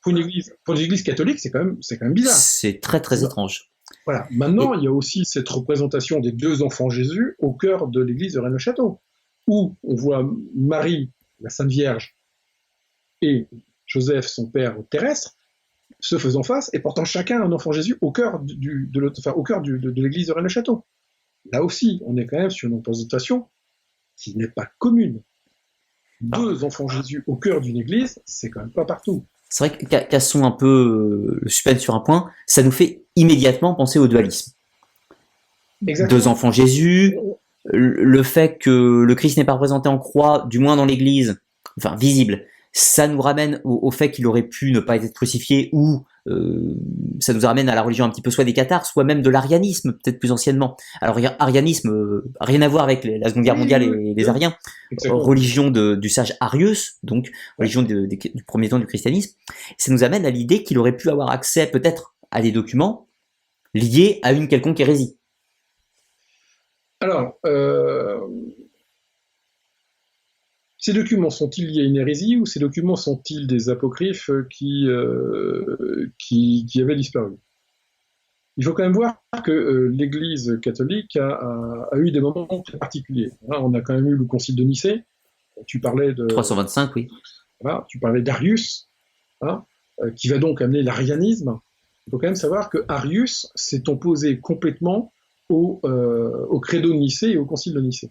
Pour les églises catholiques, c'est quand même bizarre. C'est très très étrange. Voilà. Maintenant, il y a aussi cette représentation des deux enfants Jésus au cœur de l'église de Rennes-le-Château, où on voit Marie, la Sainte Vierge, et Joseph, son père terrestre, se faisant face, et portant chacun un enfant Jésus au cœur de l'église de Rennes-le-Château. Là aussi, on est quand même sur une représentation qui n'est pas commune. Deux enfants Jésus au cœur d'une église, c'est quand même pas partout. C'est vrai que cassons un peu le suspense sur un point, ça nous fait immédiatement penser au dualisme. Exactement. Deux enfants Jésus, le fait que le Christ n'est pas représenté en croix, du moins dans l'église, enfin visible, ça nous ramène au fait qu'il aurait pu ne pas être crucifié, ou ça nous ramène à la religion un petit peu soit des cathares, soit même de l'arianisme, peut-être plus anciennement. Alors arianisme, rien à voir avec la Seconde Guerre mondiale et les Ariens. Religion du sage Arius, donc religion du premier temps du christianisme. Ça nous amène à l'idée qu'il aurait pu avoir accès peut-être à des documents liés à une quelconque hérésie. Alors, ces documents sont-ils liés à une hérésie, ou ces documents sont-ils des apocryphes qui avaient disparu? Il faut quand même voir que l'Église catholique a eu des moments très particuliers. Hein, on a quand même eu le Concile de Nicée. Tu parlais de 325, oui. Voilà, tu parlais d'Arius, hein, qui va donc amener l'arianisme. Il faut quand même savoir que Arius s'est opposé complètement au credo de Nicée et au Concile de Nicée.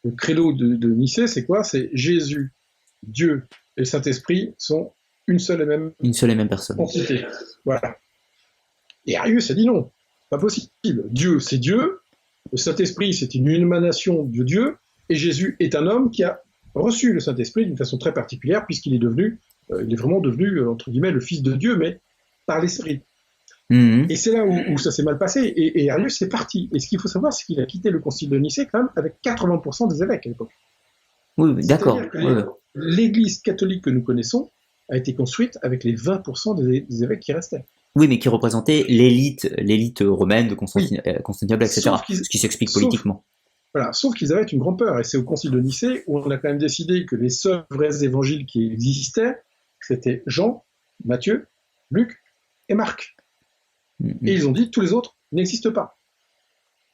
Le credo de Nicée, c'est quoi? C'est Jésus, Dieu et le Saint-Esprit sont une seule et même personne. Entité. Voilà. Et Arius a dit non, pas possible. Dieu, c'est Dieu, le Saint-Esprit, c'est une émanation de Dieu, et Jésus est un homme qui a reçu le Saint-Esprit d'une façon très particulière, puisqu'il est vraiment devenu, entre guillemets, le Fils de Dieu, mais par l'Esprit. Et c'est là où ça s'est mal passé, et Arius est parti. Et ce qu'il faut savoir, c'est qu'il a quitté le Concile de Nicée quand même avec 80% des évêques à l'époque. Oui, d'accord. L'Église catholique que nous connaissons a été construite avec les 20% des évêques qui restaient. Oui, mais qui représentaient l'élite romaine de Constantinople, etc. Ce qui s'explique politiquement. Voilà, sauf qu'ils avaient une grande peur, et c'est au Concile de Nicée où on a quand même décidé que les seuls vrais évangiles qui existaient, c'était Jean, Matthieu, Luc et Marc. Et ils ont dit tous les autres n'existent pas.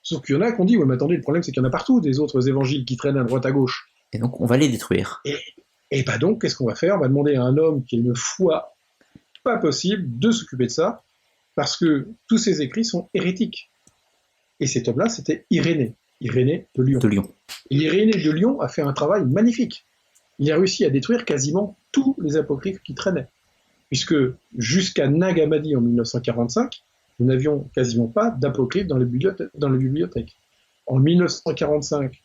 Sauf qu'il y en a qui ont dit, ouais, mais attendez, le problème, c'est qu'il y en a partout des autres évangiles qui traînent à droite à gauche. Et donc, on va les détruire. Et bah donc, qu'est-ce qu'on va faire? On va demander à un homme qui a une foi pas possible de s'occuper de ça, parce que tous ses écrits sont hérétiques. Et cet homme-là, c'était Irénée de Lyon. Et Irénée de Lyon a fait un travail magnifique. Il a réussi à détruire quasiment tous les apocryphes qui traînaient. Puisque jusqu'à Nag Hammadi en 1945, nous n'avions quasiment pas d'apocryphes dans les bibliothèques. En 1945,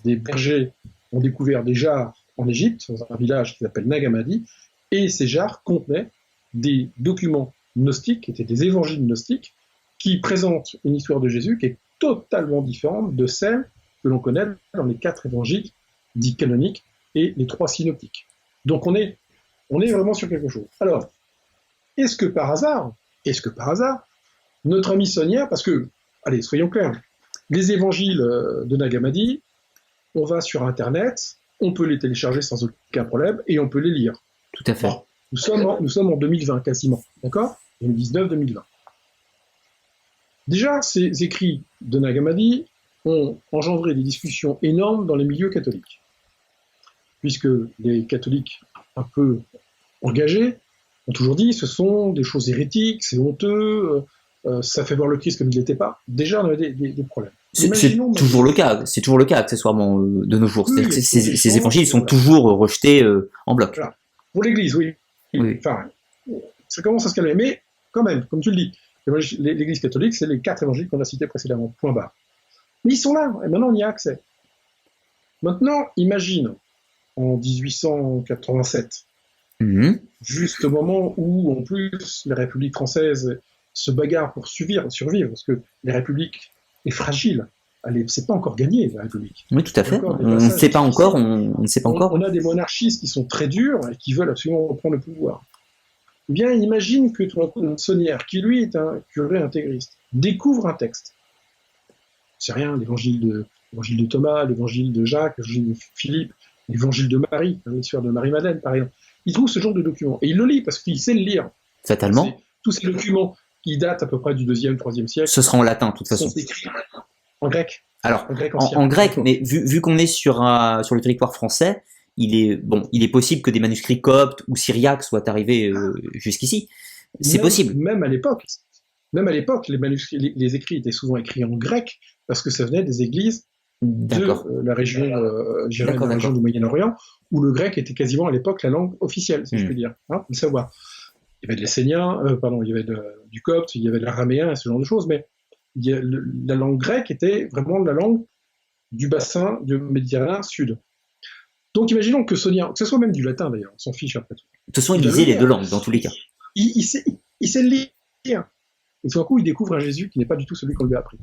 des bergers ont découvert des jarres en Égypte, dans un village qui s'appelle Nag Hammadi, et ces jarres contenaient des documents gnostiques, qui étaient des évangiles gnostiques, qui présentent une histoire de Jésus qui est totalement différente de celle que l'on connaît dans les 4 évangiles dits canoniques et les 3 synoptiques. Donc on est vraiment sur quelque chose. Alors, est-ce que par hasard, notre ami Sonia, parce que, allez, soyons clairs, les évangiles de Nag Hammadi, on va sur Internet, on peut les télécharger sans aucun problème, et on peut les lire. Tout à fait. Bon, nous sommes en 2020 quasiment, d'accord? 2019-2020. Déjà, ces écrits de Nag Hammadi ont engendré des discussions énormes dans les milieux catholiques, puisque les catholiques un peu engagés ont toujours dit ce sont des choses hérétiques, c'est honteux, ça fait voir le Christ comme il n'était pas. Déjà, on avait des problèmes. C'est toujours le cas, accessoirement, de nos jours. Oui, ces évangiles sont toujours rejetés en bloc. Voilà. Pour l'Église, oui. Enfin, ça commence à se calmer, mais quand même, comme tu le dis, l'Église catholique, c'est les 4 évangiles qu'on a cités précédemment, point barre. Mais ils sont là, et maintenant on y a accès. Maintenant, imagine, en 1887, juste au moment où, en plus, la République française se bagarre pour survivre, parce que la République est fragile. C'est pas encore gagné, la République. Oui, tout à fait. On ne sait pas encore. On a des monarchistes qui sont très durs et qui veulent absolument reprendre le pouvoir. Eh bien, imagine que tout d'un coup, un Sonnière, qui lui est un curé intégriste, découvre un texte. C'est rien, l'évangile de Thomas, l'évangile de Jacques, l'évangile de Philippe, l'évangile de Marie, l'histoire de Marie-Madeleine, par exemple. Il trouve ce genre de document. Et il le lit parce qu'il sait le lire. Fatalement. Tous ces documents qui datent à peu près du 2e, 3e siècle. Ce sera en latin, de toute façon. Sont écrits en grec. Alors, en grec, mais vu qu'on est sur le territoire français, il est possible que des manuscrits coptes ou syriaques soient arrivés jusqu'ici. C'est possible. Même à l'époque, les écrits étaient souvent écrits en grec parce que ça venait des églises de la région, du Moyen-Orient, où le grec était quasiment à l'époque la langue officielle, si je puis dire. Hein, le savoir. Il y avait de l'essénien, il y avait du copte, il y avait de l'araméen et ce genre de choses, mais la langue grecque était vraiment la langue du bassin du Méditerranée sud. Donc imaginons que Sonia, que ce soit même du latin d'ailleurs, on s'en fiche après tout. De toute façon, il lisait les 2 langues dans tous les cas. Il sait le lire. Et tout d'un coup, il découvre un Jésus qui n'est pas du tout celui qu'on lui a appris.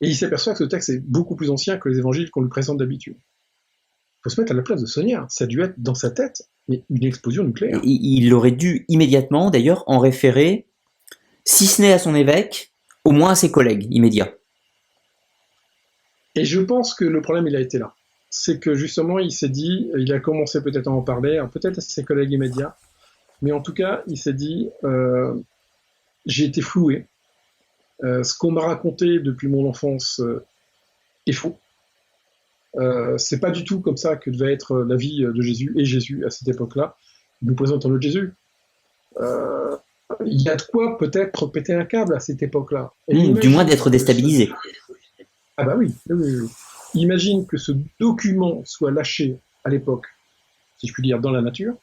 Et il s'aperçoit que ce texte est beaucoup plus ancien que les évangiles qu'on lui présente d'habitude. Il faut se mettre à la place de Sonia. Ça a dû être dans sa tête une explosion nucléaire. Il aurait dû immédiatement, d'ailleurs, en référer, si ce n'est à son évêque, au moins à ses collègues immédiats. Et je pense que le problème, il a été là. C'est que justement, il s'est dit, il a commencé peut-être à en parler, peut-être à ses collègues immédiats, mais en tout cas, il s'est dit, j'ai été floué. Ce qu'on m'a raconté depuis mon enfance est faux. C'est pas du tout comme ça que devait être la vie de Jésus, et Jésus à cette époque-là. Il nous présente un autre Jésus. Il y a de quoi peut-être péter un câble à cette époque-là. Du moins d'être déstabilisé. Ah bah oui. Imagine que ce document soit lâché à l'époque, si je puis dire, dans la nature.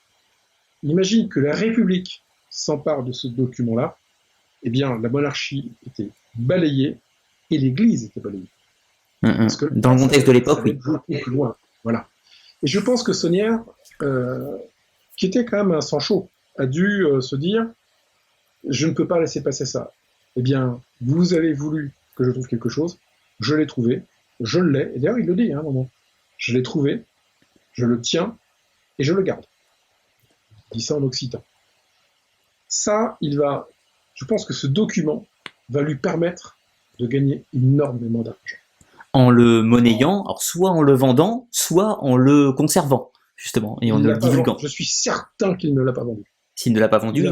Imagine que la République s'empare de ce document-là. Eh bien, la monarchie était balayée et l'Église était balayée. Parce que dans le contexte de l'époque, oui. Beaucoup plus loin. Voilà. Et je pense que Sonnière, qui était quand même un sang chaud, a dû se dire je ne peux pas laisser passer ça. Eh bien, vous avez voulu que je trouve quelque chose, je l'ai trouvé, je l'ai, et d'ailleurs il le dit à un moment, je l'ai trouvé, je le tiens, et je le garde. Il dit ça en occitan. Ça, je pense que ce document va lui permettre de gagner énormément d'argent. En le monnayant, alors soit en le vendant, soit en le conservant, justement, et en le divulguant. Je suis certain qu'il ne l'a pas vendu. S'il ne l'a pas vendu,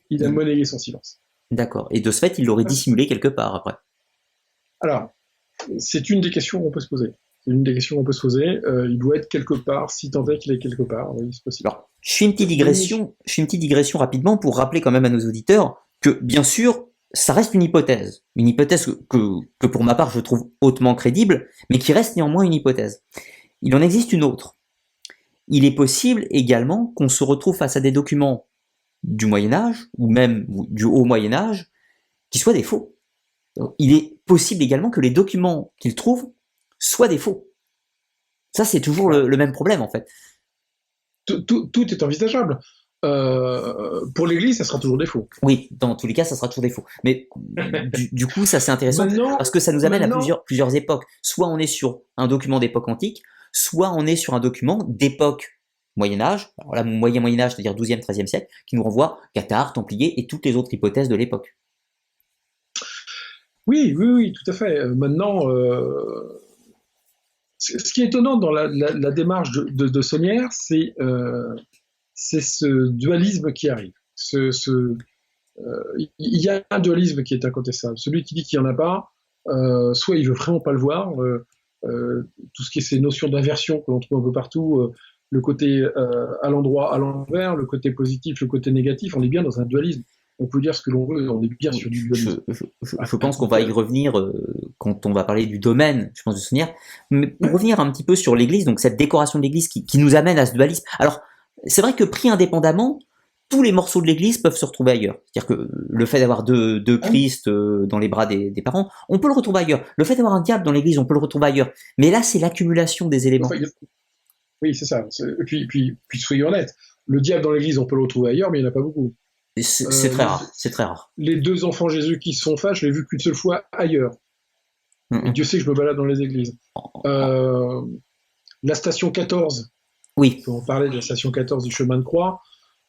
il a monnayé son silence. D'accord. Et de ce fait, il l'aurait dissimulé quelque part après. Alors, c'est une des questions qu'on peut se poser. C'est une des questions qu'on peut se poser. Il doit être quelque part, si tant est qu'il est quelque part, oui, c'est possible. Alors, je fais une petite digression rapidement pour rappeler quand même à nos auditeurs que, bien sûr, ça reste une hypothèse que pour ma part je trouve hautement crédible, mais qui reste néanmoins une hypothèse. Il en existe une autre. Il est possible également qu'on se retrouve face à des documents du Moyen-Âge, ou même du Haut Moyen-Âge, qui soient des faux. Donc, il est possible également que les documents qu'ils trouvent soient des faux. Ça, c'est toujours le même problème, en fait. Tout est envisageable. Pour l'Église, ça sera toujours des faux. Oui, dans tous les cas, ça sera toujours des faux. Mais du coup, ça c'est intéressant parce que ça nous amène à plusieurs époques. Soit on est sur un document d'époque antique, soit on est sur un document d'époque Moyen-Âge, alors là, Moyen-Âge, c'est-à-dire 12e, 13e siècle, qui nous renvoie Cathare, Templiers et toutes les autres hypothèses de l'époque. Oui, tout à fait. Maintenant, ce qui est étonnant dans la démarche de Saunière, c'est ce dualisme qui arrive. Il y a un dualisme qui est incontestable. Celui qui dit qu'il n'y en a pas, soit il veut vraiment pas le voir, tout ce qui est ces notions d'inversion que l'on trouve un peu partout, le côté à l'endroit, à l'envers, le côté positif, le côté négatif, on est bien dans un dualisme. On peut dire ce que l'on veut, on est bien sur du dualisme. Je pense qu'on va y revenir quand on va parler du domaine, je pense, de Saunière. Mais pour revenir un petit peu sur l'église, donc cette décoration de l'église qui nous amène à ce dualisme. Alors, c'est vrai que pris indépendamment, tous les morceaux de l'église peuvent se retrouver ailleurs. C'est-à-dire que le fait d'avoir deux Christ dans les bras des parents, on peut le retrouver ailleurs. Le fait d'avoir un diable dans l'église, on peut le retrouver ailleurs. Mais là, c'est l'accumulation des éléments. Enfin, oui, c'est ça. Puis soyons honnêtes. Le diable dans l'église, on peut le retrouver ailleurs, mais il n'y en a pas beaucoup. C'est très rare. C'est très rare. Les deux enfants Jésus qui se sont faits, je l'ai vu qu'une seule fois ailleurs. Et Dieu sait que je me balade dans les églises. La station 14. Oui. On parlait de la station 14 du chemin de croix,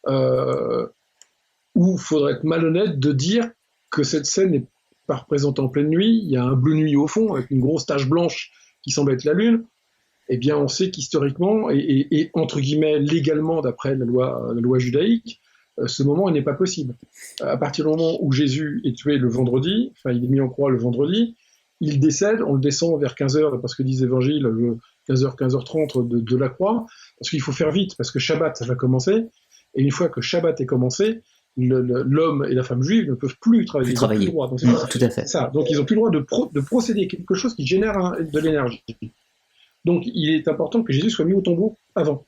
où il faudrait être malhonnête de dire que cette scène n'est pas représentée en pleine nuit. Il y a un bleu nuit au fond, avec une grosse tache blanche qui semble être la lune. Eh bien, on sait qu'historiquement, et entre guillemets légalement, d'après la loi judaïque, ce moment n'est pas possible. À partir du moment où Jésus est tué le vendredi, enfin il est mis en croix le vendredi, il décède, on le descend vers 15h, parce que disent l'évangile, 15h, 15h30 de la croix, parce qu'il faut faire vite, parce que Shabbat, ça va commencer, et une fois que Shabbat est commencé, l'homme et la femme juive ne peuvent plus travailler. Ils n'ont plus le droit. Donc, tout à fait. Ça. Donc ils n'ont plus le droit de procéder à quelque chose qui génère de l'énergie. Donc il est important que Jésus soit mis au tombeau avant.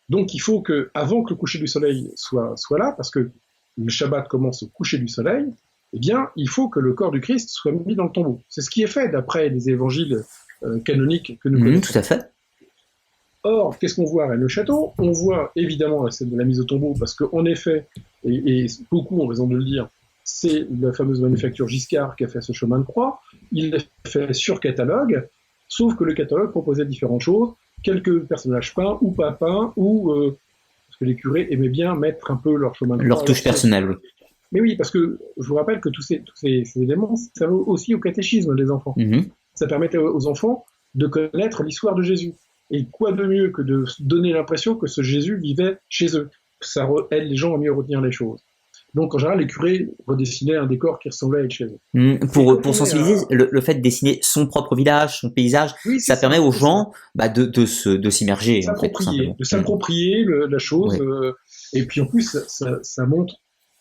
Donc il faut que, avant que le coucher du soleil soit là, parce que le Shabbat commence au coucher du soleil, eh bien il faut que le corps du Christ soit mis dans le tombeau. C'est ce qui est fait d'après les évangiles canoniques que nous connaissons. Tout à fait. Or, qu'est-ce qu'on voit à Rennes-le-Château? On voit évidemment la scène de la mise au tombeau, parce qu'en effet, et beaucoup ont raison de le dire, c'est la fameuse manufacture Giscard qui a fait ce chemin de croix. Il l'a fait sur catalogue, sauf que le catalogue proposait différentes choses, quelques personnages peints ou pas peints, ou parce que les curés aimaient bien mettre un peu leur chemin de croix. Leur touche personnelle, oui. Mais oui, parce que je vous rappelle que tous ces éléments, ça va aussi au catéchisme des enfants. Ça permettait aux enfants de connaître l'histoire de Jésus. Et quoi de mieux que de donner l'impression que ce Jésus vivait chez eux? Ça aide les gens à mieux retenir les choses. Donc en général, les curés redessinaient un décor qui ressemblait à être chez eux. Pour sensibiliser, le fait de dessiner son propre village, son paysage, oui, ça permet aux gens de s'immerger. De s'approprier la chose. Oui. Et puis en plus, ça montre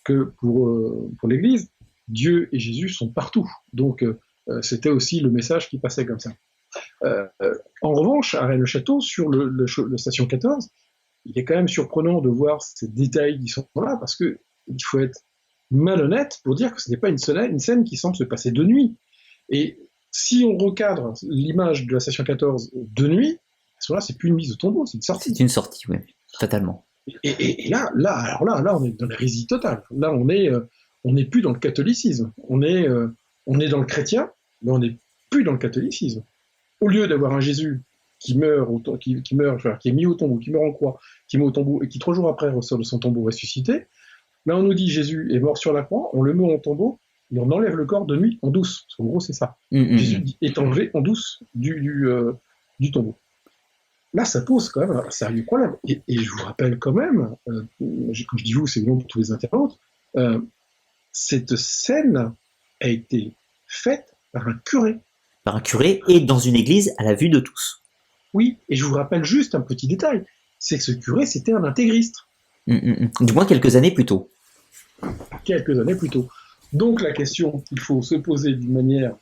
que pour l'Église, Dieu et Jésus sont partout. Donc c'était aussi le message qui passait comme ça. En revanche, à Rennes-le-Château, sur la station 14, il est quand même surprenant de voir ces détails qui sont là, parce qu'il faut être malhonnête pour dire que ce n'est pas une scène qui semble se passer de nuit. Et si on recadre l'image de la station 14 de nuit, à ce moment-là, c'est plus une mise au tombeau, c'est une sortie. C'est une sortie, oui, totalement. Et là, on est dans l'hérésie totale. Là, on n'est plus dans le catholicisme. On est dans le chrétien, mais on n'est plus dans le catholicisme. Au lieu d'avoir un Jésus qui meurt, qui est mis au tombeau, qui meurt en croix, qui est mis au tombeau et qui 3 jours après ressort de son tombeau ressuscité, là on nous dit Jésus est mort sur la croix, on le met en tombeau et on enlève le corps de nuit en douce. Parce qu'en gros c'est ça. Jésus est enlevé en douce du tombeau. Là ça pose quand même un sérieux problème. Et je vous rappelle quand même, quand je dis vous, c'est évidemment pour tous les internautes, cette scène a été faite par un curé. par un curé et dans une église à la vue de tous. Oui, et je vous rappelle juste un petit détail, c'est que ce curé, c'était un intégriste. Du moins quelques années plus tôt. Quelques années plus tôt. Donc la question qu'il faut se poser d'une manière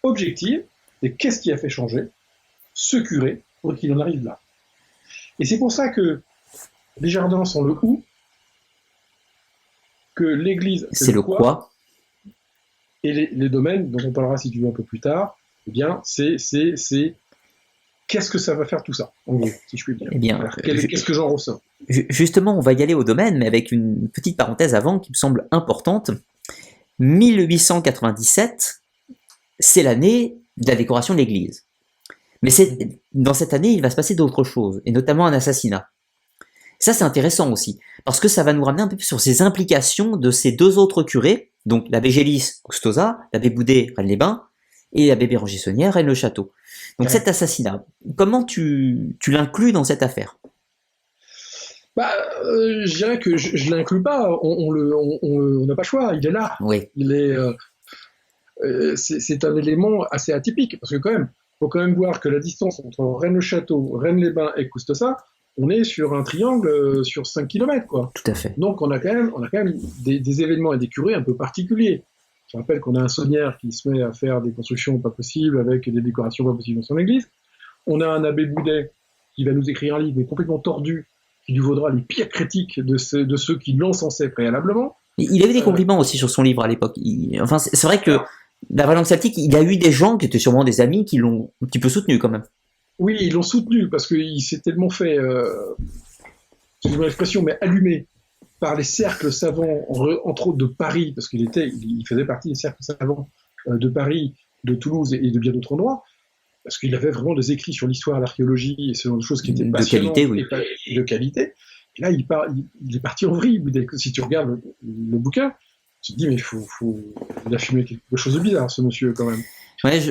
objective, c'est qu'est-ce qui a fait changer ce curé pour qu'il en arrive là. Et c'est pour ça que les jardins sont le où, que l'église c'est le quoi, et les domaines, dont on parlera si tu veux un peu plus tard, eh bien c'est qu'est-ce que ça va faire tout ça, en gros, si je puis dire. Eh bien, alors, qu'est-ce que j'en ressors? Justement, on va y aller au domaine, mais avec une petite parenthèse avant qui me semble importante. 1897, c'est l'année de la décoration de l'église. Mais dans cette année, il va se passer d'autres choses, et notamment un assassinat. Ça, c'est intéressant aussi, parce que ça va nous ramener un peu plus sur ces implications de ces deux autres curés, donc l'abbé Gélis, Custoza, l'abbé Boudet, Rennes-les-Bains, et l'abbé Béranger-Saunière, Rennes-le-Château. Donc cet assassinat, comment tu l'inclus dans cette affaire? Je dirais que je l'inclus pas, on n'a pas le choix, il est là. Oui. Il est, c'est un élément assez atypique, parce que quand même, faut quand même voir que la distance entre Rennes-le-Château, Rennes-les-Bains et Custoza, on est sur un triangle sur 5 km, quoi. Tout à fait. Donc on a quand même des événements et des curés un peu particuliers. Je rappelle qu'on a un Saunière qui se met à faire des constructions pas possibles avec des décorations pas possibles dans son église. On a un abbé Boudet qui va nous écrire un livre mais complètement tordu, qui lui vaudra les pires critiques de ceux qui l'encensaient préalablement. Il avait des compliments aussi sur son livre à l'époque. Enfin, c'est vrai que la Valence celtique, il y a eu des gens qui étaient sûrement des amis qui l'ont un petit peu soutenu quand même. Oui, ils l'ont soutenu parce qu'il s'est tellement fait, excusez-moi l'expression, mais allumé par les cercles savants, entre autres de Paris, parce il faisait partie des cercles savants de Paris, de Toulouse et de bien d'autres endroits, parce qu'il avait vraiment des écrits sur l'histoire, l'archéologie et ce genre de choses qui étaient passionnantes de qualité, oui. Et de qualité. Et là, il est parti en vrille. Si tu regardes le bouquin, tu te dis, mais il a fumé quelque chose de bizarre, ce monsieur, quand même. Ouais,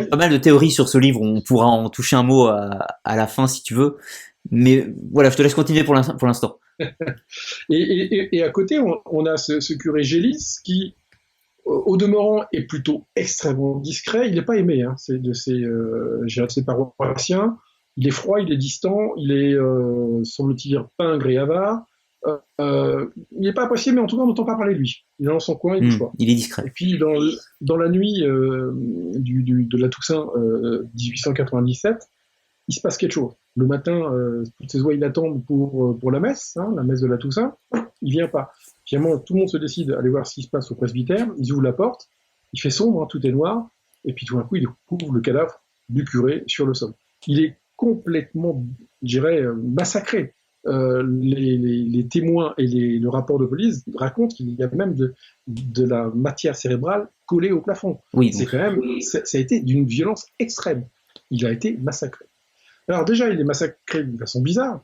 pas mal de théories sur ce livre, on pourra en toucher un mot à la fin si tu veux, mais voilà, je te laisse continuer pour l'instant. Et à côté, on a ce curé Gélis qui, au demeurant, est plutôt extrêmement discret. Il n'est pas aimé de ses paroissiens. Il est froid, il est distant, il est, semble-t-il, pingre et avare. Il n'est pas apprécié, mais en tout cas, on n'entend pas parler de lui. Il est dans son coin, il bouge pas. Il est discret. Et puis, dans la nuit de la Toussaint 1897, il se passe quelque chose. Le matin, toutes ses oreilles l'attendent pour la messe de la Toussaint. Il vient pas. Finalement, tout le monde se décide à aller voir ce qui se passe au presbytère. Ils ouvrent la porte. Il fait sombre, tout est noir. Et puis tout d'un coup, il découvre le cadavre du curé sur le sol. Il est complètement, je dirais, massacré. Les témoins et le rapport de police racontent qu'il y a même de la matière cérébrale collée au plafond. Oui, ça a été d'une violence extrême. Il a été massacré. Alors déjà, il est massacré d'une façon bizarre,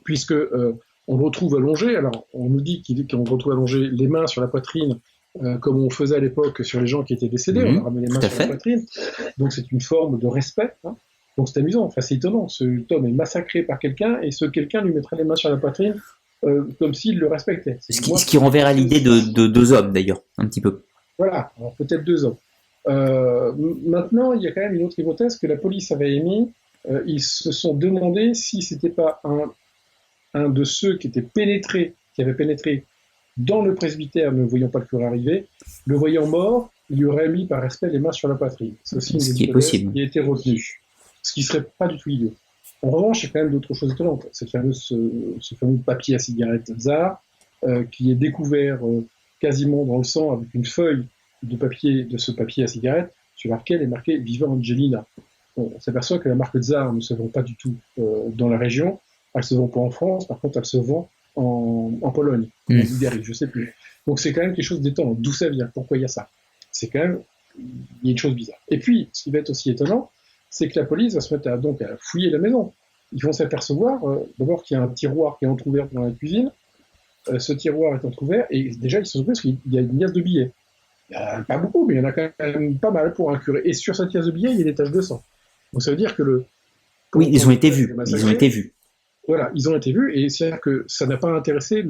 puisque on le retrouve allongé. Alors, on nous dit qu'on le retrouve allongé les mains sur la poitrine, comme on faisait à l'époque sur les gens qui étaient décédés. On ramenait les mains sur la poitrine. Donc c'est une forme de respect. Donc c'est amusant, enfin c'est étonnant. Cet homme est massacré par quelqu'un et ce quelqu'un lui mettrait les mains sur la poitrine comme s'il le respectait. Ce qui renverra l'idée de deux hommes d'ailleurs, un petit peu. Voilà, alors, peut-être deux hommes. Maintenant, il y a quand même une autre hypothèse que la police avait émise. Ils se sont demandé si c'était pas un de ceux qui avaient pénétré dans le presbytère, ne voyant pas le curé arriver, le voyant mort, il lui aurait mis par respect les mains sur la poitrine. C'est aussi une qui est possible. Qui a été retenue. Ce qui serait pas du tout idiot. En revanche, il y a quand même d'autres choses étonnantes. Ce fameux papier à cigarette Tsar, qui est découvert quasiment dans le sang avec une feuille de ce papier à cigarette sur laquelle est marqué « Vivant Angelina ». On s'aperçoit que la marque Tsar ne se vend pas du tout dans la région. Elle se vend pas en France, par contre, elle se vend en Pologne, en Bulgarie, je sais plus. Donc c'est quand même quelque chose d'étonnant. D'où ça vient? Pourquoi il y a ça? C'est quand même il y a une chose bizarre. Et puis, ce qui va être aussi étonnant, c'est que la police va se mettre à fouiller la maison. Ils vont s'apercevoir d'abord qu'il y a un tiroir qui est entrouvert dans la cuisine. Ce tiroir est entrouvert et déjà ils se sont parce qu'il y a une liasse de billets. Il n'y en a pas beaucoup, mais il y en a quand même pas mal pour un curé. Et sur cette liasse de billets, il y a des taches de sang. Donc ça veut dire que oui, ils ont été vus. Ils ont été vus. Voilà, ils ont été vus et c'est-à-dire que ça n'a pas intéressé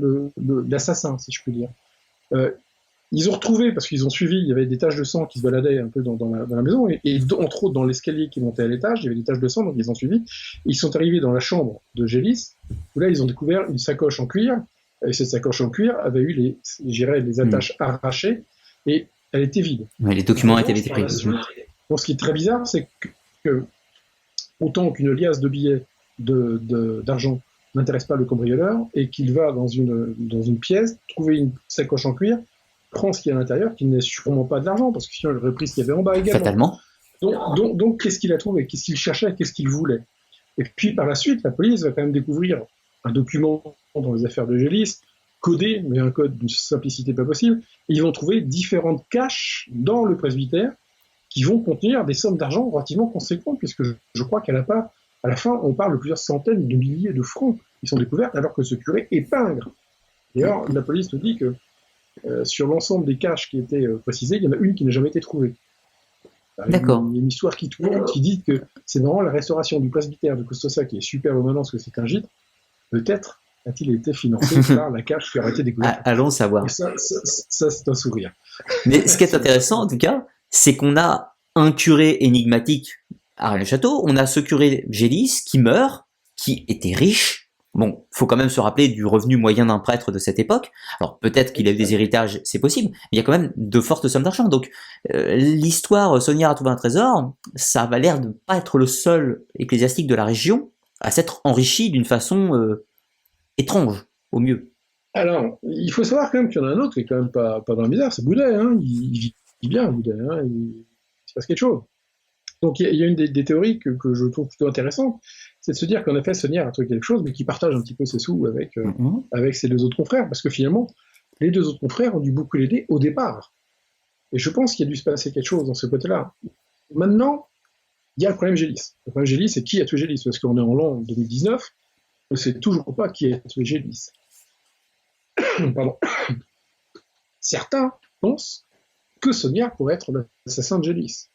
l'assassin, si je peux dire. Ils ont retrouvé, parce qu'ils ont suivi, il y avait des taches de sang qui se baladaient un peu dans la maison, et entre autres dans l'escalier qui montait à l'étage, il y avait des taches de sang, donc ils ont suivi. Ils sont arrivés dans la chambre de Gélis, où là ils ont découvert une sacoche en cuir, et cette sacoche en cuir avait eu les attaches arrachées, et elle était vide. Ouais, les documents étaient pris. Donc ce qui est très bizarre, c'est que autant qu'une liasse de billets d'argent n'intéresse pas le cambrioleur, et qu'il va dans une pièce, trouver une sacoche en cuir, prend ce qu'il y a à l'intérieur, qui n'est sûrement pas de l'argent, parce que sinon il aurait pris ce qu'il y avait en bas également. Fatalement. Donc qu'est-ce qu'il a trouvé? Qu'est-ce qu'il cherchait? Qu'est-ce qu'il voulait? Et puis par la suite, la police va quand même découvrir un document dans les affaires de Gélis, codé, mais un code d'une simplicité pas possible. Et ils vont trouver différentes caches dans le presbytère qui vont contenir des sommes d'argent relativement conséquentes, puisque je crois qu'à la fin, on parle de plusieurs centaines de milliers de francs qui sont découvertes, alors que ce curé est pingre. D'ailleurs, la police nous dit que sur l'ensemble des caches qui étaient précisées, il y en a une qui n'a jamais été trouvée. D'accord. Il y a une histoire qui tourne qui dit que c'est vraiment la restauration du presbytère de Custosa qui est superbe maintenant parce que c'est un gîte. Peut-être a-t-il été financé par la cache qui aurait été découverte. Allons savoir. Et ça, c'est un sourire. Mais ce qui est intéressant, en tout cas, c'est qu'on a un curé énigmatique à Rennes-le-Château, on a ce curé Gélis qui meurt, qui était riche. Bon, faut quand même se rappeler du revenu moyen d'un prêtre de cette époque. Alors peut-être qu'il a eu des héritages, c'est possible, mais il y a quand même de fortes sommes d'argent. Donc l'histoire Saunière a trouvé un trésor, ça va l'air de pas être le seul ecclésiastique de la région à s'être enrichi d'une façon étrange, au mieux. Alors, il faut savoir quand même qu'il y en a un autre qui est quand même pas dans la misère, c'est Boudet. Hein. Il vit bien, Boudet. Hein. Il se passe quelque chose. Donc il y a une des théories que je trouve plutôt intéressante, c'est de se dire qu'en effet Saunière a trouvé quelque chose, mais qu'il partage un petit peu ses sous avec ses deux autres confrères, parce que finalement, les deux autres confrères ont dû beaucoup l'aider au départ. Et je pense qu'il y a dû se passer quelque chose dans ce côté-là. Maintenant, il y a le problème Gélis. Le problème Gélis, c'est qui a tué Gélis? Parce qu'on est en l'an 2019, on ne sait toujours pas qui a tué Gélis. Pardon. Certains pensent que Saunière pourrait être l'assassin de Gélis.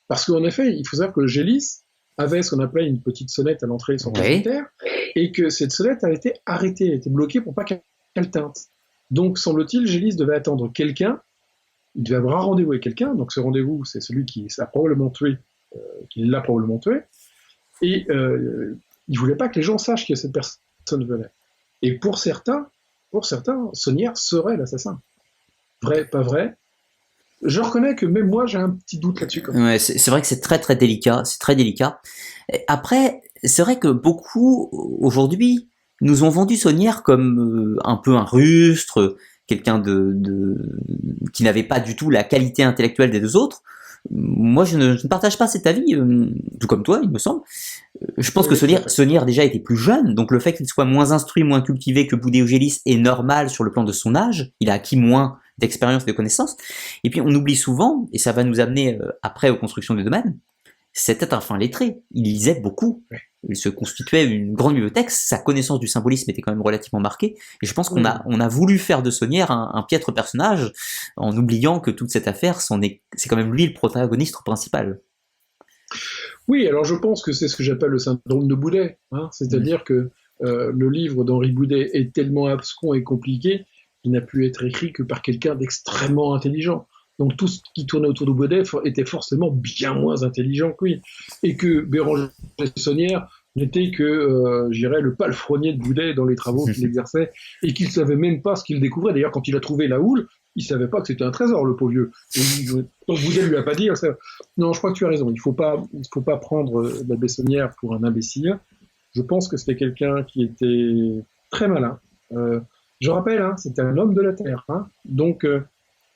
Parce qu'en effet, il faut savoir que Gélis avait ce qu'on appelait une petite sonnette à l'entrée de son presbytère, et que cette sonnette a été arrêtée, a été bloquée pour pas qu'elle teinte. Donc, semble-t-il, Gélis devait attendre quelqu'un, il devait avoir un rendez-vous avec quelqu'un, donc ce rendez-vous, c'est celui qui l'a probablement tué, et il voulait pas que les gens sachent que cette personne venait. Et pour certains, Saunière serait l'assassin. Vrai, pas vrai? Je reconnais que même moi, j'ai un petit doute là-dessus. Ouais, c'est vrai que c'est très très délicat, c'est très délicat. Après, c'est vrai que beaucoup, aujourd'hui, nous ont vendu Saunière comme un peu un rustre, quelqu'un qui n'avait pas du tout la qualité intellectuelle des deux autres. Moi, je ne partage pas cet avis, tout comme toi, il me semble. Je pense que Saunière déjà était plus jeune, donc le fait qu'il soit moins instruit, moins cultivé que Boudet ou Gélis est normal sur le plan de son âge. Il a acquis moins d'expérience et de connaissances. Et puis on oublie souvent, et ça va nous amener après aux constructions des domaines, c'était un fin lettré. Il lisait beaucoup. Il se constituait une grande bibliothèque. Sa connaissance du symbolisme était quand même relativement marquée. Et je pense qu'on a voulu faire de Saunière un piètre personnage en oubliant que toute cette affaire, c'est quand même lui le protagoniste principal. Oui, alors je pense que c'est ce que j'appelle le syndrome de Boudet. Hein, c'est-à-dire que le livre d'Henri Boudet est tellement abscon et compliqué qu'il n'a pu être écrit que par quelqu'un d'extrêmement intelligent. Donc tout ce qui tournait autour de Boudet était forcément bien moins intelligent que lui. Et que Béranger Saunière n'était que, je dirais, le palefrenier de Boudet dans les travaux qu'il exerçait, et qu'il ne savait même pas ce qu'il découvrait. D'ailleurs, quand il a trouvé la houle, il ne savait pas que c'était un trésor, le pauvre vieux. Donc Boudet ne lui a pas dit. Non, je crois que tu as raison. Il ne faut pas prendre l'abbé Saunière pour un imbécile. Je pense que c'était quelqu'un qui était très malin. Je rappelle, hein, c'était un homme de la terre. Hein. Donc,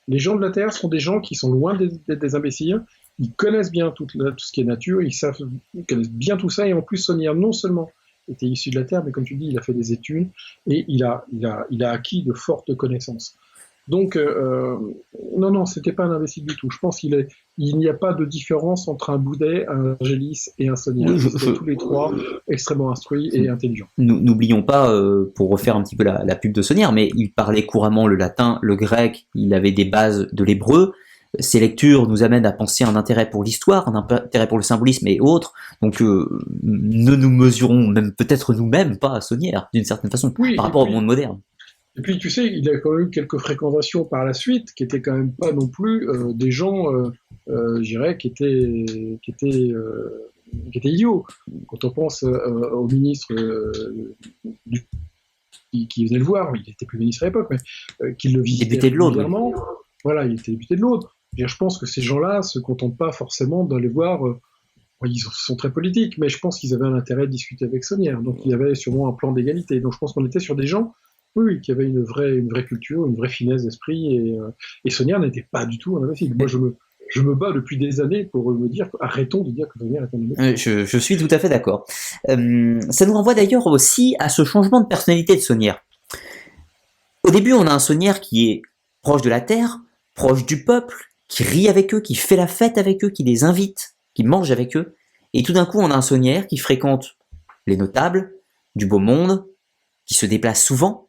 les gens de la terre sont des gens qui sont loin d'être des imbéciles. Ils connaissent bien tout ce qui est nature, ils connaissent bien tout ça. Et en plus, Saunière, non seulement était issu de la terre, mais comme tu dis, il a fait des études et il a acquis de fortes connaissances. Donc, non, c'était pas un imbécile du tout. Je pense qu'il n'y a pas de différence entre un Boudet, un Gélis et un Saunière. Ils sont tous les trois extrêmement instruits et intelligents. N'oublions pas, pour refaire un petit peu la pub de Saunière, mais il parlait couramment le latin, le grec, il avait des bases de l'hébreu. Ces lectures nous amènent à penser un intérêt pour l'histoire, un intérêt pour le symbolisme et autres. Donc, ne nous mesurons même peut-être nous-mêmes pas à Saunière, d'une certaine façon, par rapport au monde moderne. Et puis, tu sais, il a quand même eu quelques fréquentations par la suite qui étaient quand même pas non plus des gens, je dirais, qui étaient idiots. Quand on pense au ministre qui venait le voir, il n'était plus ministre à l'époque, mais qui le visitait Député de l'Aude, oui. régulièrement, voilà, il était député de l'Aude. Je pense que ces gens-là se contentent pas forcément d'aller voir. Ils sont très politiques, mais je pense qu'ils avaient un intérêt de discuter avec Sonnière. Donc il y avait sûrement un plan d'égalité. Donc je pense qu'on était sur des gens, oui, qui avaient une vraie culture, une vraie finesse d'esprit. Et Sonnière n'était pas du tout un imbécile. Moi, je me bats depuis des années pour me dire, arrêtons de dire que Sonnière est un imbécile. Je suis tout à fait d'accord. Ça nous renvoie d'ailleurs aussi à ce changement de personnalité de Sonnière. Au début, on a un Sonnière qui est proche de la terre, proche du peuple, qui rit avec eux, qui fait la fête avec eux, qui les invite, qui mange avec eux. Et tout d'un coup, on a un Sonnière qui fréquente les notables, du beau monde, qui se déplace souvent,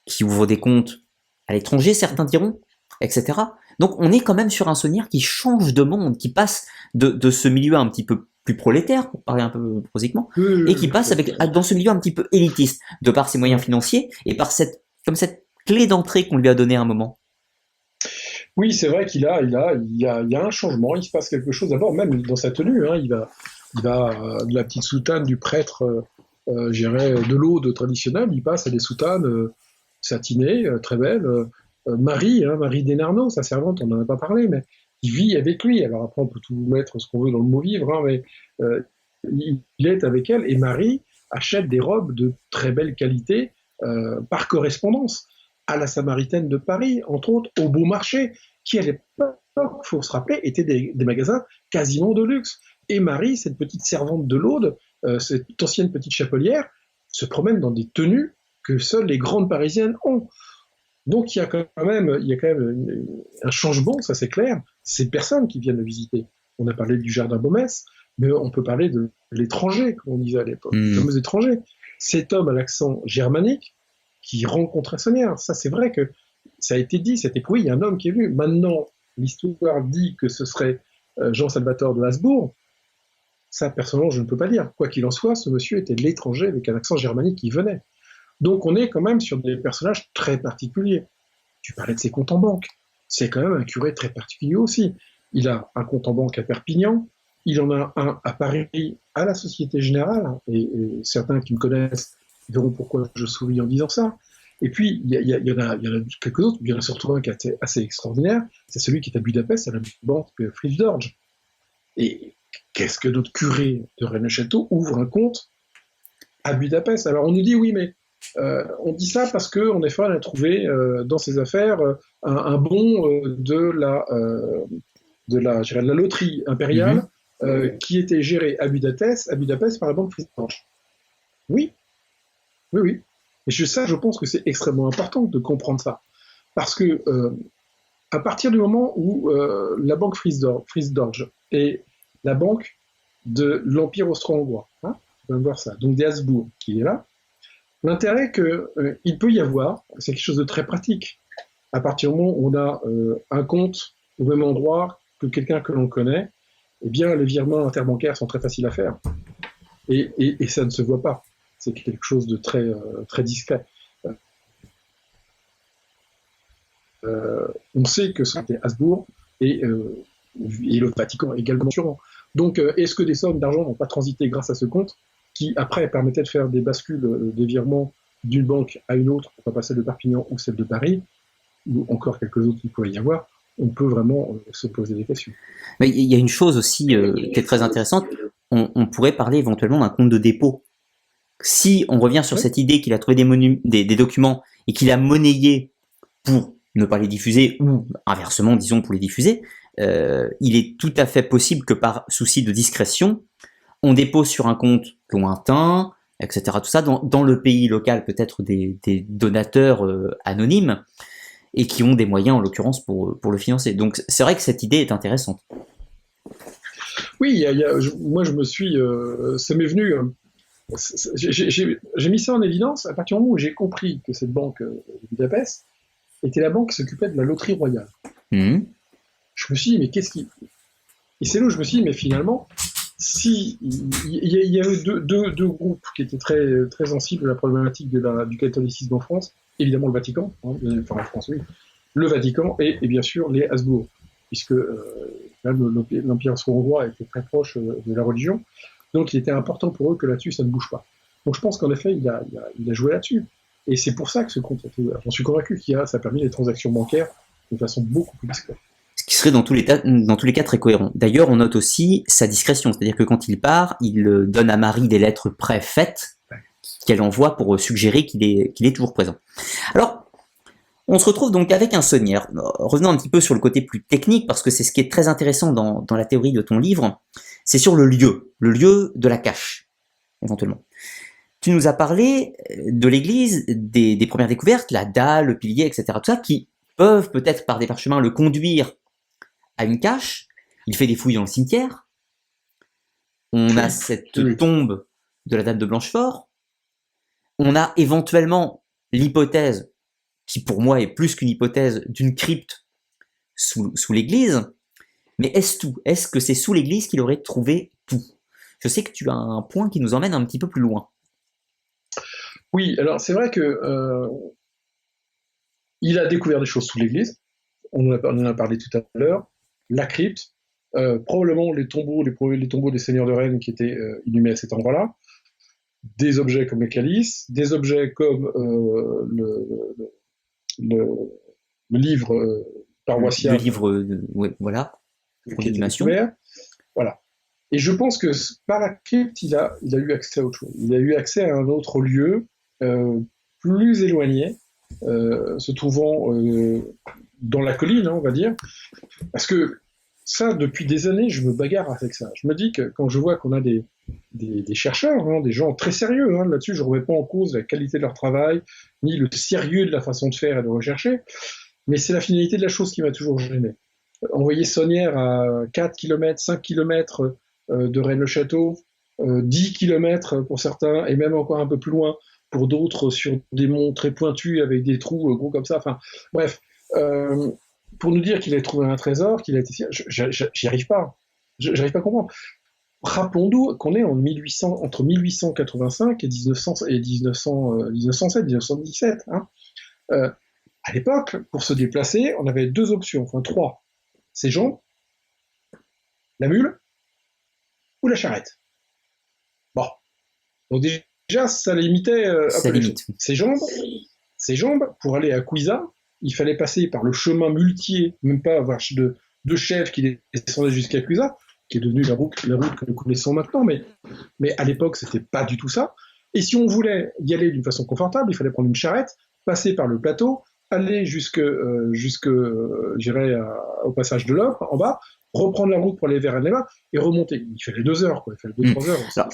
qui ouvre des comptes à l'étranger, certains diront, etc. Donc on est quand même sur un Sonnière qui change de monde, qui passe de ce milieu un petit peu plus prolétaire, pour parler un peu prosaïquement, et qui passe dans ce milieu un petit peu élitiste, de par ses moyens financiers, et par cette clé d'entrée qu'on lui a donnée à un moment. Oui, c'est vrai qu'il y a un changement, il se passe quelque chose. D'abord, même dans sa tenue, hein, il va de la petite soutane du prêtre, je dirais, de l'Aude traditionnelle, il passe à des soutanes satinées, très belles. Marie Desnarnaud, sa servante, on n'en a pas parlé, mais il vit avec lui. Alors après, on peut tout mettre ce qu'on veut dans le mot vivre, hein, mais il est avec elle, et Marie achète des robes de très belle qualité par correspondance à la Samaritaine de Paris, entre autres, au Beau Marché, qui à l'époque, il faut se rappeler, étaient des magasins quasiment de luxe. Et Marie, cette petite servante de l'Aude, cette ancienne petite chapelière, se promène dans des tenues que seules les grandes parisiennes ont. Donc il y a quand même un changement, ça c'est clair. Ces personnes qui viennent le visiter. On a parlé du jardin Baumès, mais on peut parler de l'étranger, comme on disait à l'époque, le fameux étranger. Cet homme à l'accent germanique qui rencontrait Sonnière. Ça, c'est vrai que ça a été dit, c'était oui, il y a un homme qui est venu. Maintenant, l'histoire dit que ce serait Jean-Salvatore de Habsbourg. Ça, personnellement, je ne peux pas dire. Quoi qu'il en soit, ce monsieur était de l'étranger avec un accent germanique qui venait. Donc, on est quand même sur des personnages très particuliers. Tu parlais de ses comptes en banque. C'est quand même un curé très particulier aussi. Il a un compte en banque à Perpignan, il en a un à Paris, à la Société Générale, et certains qui me connaissent verront pourquoi je souris en disant ça. Et puis, il y en a quelques autres, il y en a surtout un qui est assez extraordinaire, c'est celui qui est à Budapest, à la banque Fritz Dorge. Et qu'est-ce que notre curé de Rennes-le-Château ouvre un compte à Budapest? Alors on nous dit oui, mais on dit ça parce qu'en effet, on a trouvé dans ses affaires un bon de la loterie impériale qui était gérée à Budapest par la banque Fritz Dorge. Oui. Et je pense que c'est extrêmement important de comprendre ça. Parce que à partir du moment où la banque Fritz Dorge est la banque de l'Empire austro-hongrois, hein, on va voir ça, donc des Habsbourg qui est là, l'intérêt qu'il peut y avoir, c'est quelque chose de très pratique. À partir du moment où on a un compte au même endroit que quelqu'un que l'on connaît, eh bien les virements interbancaires sont très faciles à faire. Et ça ne se voit pas. C'est quelque chose de très, très discret. On sait que c'était Habsbourg et le Vatican également assurant. Donc, est-ce que des sommes d'argent n'ont pas transité grâce à ce compte qui, après, permettait de faire des bascules, des virements d'une banque à une autre, pas celle de Perpignan ou celle de Paris, ou encore quelques autres qu'il pourrait y avoir, on peut vraiment se poser des questions. Mais il y a une chose aussi qui est très intéressante, on pourrait parler éventuellement d'un compte de dépôt. Si on revient sur cette idée qu'il a trouvé des documents et qu'il a monnayé pour ne pas les diffuser, ou inversement, disons, pour les diffuser, il est tout à fait possible que par souci de discrétion, on dépose sur un compte lointain, etc., tout ça, dans le pays local, peut-être des donateurs anonymes, et qui ont des moyens, en l'occurrence, pour le financer. Donc c'est vrai que cette idée est intéressante. Oui, moi je me suis... ça m'est venu... j'ai mis ça en évidence à partir du moment où j'ai compris que cette banque de Budapest était la banque qui s'occupait de la loterie royale. Je me suis dit, mais qu'est-ce qui... Et c'est là où je me suis dit, mais finalement, si il y a eu deux groupes qui étaient très, très sensibles à la problématique du catholicisme en France, évidemment le Vatican, hein, enfin en France, oui, le Vatican et bien sûr les Habsbourg, puisque l'Empire austro-hongrois était très proche de la religion, donc il était important pour eux que là-dessus ça ne bouge pas. Donc je pense qu'en effet il a joué là-dessus, et c'est pour ça que ce compte, j'en suis convaincu ça a permis les transactions bancaires de façon beaucoup plus discrète. Ce qui serait dans tous les cas très cohérent. D'ailleurs, on note aussi sa discrétion, c'est-à-dire que quand il part, il donne à Marie des lettres préfaites qu'elle envoie pour suggérer qu'il est toujours présent. Alors, on se retrouve donc avec un Sonnière. Revenons un petit peu sur le côté plus technique, parce que c'est ce qui est très intéressant dans la théorie de ton livre, c'est sur le lieu de la cache, éventuellement. Tu nous as parlé de l'église, des premières découvertes, la dalle, le pilier, etc., tout ça, qui peuvent peut-être par des parchemins le conduire à une cache. Il fait des fouilles dans le cimetière. On a cette tombe de la Dame de Blanchefort. On a éventuellement l'hypothèse, qui pour moi est plus qu'une hypothèse, d'une crypte sous l'église. Mais est-ce tout? Est-ce que c'est sous l'église qu'il aurait trouvé tout? Je sais que tu as un point qui nous emmène un petit peu plus loin. Oui, alors c'est vrai que il a découvert des choses sous l'église. On en a parlé tout à l'heure. La crypte, probablement les tombeaux des seigneurs de Rennes qui étaient inhumés à cet endroit-là, des objets comme les calices, des objets comme le livre paroissial. Le livre, oui, voilà, pour l'inhumation. Voilà. Et je pense que par la crypte, il a eu accès à autre chose. Il a eu accès à un autre lieu plus éloigné, se trouvant dans la colline, hein, on va dire. Parce que ça, depuis des années, je me bagarre avec ça. Je me dis que quand je vois qu'on a des chercheurs, hein, des gens très sérieux, hein, là-dessus, je ne remets pas en cause la qualité de leur travail, ni le sérieux de la façon de faire et de rechercher, mais c'est la finalité de la chose qui m'a toujours gêné. Envoyer Sonnière à 4 km, 5 km de Rennes-le-Château, 10 km pour certains, et même encore un peu plus loin pour d'autres, sur des monts très pointus avec des trous gros comme ça. Enfin, bref, pour nous dire qu'il a trouvé un trésor, qu'il a été... J'y arrive pas. J'arrive pas à comprendre. Rappelons-nous qu'on est entre 1885 et 1907, 1917. Hein. À l'époque, pour se déplacer, on avait deux options, enfin trois. Ses jambes, la mule ou la charrette. Bon. Donc déjà, ça limitait un peu les choses. Ses jambes, pour aller à Cuisa, il fallait passer par le chemin muletier, même pas avoir de chèvres qui descendaient jusqu'à Cuisa, qui est devenue la route que nous connaissons maintenant, mais à l'époque, c'était pas du tout ça. Et si on voulait y aller d'une façon confortable, il fallait prendre une charrette, passer par le plateau, aller j'irais au passage de l'Obre, en bas, reprendre la route pour aller vers Anneva et remonter. Il fallait 2 heures, quoi. Il fallait 2-3 heures. Alors,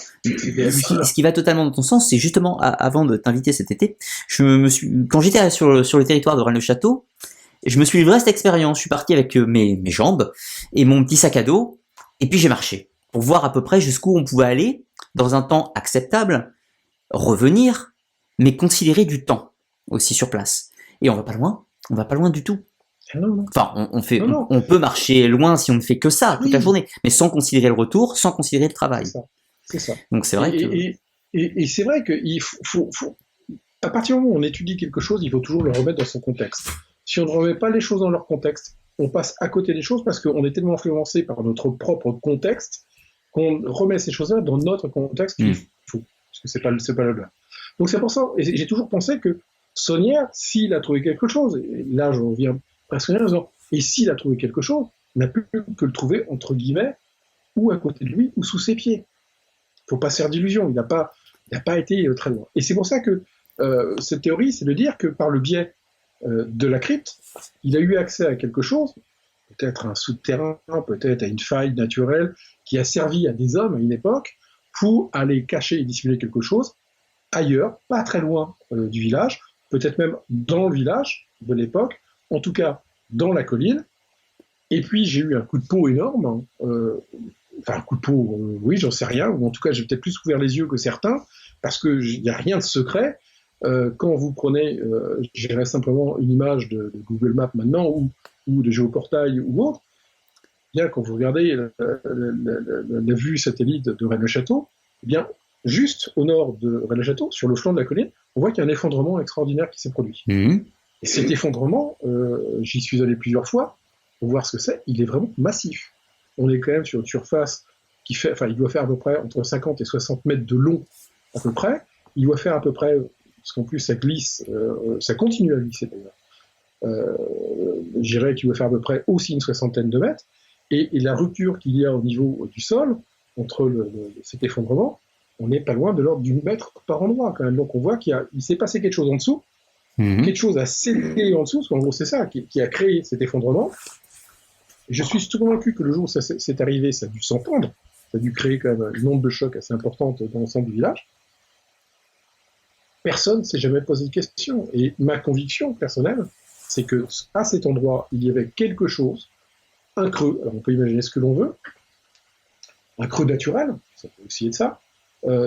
ce qui va totalement dans ton sens, c'est justement avant de t'inviter cet été, quand j'étais sur le territoire de Rennes-le-Château, je me suis livré à cette expérience. Je suis parti avec mes jambes et mon petit sac à dos, et puis j'ai marché pour voir à peu près jusqu'où on pouvait aller dans un temps acceptable, revenir, mais considérer du temps aussi sur place. Et on va pas loin du tout. Non. Enfin, on peut marcher loin si on ne fait que ça toute la journée, mais sans considérer le retour, sans considérer le travail. C'est ça. Donc c'est vrai et c'est vrai qu'il faut, à partir du moment où on étudie quelque chose, il faut toujours le remettre dans son contexte. Si on ne remet pas les choses dans leur contexte, on passe à côté des choses parce qu'on est tellement influencé par notre propre contexte qu'on remet ces choses-là dans notre contexte qu'il faut. Parce que c'est pas le leur. Donc c'est pour ça, et j'ai toujours pensé que Sonnière, s'il a trouvé quelque chose, et là je reviens presque en disant, et s'il a trouvé quelque chose, il n'a plus que le trouver entre guillemets, ou à côté de lui, ou sous ses pieds. Il ne faut pas se faire d'illusions, il n'a pas été très loin. Et c'est pour ça que cette théorie, c'est de dire que par le biais de la crypte, il a eu accès à quelque chose, peut-être un souterrain, peut-être à une faille naturelle, qui a servi à des hommes à une époque, pour aller cacher et dissimuler quelque chose ailleurs, pas très loin du village, peut-être même dans le village de l'époque, en tout cas dans la colline. Et puis j'ai eu un coup de peau énorme, enfin un coup de peau, oui, j'en sais rien, ou en tout cas j'ai peut-être plus ouvert les yeux que certains, parce qu'il n'y a rien de secret. Quand vous prenez, je dirais simplement une image de Google Maps maintenant, ou de Géoportail ou autre, bien quand vous regardez la vue satellite de Rennes-le-Château, eh bien juste au nord de Rennes-le-Château, sur le flanc de la colline, on voit qu'il y a un effondrement extraordinaire qui s'est produit. Et cet effondrement, j'y suis allé plusieurs fois pour voir ce que c'est, il est vraiment massif. On est quand même sur une surface qui fait, enfin, il doit faire à peu près entre 50 et 60 mètres de long, à peu près. Il doit faire à peu près, parce qu'en plus ça glisse, ça continue à glisser d'ailleurs. Je dirais qu'il doit faire à peu près aussi une soixantaine de mètres. Et la rupture qu'il y a au niveau du sol, entre cet effondrement, on n'est pas loin de l'ordre d'une mètre par endroit quand même. Donc on voit qu'il s'est passé quelque chose en dessous, quelque chose a cédé en dessous, parce qu'en gros c'est ça qui a créé cet effondrement. Et je suis convaincu que le jour où ça s'est arrivé, ça a dû s'entendre, ça a dû créer quand même une onde de choc assez importante dans l'ensemble du village. Personne ne s'est jamais posé de question. Et ma conviction personnelle, c'est que à cet endroit, il y avait quelque chose, un creux, alors on peut imaginer ce que l'on veut, un creux naturel, ça peut aussi être ça,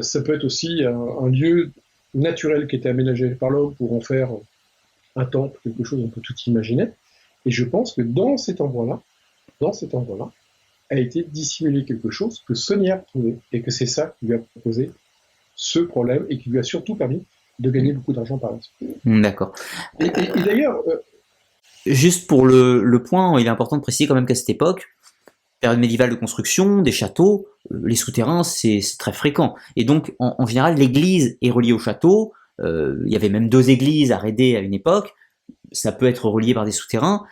ça peut être aussi un lieu naturel qui était aménagé par l'homme pour en faire un temple, quelque chose, on peut tout imaginer. Et je pense que dans cet endroit-là, a été dissimulé quelque chose que Sonnier a trouvé, et que c'est ça qui lui a posé ce problème, et qui lui a surtout permis de gagner beaucoup d'argent par la suite. D'accord. Et d'ailleurs... Juste pour le point, il est important de préciser quand même qu'à cette époque, période médiévale de construction, des châteaux, les souterrains, c'est très fréquent. Et donc, en général, l'église est reliée au château. Il y avait même 2 églises à Rédé à une époque. Ça peut être relié par des souterrains.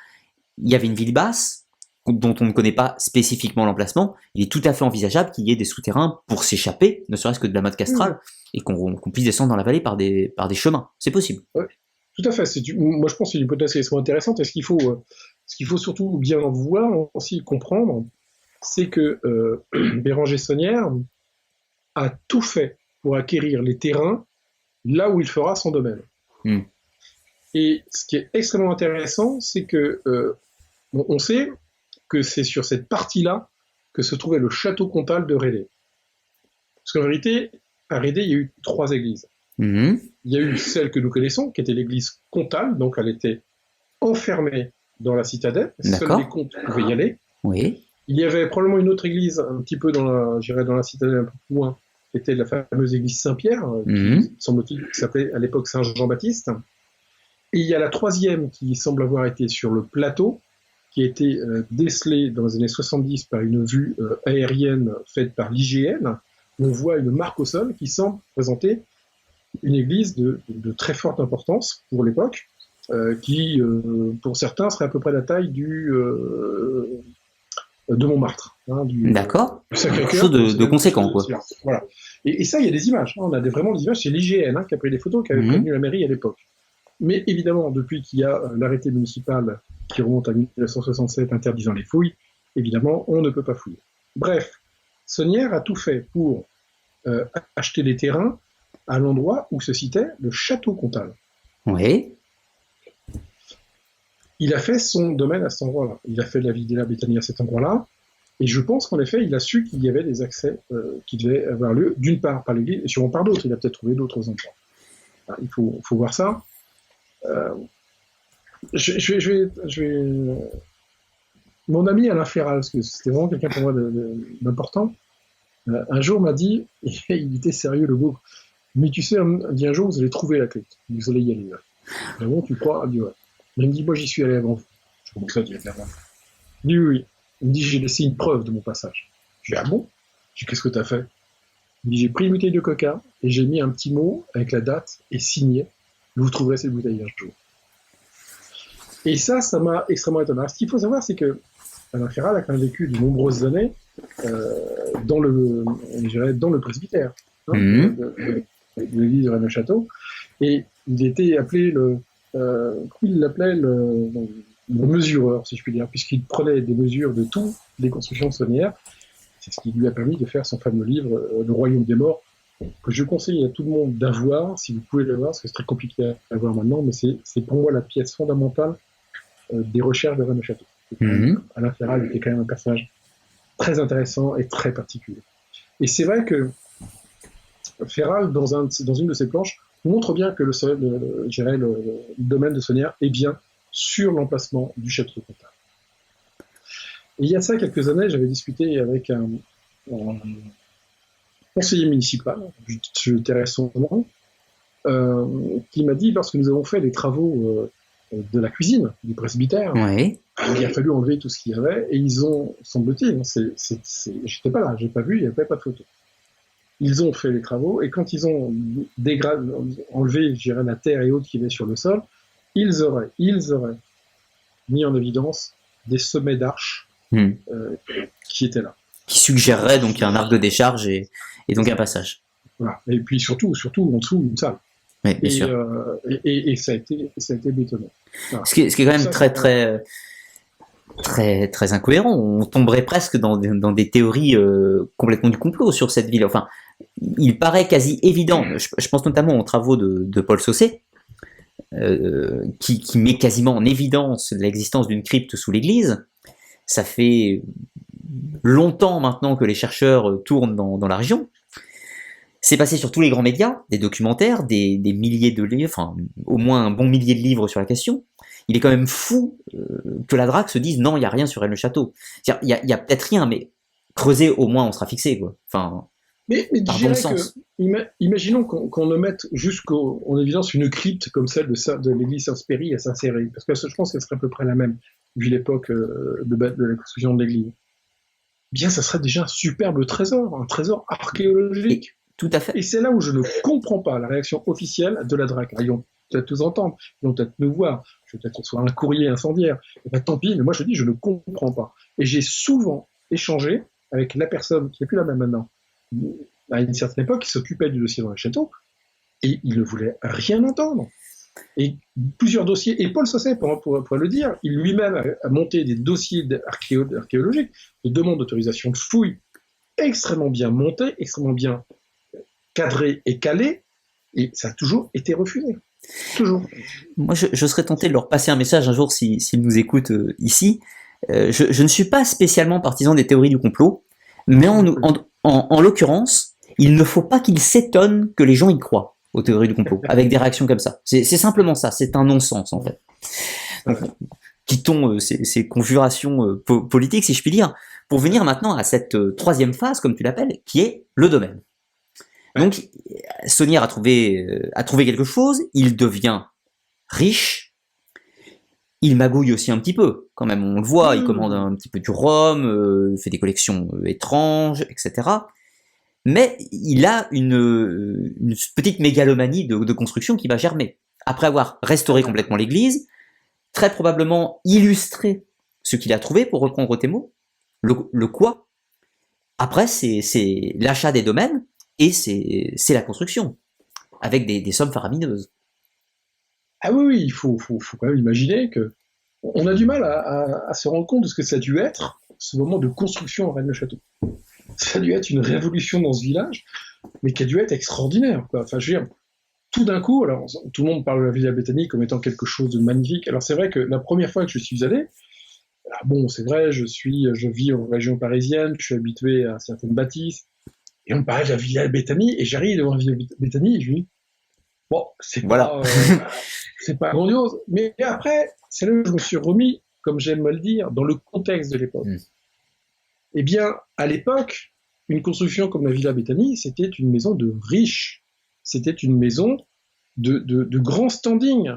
Il y avait une ville basse, dont on ne connaît pas spécifiquement l'emplacement. Il est tout à fait envisageable qu'il y ait des souterrains pour s'échapper, ne serait-ce que de la motte castrale, et qu'on puisse descendre dans la vallée par des chemins. C'est possible. Ouais, tout à fait. Moi, je pense que c'est une hypothèse qui est extrêmement intéressante. Et ce qu'il faut surtout bien voir, aussi comprendre, c'est que Béranger Saunière a tout fait pour acquérir les terrains là où il fera son domaine. Et ce qui est extrêmement intéressant, c'est que on sait que c'est sur cette partie-là que se trouvait le château comtal de Rédé. Parce qu'en vérité, à Rédé, il y a eu 3 églises. Il y a eu celle que nous connaissons, qui était l'église comtale, donc elle était enfermée dans la citadelle, seuls les comtes pouvaient y aller. Oui. Il y avait probablement une autre église, un petit peu dans la citadelle un peu plus loin, qui était la fameuse église Saint-Pierre, qui, semble-t-il, s'appelait à l'époque Saint-Jean-Baptiste. Et il y a la 3e qui semble avoir été sur le plateau, qui a été décelée dans les années 70 par une vue aérienne faite par l'IGN. On voit une marque au sol qui semble présenter une église de très forte importance pour l'époque, qui, pour certains, serait à peu près la taille de Montmartre. D'accord. Du Sacré-Cœur. Quelque chose de conséquent, quoi. Voilà. Et ça, il y a des images. On a vraiment des images. C'est l'IGN qui a pris des photos, qui avait prévenu la mairie à l'époque. Mais évidemment, depuis qu'il y a l'arrêté municipal qui remonte à 1967 interdisant les fouilles, évidemment, on ne peut pas fouiller. Bref, Sonnière a tout fait pour acheter des terrains à l'endroit où se citait le château comtal. Oui. Il a fait son domaine à cet endroit-là. Il a fait de la Villa Béthanie à cet endroit-là. Et je pense qu'en effet, il a su qu'il y avait des accès qui devaient avoir lieu, d'une part par l'église, et sûrement par d'autres. Il a peut-être trouvé d'autres endroits. Alors, il faut voir ça. Mon ami Alain Ferral, parce que c'était vraiment quelqu'un pour moi d'important, un jour m'a dit, et il était sérieux le beau, mais tu sais, il dit un jour vous allez trouver la clé, vous allez y aller. Ah bon, tu crois? Il dit ouais. Il me dit moi j'y suis allé avant vous. Je comprends ça, il dit avant. Il dit oui. Il me dit j'ai laissé une preuve de mon passage. Je dis ah bon? Je dis qu'est-ce que t'as fait? Il me dit j'ai pris une bouteille de coca et j'ai mis un petit mot avec la date et signé. Vous trouverez cette bouteille un jour. Et ça m'a extrêmement étonné. Alors, ce qu'il faut savoir, c'est que Alain Ferral a quand même vécu de nombreuses années dans le presbytère de l'église de Rennes-le-Château. Et il était appelé le mesureur, si je puis dire, puisqu'il prenait des mesures de toutes les constructions saunières. C'est ce qui lui a permis de faire son fameux livre, Le Royaume des Morts, que je conseille à tout le monde d'avoir, si vous pouvez le voir, parce que c'est très compliqué à voir maintenant, mais c'est pour moi la pièce fondamentale des recherches de Rennes-le-Château. Alain Ferral était quand même un personnage très intéressant et très particulier. Et c'est vrai que Ferral, dans une de ses planches, montre bien que le domaine de Sonnière est bien sur l'emplacement du château comtal. Et il y a ça quelques années, j'avais discuté avec un conseiller municipal, je tairai son nom, qui m'a dit, lorsque nous avons fait les travaux de la cuisine, du presbytère, Oui. il a fallu enlever tout ce qu'il y avait, et ils ont, semble-t-il, j'étais pas là, j'ai pas vu, il n'y avait pas de photo. Ils ont fait les travaux, et quand ils ont enlevé, je dirais, la terre et autres qui avait sur le sol, ils auraient mis en évidence des sommets d'arches qui étaient là. Qui suggérerait donc un arc de décharge et donc un passage. Voilà. Et puis surtout en dessous, une salle. Oui, bien sûr. Et ça a été bétonné. Voilà. Ce qui est quand même très incohérent. On tomberait presque dans des théories complètement du complot sur cette ville. Enfin, il paraît quasi évident. Je pense notamment aux travaux de Paul Saussé, qui met quasiment en évidence l'existence d'une crypte sous l'église. Ça fait longtemps maintenant que les chercheurs tournent dans la région. C'est passé sur tous les grands médias, des documentaires, des milliers de livres, enfin au moins un bon millier de livres sur la question. Il est quand même fou que la DRAC se dise non, il n'y a rien sur Rennes-le-Château. Il y a peut-être rien, mais creuser au moins on sera fixé, quoi. Enfin, mais par bon sens. Imaginons qu'on le mette en évidence une crypte comme celle de l'église Saint-Spéry à Saint-Céré, parce que je pense qu'elle serait à peu près la même, vu l'époque de la construction de l'église. Bien, ça serait déjà un superbe trésor, un trésor archéologique. Tout à fait. Et c'est là où je ne comprends pas la réaction officielle de la DRAC. Ils vont peut-être nous entendre, ils vont peut-être nous voir, je vais peut-être recevoir un courrier incendiaire. Et ben, tant pis, mais moi je dis, je ne comprends pas. Et j'ai souvent échangé avec la personne, qui n'est plus la même maintenant, à une certaine époque, qui s'occupait du dossier dans le château, et il ne voulait rien entendre. Et plusieurs dossiers, et Paul Saussé, pour le dire, il lui-même a monté des dossiers archéologiques, de demande d'autorisation de fouilles, extrêmement bien montés, extrêmement bien cadré et calé, et ça a toujours été refusé. Toujours. Moi, je serais tenté de leur passer un message un jour s'ils nous écoutent ici. Je ne suis pas spécialement partisan des théories du complot, mais en l'occurrence, il ne faut pas qu'ils s'étonnent que les gens y croient aux théories du complot, avec des réactions comme ça. C'est simplement ça, c'est un non-sens en fait. Donc, quittons ces configurations politiques, si je puis dire, pour venir maintenant à cette troisième phase, comme tu l'appelles, qui est le domaine. Donc, Saunière a trouvé quelque chose, il devient riche, il magouille aussi un petit peu, quand même, on le voit, il commande un petit peu du rhum, fait des collections étranges, etc. Mais il a une petite mégalomanie de construction qui va germer. Après avoir restauré complètement l'église, très probablement illustré ce qu'il a trouvé, pour reprendre tes mots, le quoi. Après, c'est l'achat des domaines, et c'est la construction, avec des sommes faramineuses. Ah oui, il faut quand même imaginer que on a du mal à se rendre compte de ce que ça a dû être, ce moment de construction à Rennes-le-Château. Ça a dû être une révolution dans ce village, mais qui a dû être extraordinaire, quoi. Enfin, je veux dire, tout d'un coup, alors tout le monde parle de la Villa Béthanie comme étant quelque chose de magnifique. Alors c'est vrai que la première fois que je suis allé, bon, c'est vrai, je vis en région parisienne, je suis habitué à certaines bâtisses, et on me parlait de la Villa Béthanie, et j'arrive devant la Villa Béthanie, et je me dis, bon, c'est pas grandiose, mais après, c'est là où je me suis remis, comme j'aime me le dire, dans le contexte de l'époque. Eh bien, à l'époque, une construction comme la Villa Béthanie, c'était une maison de riches, c'était une maison de grand standing,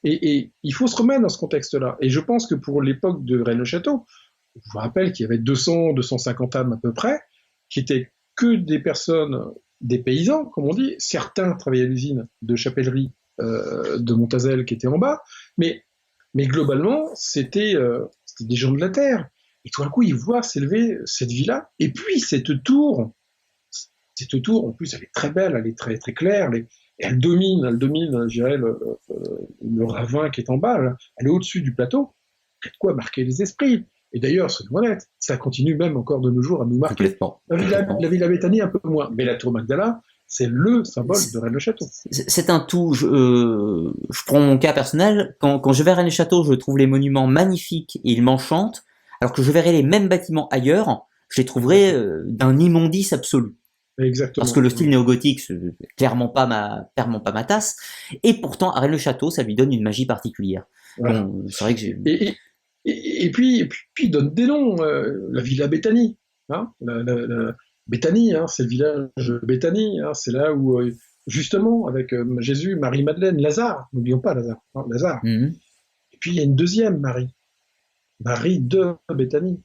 et il faut se remettre dans ce contexte-là. Et je pense que pour l'époque de Rennes-le-Château, je vous rappelle qu'il y avait 200-250 âmes à peu près, qui étaient que des personnes, des paysans, comme on dit. Certains travaillaient à l'usine de chapellerie de Montazel qui était en bas, mais globalement, c'était des gens de la terre. Et tout d'un coup, ils voient s'élever cette villa, et puis cette tour, en plus, elle est très belle, elle est très, très claire, et elle domine, je dirais, le ravin qui est en bas, elle est au-dessus du plateau. Il y a de quoi marquer les esprits. Et d'ailleurs, soyons honnêtes, ça continue même encore de nos jours à nous marquer. La Villa Béthanie, un peu moins, mais la tour Magdala, c'est le symbole de Rennes-le-Château. C'est un tout. Je prends mon cas personnel. Quand je vais à Rennes-le-Château, je trouve les monuments magnifiques et ils m'enchantent, alors que je verrai les mêmes bâtiments ailleurs, je les trouverai d'un immondice absolu. Exactement. Parce que le style néo-gothique, c'est clairement pas ma tasse. Et pourtant, à Rennes-le-Château, ça lui donne une magie particulière. Voilà. Bon, c'est vrai que j'ai... Et puis, il donne des noms. La Villa Béthanie. Hein, Béthanie, hein, c'est le village de Béthanie, hein, c'est là où, justement, avec Jésus, Marie-Madeleine, Lazare, n'oublions pas Lazare, hein, Lazare. Mhm. Et puis il y a une deuxième Marie, Marie de Béthanie.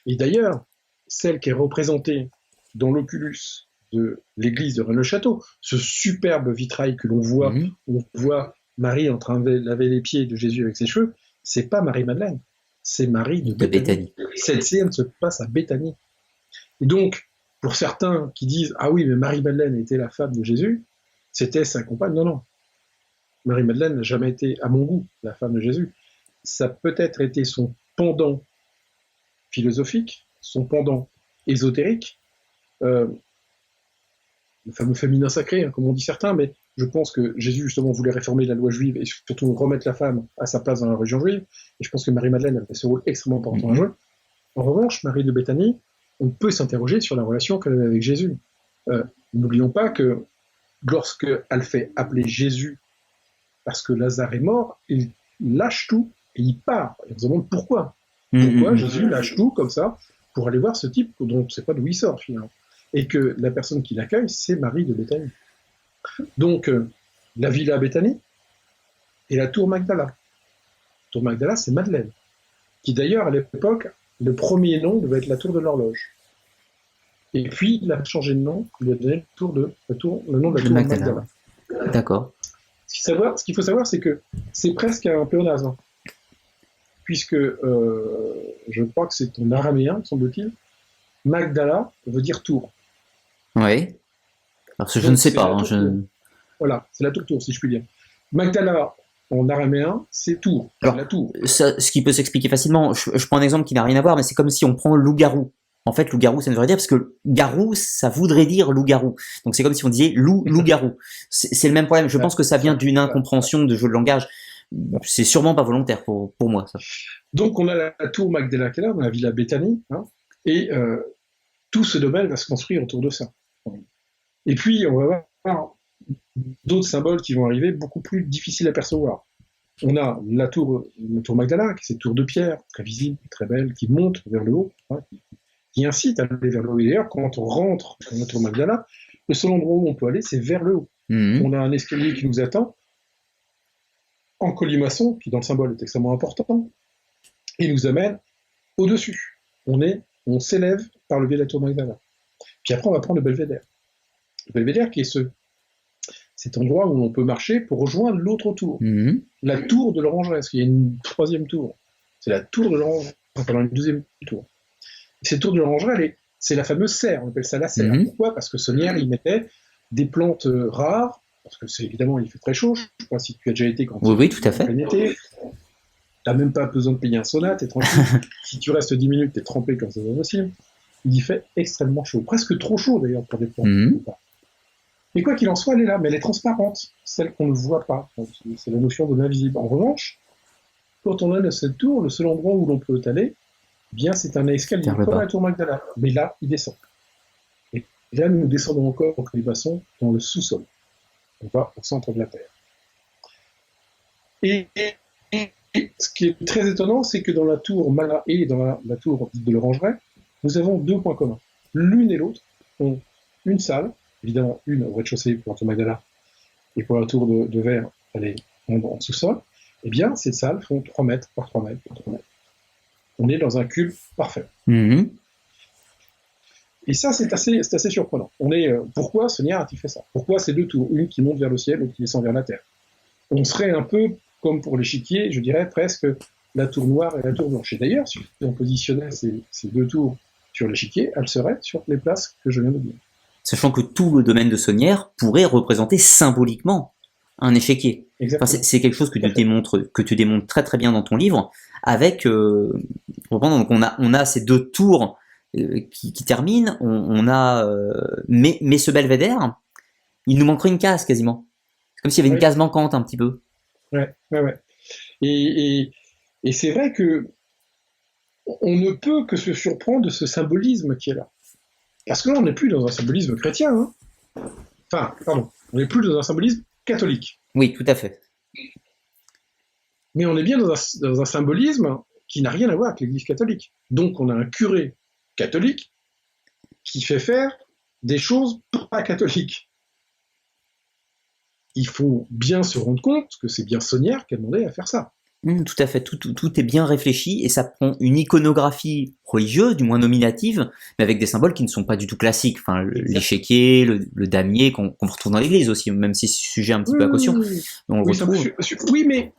Et d'ailleurs, celle qui est représentée dans l'oculus de l'église de Rennes-le-Château, ce superbe vitrail que l'on voit, Mhm. où on voit Marie en train de laver les pieds de Jésus avec ses cheveux, c'est pas Marie-Madeleine, c'est Marie de De Béthanie. Béthanie. Celle-ci, elle se passe à Béthanie. Et donc, pour certains qui disent ah oui, mais Marie-Madeleine était la femme de Jésus, c'était sa compagne. Non, non. Marie-Madeleine n'a jamais été, à mon goût, la femme de Jésus. Ça a peut-être été son pendant philosophique, son pendant ésotérique, euh, le fameux féminin sacré, hein, comme on dit certains, mais je pense que Jésus, justement, voulait réformer la loi juive et surtout remettre la femme à sa place dans la religion juive. Et je pense que Marie-Madeleine avait ce rôle extrêmement important à jouer. En revanche, Marie de Béthanie, on peut s'interroger sur la relation qu'elle avait avec Jésus. N'oublions pas que lorsqu'elle fait appeler Jésus parce que Lazare est mort, il lâche tout et il part. Et on se demande pourquoi. Pourquoi Jésus lâche tout comme ça pour aller voir ce type dont on ne sait pas d'où il sort finalement. Et que la personne qui l'accueille, c'est Marie de Béthanie. Donc, la villa Béthanie et la tour Magdala. La tour Magdala, c'est Madeleine, qui d'ailleurs, à l'époque, le premier nom devait être la tour de l'horloge. Et puis, il a changé de nom, il a donné le nom de la tour Magdala. D'accord. Ce qu'il faut savoir, c'est que c'est presque un pléonasme, hein, puisque je crois que c'est en araméen, semble-t-il, Magdala veut dire tour. Oui. Alors, je ne sais pas. Hein, Voilà, c'est la tour, si je puis dire. Magdala, en araméen, c'est tour. Alors, la tour. Ça, ce qui peut s'expliquer facilement, je prends un exemple qui n'a rien à voir, mais c'est comme si on prend loup-garou. En fait, loup-garou, ça ne veut rien dire, parce que garou, ça voudrait dire loup-garou. Donc c'est comme si on disait loup-garou. C'est le même problème. Je pense que ça vient d'une incompréhension de jeu de langage. C'est sûrement pas volontaire pour moi, ça. Donc on a la tour Magdala qui est là, on a la villa Béthanie, hein, et tout ce domaine va se construire autour de ça. Et puis on va voir d'autres symboles qui vont arriver beaucoup plus difficiles à percevoir. On a la tour Magdala, qui est cette tour de pierre, très visible, très belle, qui monte vers le haut, hein, qui incite à aller vers le haut. Et d'ailleurs, quand on rentre dans la tour Magdala, le seul endroit où on peut aller, c'est vers le haut. On a un escalier qui nous attend, en colimaçon, qui dans le symbole est extrêmement important, et nous amène au-dessus. On s'élève par le biais de la tour Magdala. Puis après, on va prendre le belvédère. Le belvédère qui est cet endroit où on peut marcher pour rejoindre l'autre tour. La tour de l'Orangerie, parce qu'il y a une troisième tour. C'est la tour de l'Orangerie, pendant une deuxième tour. Et cette tour de l'Orangerie, c'est la fameuse serre, on appelle ça la serre. Pourquoi ? Parce que Saunière, il mettait des plantes rares, parce que c'est évidemment, il fait très chaud, je ne sais pas si tu as déjà été quand oui, tout à fait. Tu n'as même pas besoin de payer un sauna, tu es tranquille. Si tu restes 10 minutes, tu es trempé comme c'est possible. Il y fait extrêmement chaud, presque trop chaud d'ailleurs pour des plantes. Mais quoi qu'il en soit, elle est là, mais elle est transparente, celle qu'on ne voit pas. C'est la notion de l'invisible. En revanche, quand on est à cette tour, le seul endroit où l'on peut aller, eh bien, c'est un escalier, comme la tour Magdala. Mais là, il descend. Et là, nous descendons encore au colimaçon dans le sous-sol. On va au centre de la Terre. Et ce qui est très étonnant, c'est que dans la tour Magdala et dans la tour de l'Orangerie, nous avons deux points communs. L'une et l'autre ont une salle, évidemment une au rez-de-chaussée pour la tour Magdala, et pour la tour de verre, elle est en sous-sol. Eh bien, ces salles font 3 mètres par 3 mètres par 3 mètres. On est dans un cube parfait. Et ça, c'est assez surprenant. Pourquoi Saunière a-t-il fait ça ? Pourquoi ces deux tours, une qui monte vers le ciel, l'autre qui descend vers la terre ? On serait un peu comme pour l'échiquier, je dirais presque la tour noire et la tour blanche. Et d'ailleurs, si on positionnait ces deux tours sur l'échiquier, elles seraient sur les places que je viens de dire. Sachant que tout le domaine de Saunière pourrait représenter symboliquement un échiquier. Enfin, c'est quelque chose que tu démontres très très bien dans ton livre, avec donc on a ces deux tours qui terminent, mais ce belvédère, il nous manquerait une case quasiment. C'est comme s'il y avait une case manquante un petit peu. Ouais. Et c'est vrai que on ne peut que se surprendre de ce symbolisme qui est là. Parce que là, on n'est plus dans un symbolisme chrétien. Hein. Enfin, pardon, on n'est plus dans un symbolisme catholique. Oui, tout à fait. Mais on est bien dans un symbolisme qui n'a rien à voir avec l'Église catholique. Donc, on a un curé catholique qui fait faire des choses pas catholiques. Il faut bien se rendre compte que c'est bien Saunière qui a demandé à faire ça. Tout à fait, tout est bien réfléchi et ça prend une iconographie religieuse, du moins nominative, mais avec des symboles qui ne sont pas du tout classiques. Enfin, l'échiquier, le damier qu'on retrouve dans l'église aussi, même si c'est sujet un petit peu à caution. On le retrouve. Oui, mais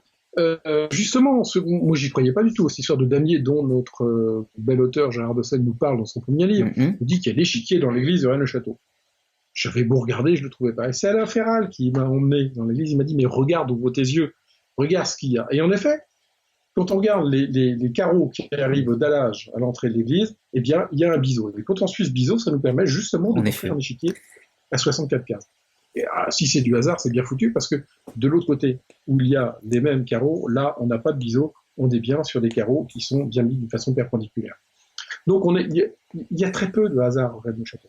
justement, moi j'y croyais pas du tout, cette histoire de damier dont notre bel auteur Gérard de Seine nous parle dans son premier livre. Il dit qu'il y a l'échiquier dans l'église de Rennes-le-Château. J'avais beau regarder, je le trouvais pas. Et c'est Alain Ferral qui m'a emmené dans l'église, il m'a dit, mais regarde, ouvre tes yeux, regarde ce qu'il y a. Et en effet, quand on regarde les carreaux qui arrivent au dallage à l'entrée de l'église, eh bien, il y a un biseau. Et quand on suit ce biseau, ça nous permet justement de construire un échiquier à 64 cases. Et si c'est du hasard, c'est bien foutu, parce que de l'autre côté, où il y a les mêmes carreaux, là, on n'a pas de biseau, on est bien sur des carreaux qui sont bien mis d'une façon perpendiculaire. Donc, il y a très peu de hasard au Rennes-le-Château.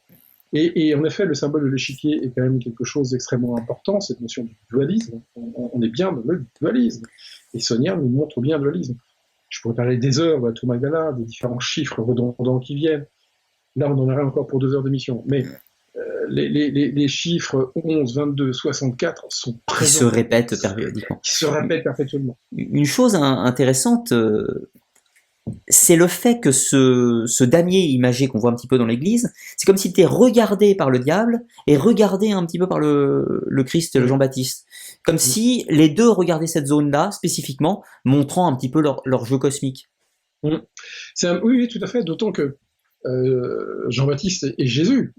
Et en effet, le symbole de l'échiquier est quand même quelque chose d'extrêmement important, cette notion du dualisme. On est bien dans le dualisme. Et Saunière nous montre bien le dualisme. Je pourrais parler des heures de la Tour Magdala, des différents chiffres redondants qui viennent. Là, on en aurait encore pour 2 heures d'émission. Mais les chiffres 11, 22, 64 sont présents. Qui se répètent périodiquement. Qui se répètent perpétuellement. Une chose intéressante, c'est le fait que ce damier imagé qu'on voit un petit peu dans l'église, c'est comme s'il était regardé par le diable et regardé un petit peu par le Christ, le Jean-Baptiste. Comme si les deux regardaient cette zone-là spécifiquement, montrant un petit peu leur jeu cosmique. Oui, tout à fait, d'autant que Jean-Baptiste et Jésus.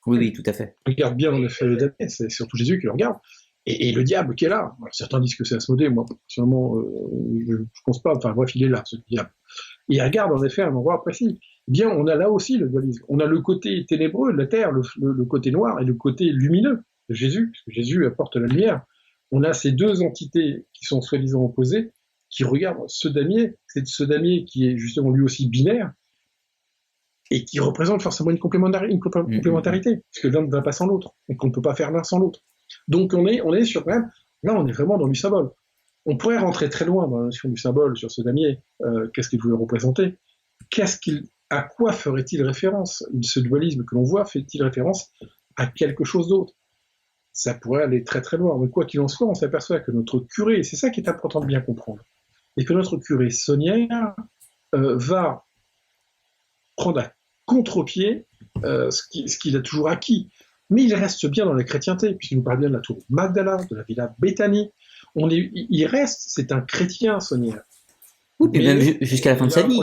Oui, tout à fait. Regarde bien en effet le damier, c'est surtout Jésus qui le regarde. Et le diable qui est là. Alors, certains disent que c'est Asmodée, moi, personnellement, je pense pas. Enfin, bref, il est là, ce diable. Et il regarde en effet un endroit précis. Eh bien, on a là aussi le dualisme. On a le côté ténébreux de la terre, le côté noir, et le côté lumineux de Jésus, parce que Jésus apporte la lumière. On a ces deux entités qui sont soi-disant opposées, qui regardent ce damier. C'est ce damier qui est justement lui aussi binaire, et qui représente forcément une complémentarité, parce que l'un ne va pas sans l'autre, et qu'on ne peut pas faire l'un sans l'autre. Donc on est sur quand même, là on est vraiment dans du symbole. On pourrait rentrer très loin dans la notion du symbole sur ce damier, qu'est-ce qu'il voulait représenter, à quoi ferait-il référence, ce dualisme que l'on voit fait-il référence à quelque chose d'autre. Ça pourrait aller très très loin, mais quoi qu'il en soit, on s'aperçoit que notre curé, c'est ça qui est important de bien comprendre, et que notre curé Saunière va prendre à contre-pied ce qu'il a toujours acquis. Mais il reste bien dans la chrétienté, puisqu'il nous parle bien de la tour Magdala, de la villa Béthanie. Il reste, c'est un chrétien, Saunière. Oui, mais même jusqu'à la fin de sa vie.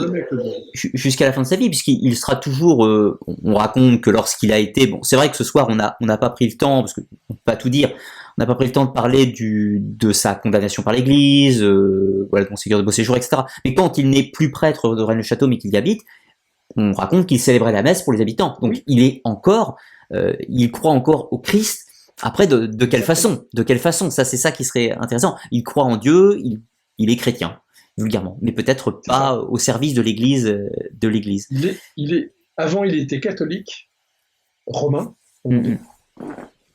Jusqu'à la fin de sa vie, puisqu'il sera toujours. On raconte que lorsqu'il a été. Bon, c'est vrai que ce soir, on n'a pas pris le temps, parce qu'on ne peut pas tout dire. On n'a pas pris le temps de parler de sa condamnation par l'Église, de Monseigneur de Beauséjour, etc. Mais quand il n'est plus prêtre de Rennes-le-Château, mais qu'il y habite, on raconte qu'il célébrait la messe pour les habitants. Donc, il est encore. Il croit encore au Christ. Après, de quelle façon? De quelle façon? Ça, c'est ça qui serait intéressant. Il croit en Dieu, il est chrétien, vulgairement, mais peut-être pas au service de l'Église. Avant, il était catholique, romain.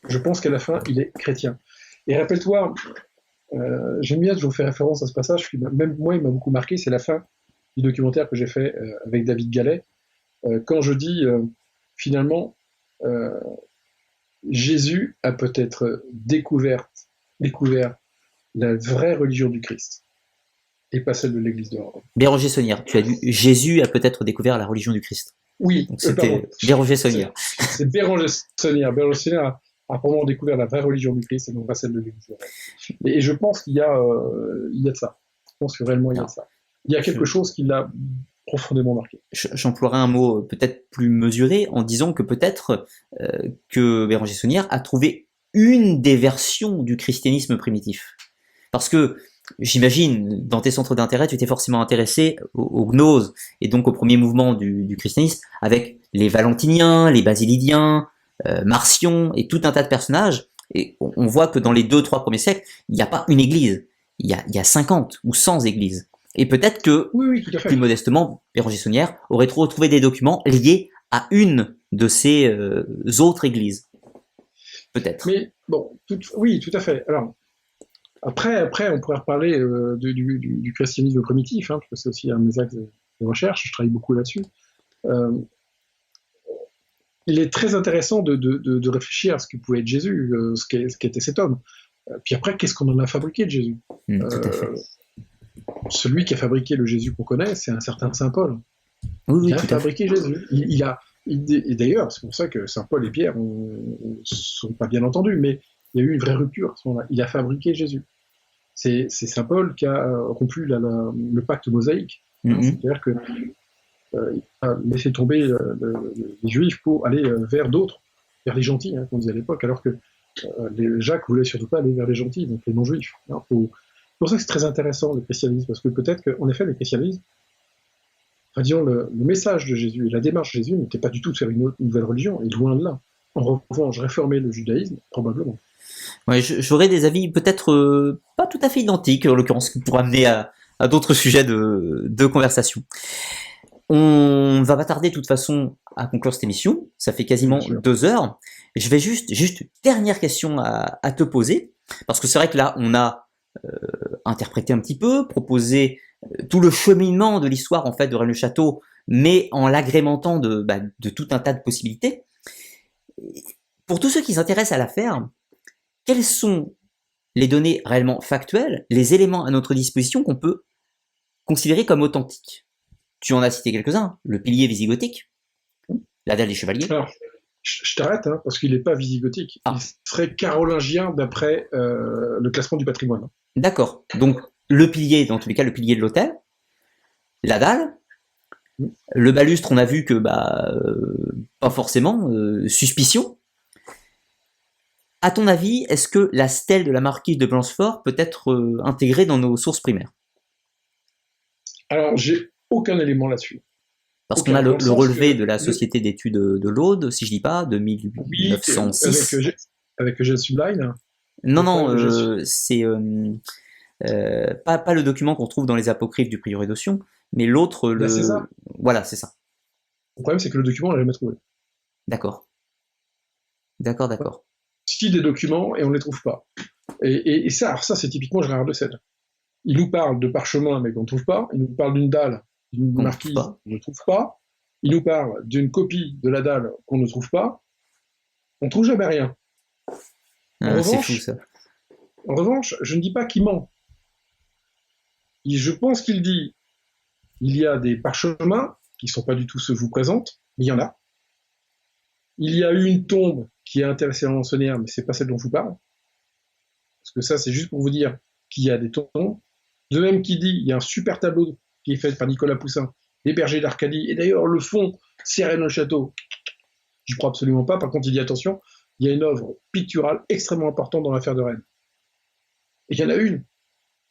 Je pense qu'à la fin, il est chrétien. Et rappelle-toi, j'aime bien toujours faire référence à ce passage. Même moi, il m'a beaucoup marqué. C'est la fin du documentaire que j'ai fait avec David Gallet. Quand je dis finalement. Jésus a peut-être découvert la vraie religion du Christ et pas celle de l'Église de Rome. Béranger Saunière, tu as dit Jésus a peut-être découvert la religion du Christ. Oui, donc c'était Béranger Saunière. C'est Béranger Saunière. Béranger Saunière a probablement découvert la vraie religion du Christ et non pas celle de l'Église de Rome. Et je pense qu'il y a de ça. Je pense que réellement il y a de ça. Il y a quelque chose qui l'a profondément marqué. J'emploierai un mot peut-être plus mesuré en disant que peut-être que Béranger Saunière a trouvé une des versions du christianisme primitif. Parce que j'imagine, dans tes centres d'intérêt, tu t'es forcément intéressé aux gnoses et donc au premier mouvement du christianisme avec les Valentiniens, les Basilidiens, Marcion et tout un tas de personnages. Et on voit que dans les 2-3 premiers siècles, il n'y a pas une église, il y a 50 ou 100 églises. Et peut-être que, plus modestement, Béranger Saunière aurait retrouvé des documents liés à une de ces autres églises. Peut-être. Mais bon, oui, tout à fait. Alors, après on pourrait reparler du christianisme primitif, parce que c'est aussi un de mes axes de recherche, je travaille beaucoup là-dessus. il est très intéressant de réfléchir à ce que pouvait être Jésus, ce qu'était cet homme. Puis après, qu'est-ce qu'on en a fabriqué de Jésus? Tout à fait. Celui qui a fabriqué le Jésus qu'on connaît, c'est un certain Saint Paul. Oui, Il a tout à fait. fabriqué Jésus. Et d'ailleurs, c'est pour ça que Saint Paul et Pierre ne sont pas bien entendus, mais il y a eu une vraie rupture à ce moment-là. Il a fabriqué Jésus. C'est Saint Paul qui a rompu le pacte mosaïque. C'est-à-dire que il a laissé tomber les Juifs pour aller vers d'autres, vers les gentils, comme on disait à l'époque, alors que Jacques voulait surtout pas aller vers les gentils, donc les non-juifs. C'est pour ça que c'est très intéressant le christianisme, parce que peut-être qu'en effet, le christianisme, enfin, disons, le message de Jésus et la démarche de Jésus n'était pas du tout de faire une nouvelle religion, et loin de là. En revanche, réformer le judaïsme, probablement. Ouais, j'aurais des avis peut-être pas tout à fait identiques, en l'occurrence, qui pourraient amener à d'autres sujets de conversation. On va pas tarder de toute façon à conclure cette émission, ça fait quasiment 2 heures. Et je vais juste dernière question à te poser, parce que c'est vrai que là, on a interprété un petit peu, proposé tout le cheminement de l'histoire en fait de Rennes-le-Château, mais en l'agrémentant de tout un tas de possibilités. Pour tous ceux qui s'intéressent à l'affaire, quelles sont les données réellement factuelles, les éléments à notre disposition qu'on peut considérer comme authentiques? Tu en as cité quelques-uns, le pilier visigothique, la dalle des chevaliers. Alors, je t'arrête, parce qu'il n'est pas visigothique. Il serait carolingien d'après le classement du patrimoine. D'accord. Donc, le pilier, dans tous les cas, le pilier de l'hôtel, la dalle, le balustre, on a vu que, pas forcément, suspicion. À ton avis, est-ce que la stèle de la marquise de Blanchefort peut être intégrée dans nos sources primaires? Alors, j'ai aucun élément là-dessus. Parce qu'on a le relevé de la Société d'études de l'Aude, si je dis pas, de 1906. Oui, avec Eugène Subline. Non, c'est pas le document qu'on trouve dans les apocryphes du prieuré d'Aussion, mais l'autre, c'est ça. Voilà, c'est ça. Le problème, c'est que le document, on l'a jamais trouvé. D'accord. Si des documents et on ne les trouve pas. Et ça, alors ça, c'est typiquement Gérard de Sède. Il nous parle de parchemin, mais qu'on ne trouve pas. Il nous parle d'une dalle, d'une marquise, qu'on ne trouve pas. Il nous parle d'une copie de la dalle qu'on ne trouve pas. On ne trouve jamais rien. C'est fou, ça. En revanche, je ne dis pas qu'il ment. Je pense qu'il dit il y a des parchemins qui ne sont pas du tout ceux que je vous présente, mais il y en a. Il y a eu une tombe qui est intéressée à mentionner, mais c'est pas celle dont je vous parle. Parce que ça, c'est juste pour vous dire qu'il y a des tombes. De même qu'il dit, il y a un super tableau qui est fait par Nicolas Poussin, les bergers d'Arcadie, et d'ailleurs, le fond, c'est Rennes-le-Château. Je crois absolument pas. Par contre, il dit attention, il y a une œuvre picturale extrêmement importante dans l'affaire de Rennes. Et il y en a une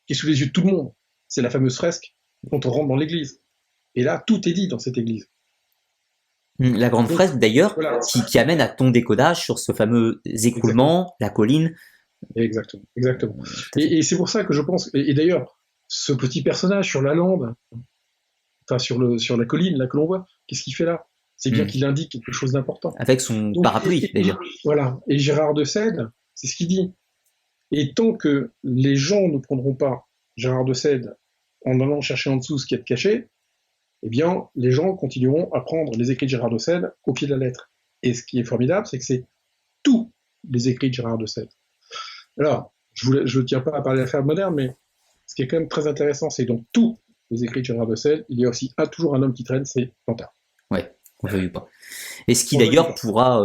qui est sous les yeux de tout le monde. C'est la fameuse fresque quand on rentre dans l'église. Et là, tout est dit dans cette église. La grande fresque, d'ailleurs, voilà, qui amène à ton décodage sur ce fameux écroulement, la colline. Exactement. Et c'est pour ça que je pense... Et d'ailleurs, ce petit personnage sur la lande, enfin sur la colline, là que l'on voit, qu'est-ce qu'il fait là? C'est bien qu'il indique quelque chose d'important. Avec son parapluie, d'ailleurs. Voilà. Et Gérard de Sède, c'est ce qu'il dit. Et tant que les gens ne prendront pas Gérard de Sède en allant chercher en dessous ce qui est caché, eh bien, les gens continueront à prendre les écrits de Gérard de Sède au pied de la lettre. Et ce qui est formidable, c'est que c'est tous les écrits de Gérard de Sède. Alors, je ne tiens pas à parler d'affaires modernes, mais ce qui est quand même très intéressant, c'est que dans tous les écrits de Gérard de Sède, il y a aussi toujours un homme qui traîne, c'est Plantard. Ouais, on ne veut pas. Et ce qui d'ailleurs pourra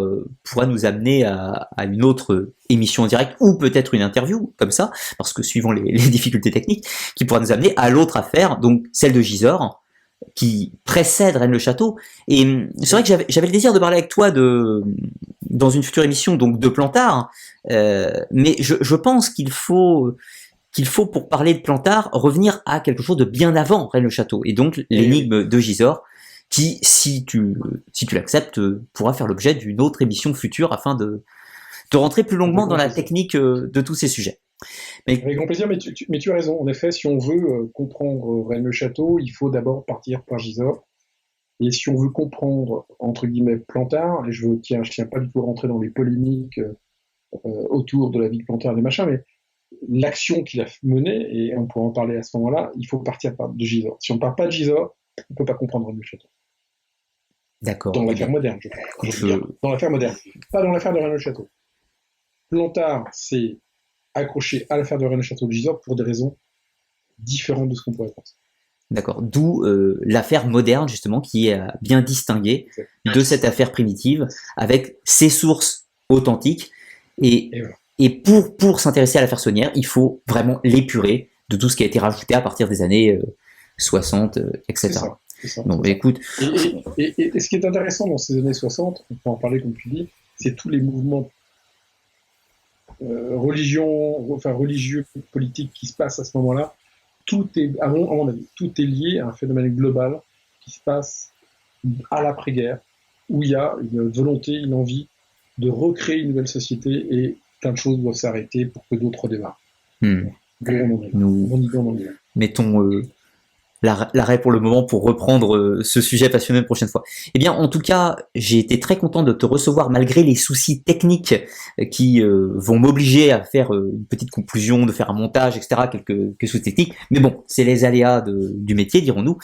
nous amener à une autre émission en direct, ou peut-être une interview, comme ça, parce que suivant les difficultés techniques, qui pourra nous amener à l'autre affaire, donc celle de Gisors, qui précède Rennes-le-Château. Et c'est vrai que j'avais le désir de parler avec toi dans une future émission donc de Plantard, mais je pense qu'il faut pour parler de Plantard revenir à quelque chose de bien avant Rennes-le-Château, et donc l'énigme de Gisors, qui, si tu l'acceptes, pourra faire l'objet d'une autre émission future afin de rentrer plus longuement dans la technique de tous ces sujets. Avec grand plaisir, mais tu as raison. En effet, si on veut comprendre Rennes-le-Château, il faut d'abord partir par Gisors. Et si on veut comprendre, entre guillemets, Plantard, et je tiens pas du tout à rentrer dans les polémiques autour de la vie de Plantard et des machins, mais l'action qu'il a menée, et on pourra en parler à ce moment-là, il faut partir de Gisors. Si on ne part pas de Gisors, on ne peut pas comprendre Rennes-le-Château. D'accord. Dans l'affaire moderne, je crois. Dans l'affaire moderne. Pas dans l'affaire de Rennes-le-Château. Plantard s'est accroché à l'affaire de Rennes-le-Château de Gisors pour des raisons différentes de ce qu'on pourrait penser. D'accord. D'où l'affaire moderne, justement, qui est bien distinguée de cette affaire primitive, avec ses sources authentiques. Et pour s'intéresser à l'affaire Saunière, il faut vraiment l'épurer de tout ce qui a été rajouté à partir des années 60, etc. Donc, écoute. Et ce qui est intéressant dans ces années 60, on peut en parler comme tu dis, c'est tous les mouvements religieux, politiques qui se passent à ce moment-là. Tout est, à mon avis, tout est lié à un phénomène global qui se passe à l'après-guerre, où il y a une volonté, une envie de recréer une nouvelle société et plein de choses doivent s'arrêter pour que d'autres démarrent. Nous mettons l'arrêt pour le moment pour reprendre ce sujet passionnant une prochaine fois. Eh bien, en tout cas, j'ai été très content de te recevoir malgré les soucis techniques qui vont m'obliger à faire une petite conclusion, de faire un montage, etc., quelques soucis techniques. Mais bon, c'est les aléas du métier, dirons-nous.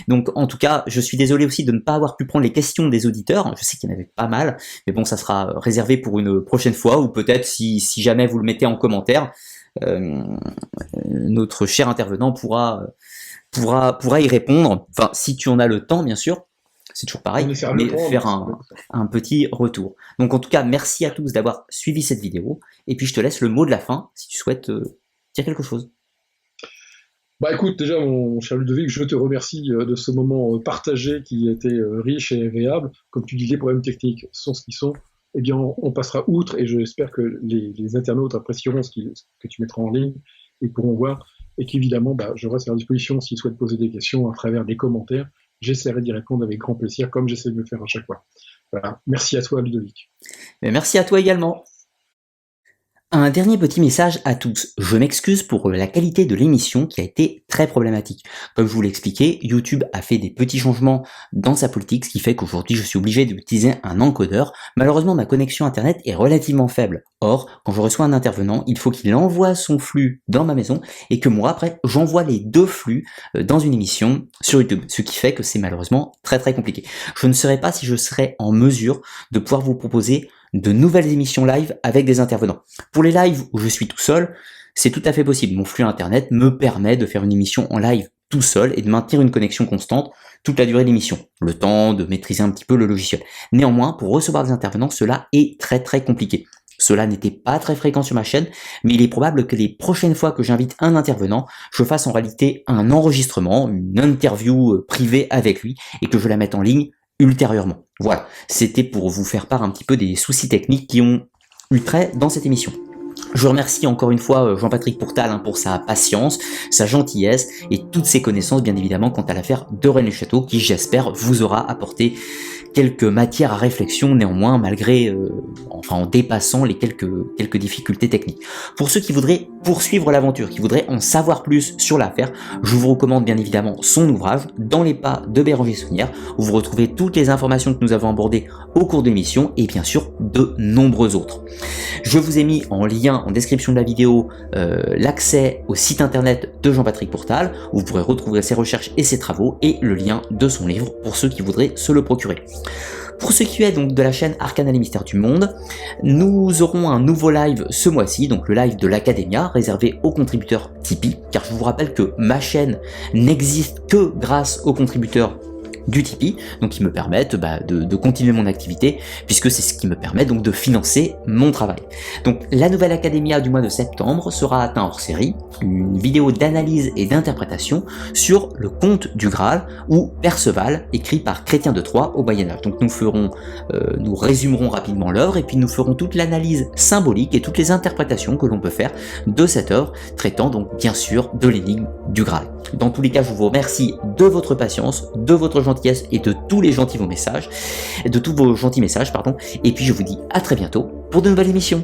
Donc, en tout cas, je suis désolé aussi de ne pas avoir pu prendre les questions des auditeurs. Je sais qu'il y en avait pas mal, mais bon, ça sera réservé pour une prochaine fois, ou peut-être si jamais vous le mettez en commentaire, notre cher intervenant pourra y répondre, enfin si tu en as le temps bien sûr, c'est toujours pareil, mais faire un petit retour. Donc en tout cas, merci à tous d'avoir suivi cette vidéo, et puis je te laisse le mot de la fin, si tu souhaites dire quelque chose. Bah écoute, déjà mon cher Ludovic, je te remercie de ce moment partagé qui était riche et agréable. Comme tu dis, les problèmes techniques sont ce qu'ils sont, eh bien on passera outre, et j'espère que les internautes apprécieront ce que tu mettras en ligne, et pourront voir. Et qu'évidemment, je reste à leur disposition s'ils souhaitent poser des questions à travers des commentaires. J'essaierai d'y répondre avec grand plaisir, comme j'essaie de le faire à chaque fois. Voilà. Merci à toi, Ludovic. Merci à toi également. Un dernier petit message à tous. Je m'excuse pour la qualité de l'émission qui a été très problématique. Comme je vous l'ai expliqué, YouTube a fait des petits changements dans sa politique, ce qui fait qu'aujourd'hui je suis obligé d'utiliser un encodeur. Malheureusement, ma connexion internet est relativement faible. Or, quand je reçois un intervenant, il faut qu'il envoie son flux dans ma maison et que moi, après, j'envoie les deux flux dans une émission sur YouTube. Ce qui fait que c'est malheureusement très très compliqué. Je ne saurais pas si je serais en mesure de pouvoir vous proposer de nouvelles émissions live avec des intervenants. Pour les lives où je suis tout seul, c'est tout à fait possible. Mon flux internet me permet de faire une émission en live tout seul et de maintenir une connexion constante toute la durée de l'émission, le temps de maîtriser un petit peu le logiciel. Néanmoins, pour recevoir des intervenants, cela est très très compliqué. Cela n'était pas très fréquent sur ma chaîne, mais il est probable que les prochaines fois que j'invite un intervenant, je fasse en réalité un enregistrement, une interview privée avec lui, et que je la mette en ligne ultérieurement. Voilà, c'était pour vous faire part un petit peu des soucis techniques qui ont eu trait dans cette émission. Je remercie encore une fois Jean-Patrick Pourtal pour sa patience, sa gentillesse et toutes ses connaissances bien évidemment quant à l'affaire de Rennes-le-Château qui j'espère vous aura apporté quelques matières à réflexion néanmoins malgré, en dépassant les quelques difficultés techniques. Pour ceux qui voudraient poursuivre l'aventure, qui voudraient en savoir plus sur l'affaire, je vous recommande bien évidemment son ouvrage Dans les pas de Béranger Saunière où vous retrouvez toutes les informations que nous avons abordées au cours de l'émission et bien sûr de nombreux autres. Je vous ai mis en lien en description de la vidéo l'accès au site internet de Jean-Patrick Pourtal où vous pourrez retrouver ses recherches et ses travaux et le lien de son livre pour ceux qui voudraient se le procurer. Pour ce qui est donc de la chaîne Arcana les mystères du monde, nous aurons un nouveau live ce mois-ci, donc le live de l'Academia, réservé aux contributeurs Tipeee, car je vous rappelle que ma chaîne n'existe que grâce aux contributeurs du Tipeee, donc qui me permettent de continuer mon activité, puisque c'est ce qui me permet donc de financer mon travail. Donc la nouvelle Academia du mois de septembre sera atteint hors série, une vidéo d'analyse et d'interprétation sur le conte du Graal, ou Perceval, écrit par Chrétien de Troyes au Moyen-Âge. Donc nous résumerons rapidement l'œuvre, et puis nous ferons toute l'analyse symbolique et toutes les interprétations que l'on peut faire de cette œuvre, traitant donc bien sûr de l'énigme du Graal. Dans tous les cas, je vous remercie de votre patience, de votre gentillesse et de tous les gentils messages, et puis je vous dis à très bientôt pour de nouvelles émissions.